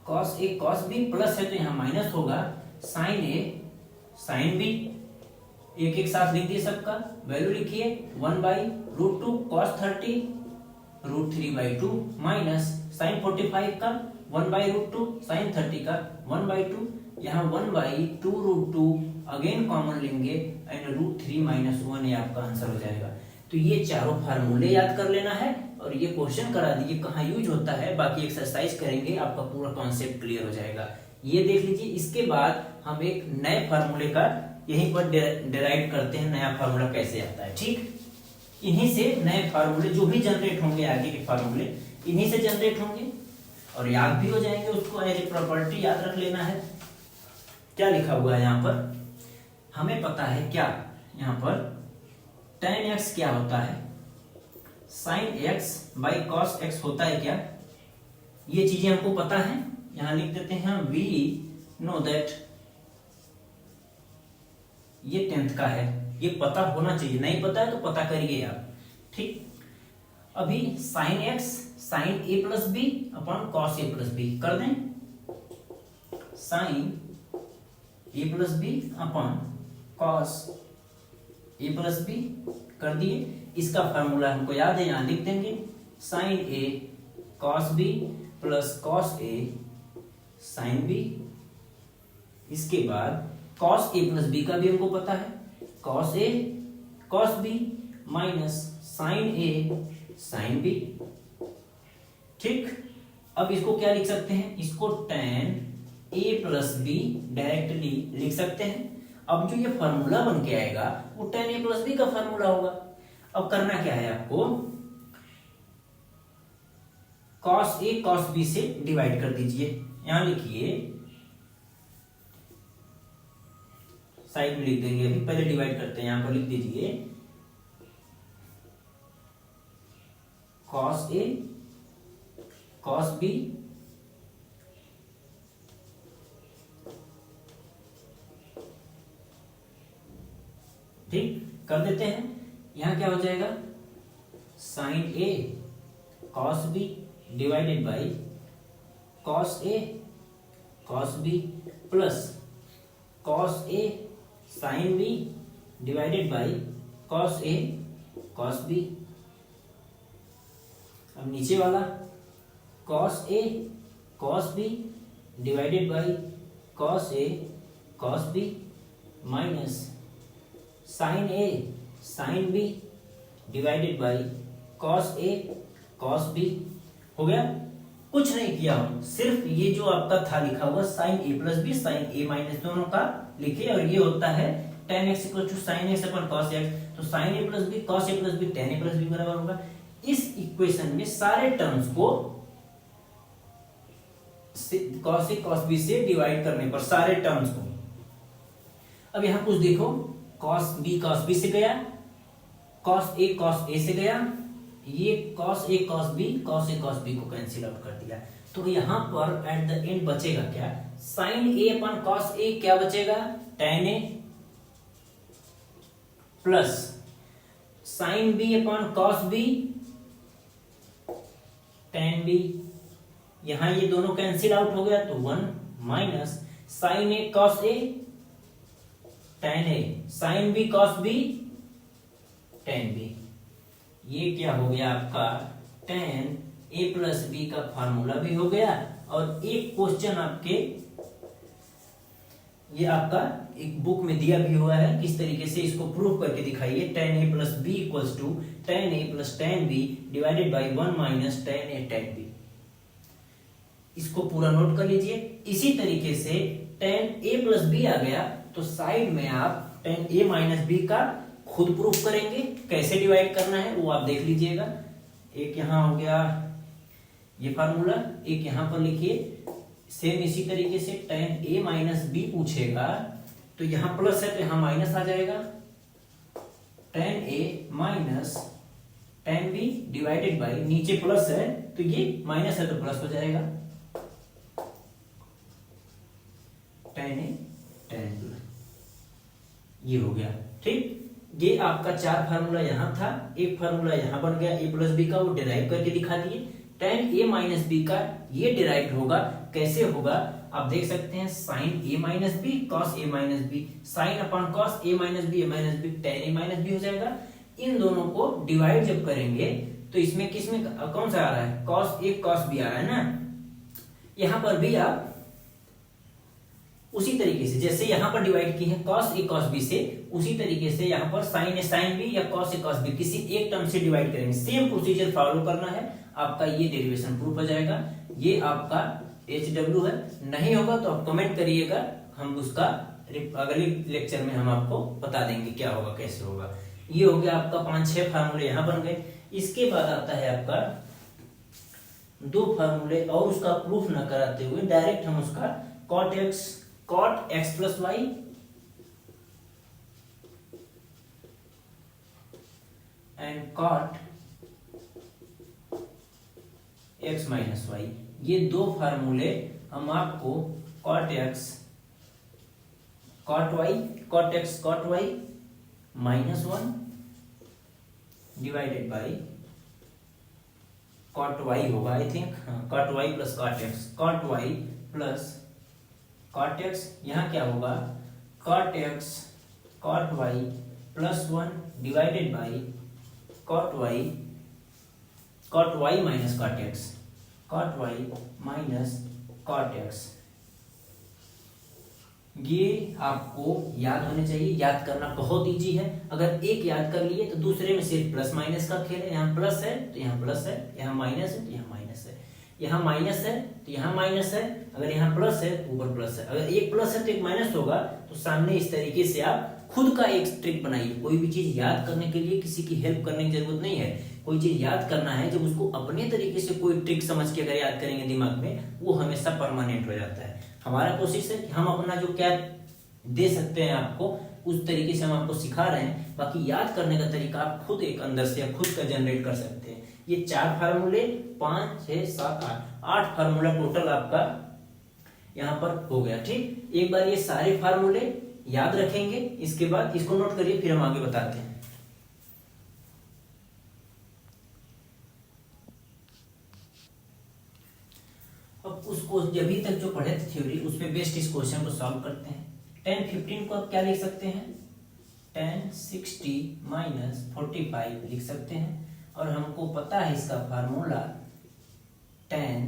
A: cos A cos B plus है तो यहाँ माइनस होगा साइन ए साइन बी, एक एक साथ लिख दिए सबका वैल्यू लिखिए 1/√2 cos 30 √3/2 माइनस साइन 45 का 1/√2 साइन 30 का 1/2, यहाँ 1/2√2 अगेन कॉमन लेंगे एंड √3 - 1 ये आपका आंसर हो जाएगा। तो ये चारों फार्मूले याद कर लेना है और ये क्वेश्चन करा दीजिए कहाँ यूज होता है, बाकी एक्सरसाइज करेंगे आपका पूरा कॉन्सेप्ट क्लियर हो जाएगा। ये देख लीजिए। इसके बाद हम एक नए फार्मूले का यहीं पर डिराइव करते हैं, नया फार्मूला कैसे आता है। ठीक, इन्हीं से नए फार्मूले जो भी जनरेट होंगे आगे के फार्मूले इन्हीं से जनरेट होंगे और याद भी हो जाएंगे, उसको एज ए प्रॉपर्टी याद रख लेना है। क्या लिखा हुआ है यहाँ पर, हमें पता है क्या, यहाँ पर tan x क्या होता है, sin x by cos x होता है क्या, ये चीजें हमको पता है। यहाँ लिख देते हैं वी नो दैट, ये 10th का है, ये पता होना चाहिए, नहीं पता है तो पता करिए आप। ठीक, अभी sin x sin a plus b upon cos a plus b कर दें, sin a plus b upon cos a plus b कर दिए। इसका फार्मूला हमको याद है, यहाँ लिख देंगे sin a cos b plus cos a sin b। इसके बाद cos a प्लस b का भी हमको पता है, cos a cos b minus sin a sin b। ठीक, अब इसको क्या लिख सकते हैं, इसको tan a plus b directly लिख सकते हैं। अब जो ये फार्मूला बन के आएगा वो tan a प्लस b का फार्मूला होगा। अब करना क्या है आपको, cos a cos b से डिवाइड कर दीजिए। यहां लिखिए, साइड में लिख देंगे, अभी पहले डिवाइड करते हैं। यहां पर लिख दीजिए cos a cos b ठीक कर देते हैं। यहां क्या हो जाएगा, sin a cos b divided by cos a cos b plus cos a sin b divided by cos a cos b। अब नीचे वाला cos a cos b divided by cos a cos b minus sin a sin b divided by cos a cos b। हो गया, कुछ नहीं किया हम, सिर्फ ये जो आपका था लिखा हुआ sin a plus b sin a minus दोनों का लिखे, और ये होता है tan x equal to sin x upon cos x, तो sin a plus b cos a plus b tan a plus b बराबर होगा। इस इक्वेशन में सारे टर्म्स को cos a cos b से डिवाइड करने पर सारे टर्म्स को, अब यहां कुछ देखो, cos b cos b से गया, cos a से गया, ये cos a cos b को कैंसिल आउट कर दिया। तो यहां पर एट द एंड बचेगा क्या, sin a upon cos a क्या बचेगा, tan a plus sin b upon cos b tan b। यहां ये दोनों कैंसिल आउट हो गया तो 1 minus sin a cos a tan a sin b cos b tan b। ये क्या हो गया आपका, tan a प्लस b का फार्मूला भी हो गया। और एक क्वेश्चन आपके ये आपका एक बुक में दिया भी हुआ है, किस तरीके से इसको प्रूव करके दिखाइए। tan a plus b equals to tan a plus tan b divided by 1 minus tan a tan b। इसको पूरा नोट कर लीजिए। इसी तरीके से tan a प्लस b आ गया तो साइड में आप tan a माइनस b का खुद प्रूफ करेंगे, कैसे डिवाइड करना है वो आप देख लीजिएगा। एक यहां हो गया ये फार्मूला, एक यहां पर लिखिए। सेम इसी तरीके से tan a माइनस b पूछेगा तो यहां प्लस है तो यहां माइनस आ जाएगा, tan a minus tan b divided by, नीचे प्लस है तो ये माइनस है तो प्लस हो जाएगा, tan a tan b, ये हो गया। ठीक, ये आपका 4 फार्मूला यहाँ था, एक फार्मूला यहाँ बन गया a प्लस बी का, वो डिराइव करके दिखा दिए। tan a माइनस बी का ये डिराइव होगा, कैसे होगा आप देख सकते हैं, sine a minus b cos a minus b, sine upon cos a minus b tan a minus b हो जाएगा। इन दोनों को डिवाइड जब करेंगे तो इसमें किसमें कौन सा आ रहा है, कॉस a कॉस b आ रहा है ना, यहाँ पर भी आप उसी तरीके से जैसे यहाँ पर डिवाइड की है cos a cos b से, उसी तरीके से यहाँ पर sin a sin b या cos a cos b किसी एक टर्म से डिवाइड करेंगे। सेम प्रोसीजर फॉलो करना है, आपका ये डेरिवेशन प्रूफ हो जाएगा। ये आपका HW है, नहीं होगा तो आप कमेंट करिएगा, हम उसका अगले लेक्चर में हम आपको बता देंगे क्या होगा कैसे होगा। ये हो गया आपका 5-6 फार्मूले यहाँ बन गए। इसके बाद आता है आपका 2 फार्मूले, और उसका प्रूफ न कराते हुए डायरेक्ट हम उसका cot x plus y and cot x minus y, ये 2 फार्मूले हम आपको cot x cot y minus 1 divided by cot y होगा, I think cot y plus cot y plus cot x, यहाँ क्या होगा cot x cot y plus 1 divided by cot y minus cot y minus cot x। ये आपको याद होने चाहिए, याद करना बहुत इजी है। अगर एक याद कर लिए तो दूसरे में सिर्फ प्लस माइनस का खेल है, यहाँ प्लस है तो यहाँ प्लस है, यहाँ माइनस है तो यहाँ माइनस है, यहाँ माइनस है तो यहाँ माइनस है, अगर यहाँ प्लस है तो ऊपर प्लस है, अगर एक प्लस है तो एक माइनस होगा। तो सामने इस तरीके से आप खुद का एक ट्रिक बनाइए। कोई भी चीज याद करने के लिए किसी की हेल्प करने की जरूरत नहीं है। कोई चीज याद करना है, जब उसको अपने तरीके से कोई ट्रिक समझ के अगर याद करेंगे दिमाग में, वो हमेशा परमानेंट हो जाता है। हमारा कोशिश है कि हम अपना जो क्या दे सकते हैं आपको, उस तरीके से हम आपको सिखा रहे हैं। बाकी याद करने का तरीका आप खुद एक अंदर से खुद का जनरेट कर सकते हैं। ये 4 फार्मूले 5, 6, 7, 8 फार्मूला टोटल आपका यहाँ पर हो गया। ठीक, एक बार ये सारे फार्मूले याद रखेंगे, इसके बाद इसको नोट करिए, फिर हम आगे बताते हैं। अब उसको अभी तक जो पढ़े थे थ्योरी, उस पे बेस्ड इस क्वेश्चन को सॉल्व करते हैं। tan 15 को आप क्या लिख सकते हैं, tan 60 माइनस 45 लिख सकते हैं। और हमको पता है इसका formula tan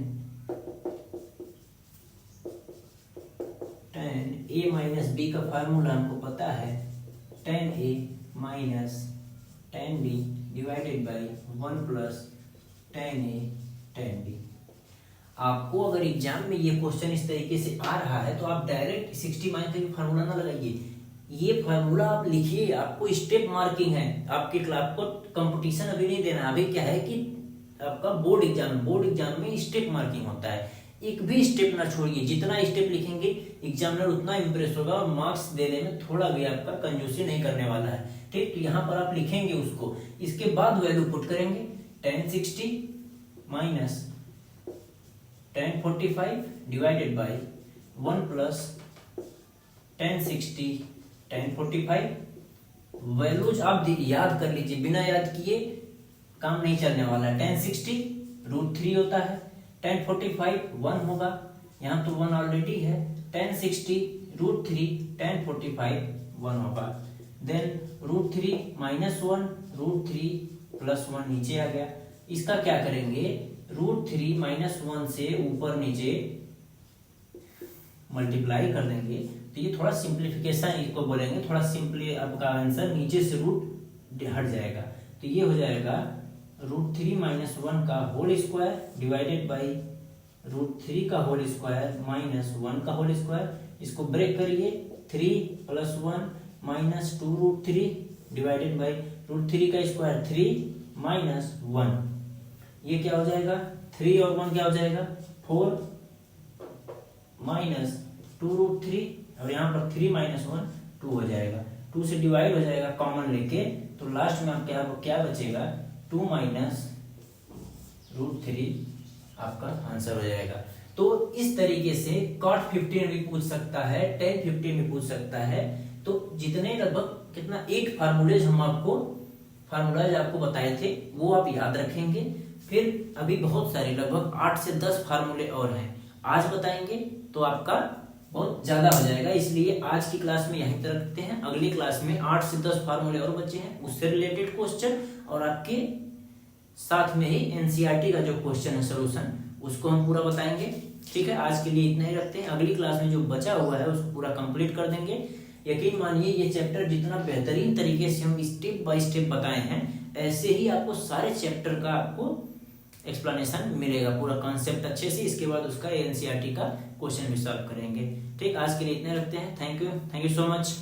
A: a minus b का फार्मूला हमको पता है tan a minus tan b divided by 1 plus tan a tan b। आपको अगर एग्जाम में ये क्वेश्चन इस तरीके से आ रहा है तो आप डायरेक्ट 60 माइनस का फार्मूला ना लगाइए, ये फार्मूला आप लिखिए। आपको स्टेप मार्किंग है, आपके क्लास को कंपटीशन अभी नहीं देना। अभी क्या है कि आपका बोर्ड एग्जाम में स्टेप मार्किंग होता है। एक भी स्टेप ना छोड़िए, जितना स्टेप लिखेंगे एग्जामिनर उतना इंप्रेस होगा और मार्क्स देने में थोड़ा भी आपका कंजूसी नहीं करने वाला है। ठीक, तो यहाँ पर आप लिखेंगे उसको, इसके बाद वैल्यू पुट करेंगे tan 60 minus tan 45 divided by 1 plus tan 60 tan 45। Values आप याद कर लीजिए, बिना याद किए काम नहीं चलने वाला। tan 60 √3 होता है, tan 45 1 होगा, यहाँ तो 1 ऑलरेडी है। tan 60 √3 tan 45 1 होगा, देन √3 माइनस 1 √3 प्लस 1 नीचे आ गया। इसका क्या करेंगे, √3 माइनस 1 से ऊपर नीचे मल्टीप्लाई कर देंगे। तो ये थोड़ा सिंप्लीफिकेशन इसको बोलेंगे, थोड़ा सिंपली आपका आंसर नीचे से रूट हट जाएगा। तो ये हो जाएगा √3 माइनस 1 का होल स्क्वायर डिवाइडेड बाई √3 का होल स्क्वायर माइनस 1 का होल स्क्वायर। इसको ब्रेक करिए, 3 प्लस 1 माइनस 2√3 डिवाइडेड बाई √3 का स्क्वायर 3 माइनस 1। ये क्या हो जाएगा, 3 और 1 क्या हो जाएगा 4 माइनस 2√3, और यहाँ पर 3 माइनस 1 2 हो जाएगा। 2 से डिवाइड हो जाएगा कॉमन लेके, तो लास्ट में आप क्या बचेगा 2 माइनस √3 आपका आंसर हो जाएगा। तो इस तरीके से cot 15 भी पूछ सकता है, tan 15 भी पूछ सकता है। तो जितने लगभग कितना 8 फार्मूलाज आपको बताए थे वो आप याद रखेंगे। फिर अभी बहुत सारे लगभग 8 से 10 फार्मूले और हैं, आज बताएंगे तो आपका बहुत ज्यादा हो जाएगा, इसलिए आज की क्लास में यहीं तक रखते हैं। अगली क्लास में 8 से 10 फार्मूले और बचे हैं, उससे रिलेटेड क्वेश्चन और आपके साथ में ही एनसीईआरटी का जो क्वेश्चन है सोल्यूशन उसको हम पूरा बताएंगे। ठीक है, आज के लिए इतना ही रखते हैं। अगली क्लास में जो बचा हुआ है उसको पूरा कंप्लीट कर देंगे। यकीन मानिए ये चैप्टर जितना बेहतरीन तरीके से हम स्टेप बाय स्टेप बताए हैं, ऐसे ही आपको सारे चैप्टर का आपको एक्सप्लेनेशन मिलेगा, पूरा कॉन्सेप्ट अच्छे से। इसके बाद उसका एनसीईआरटी का क्वेश्चन भी सॉल्व करेंगे। ठीक, आज के लिए इतने रखते हैं। Thank you so much.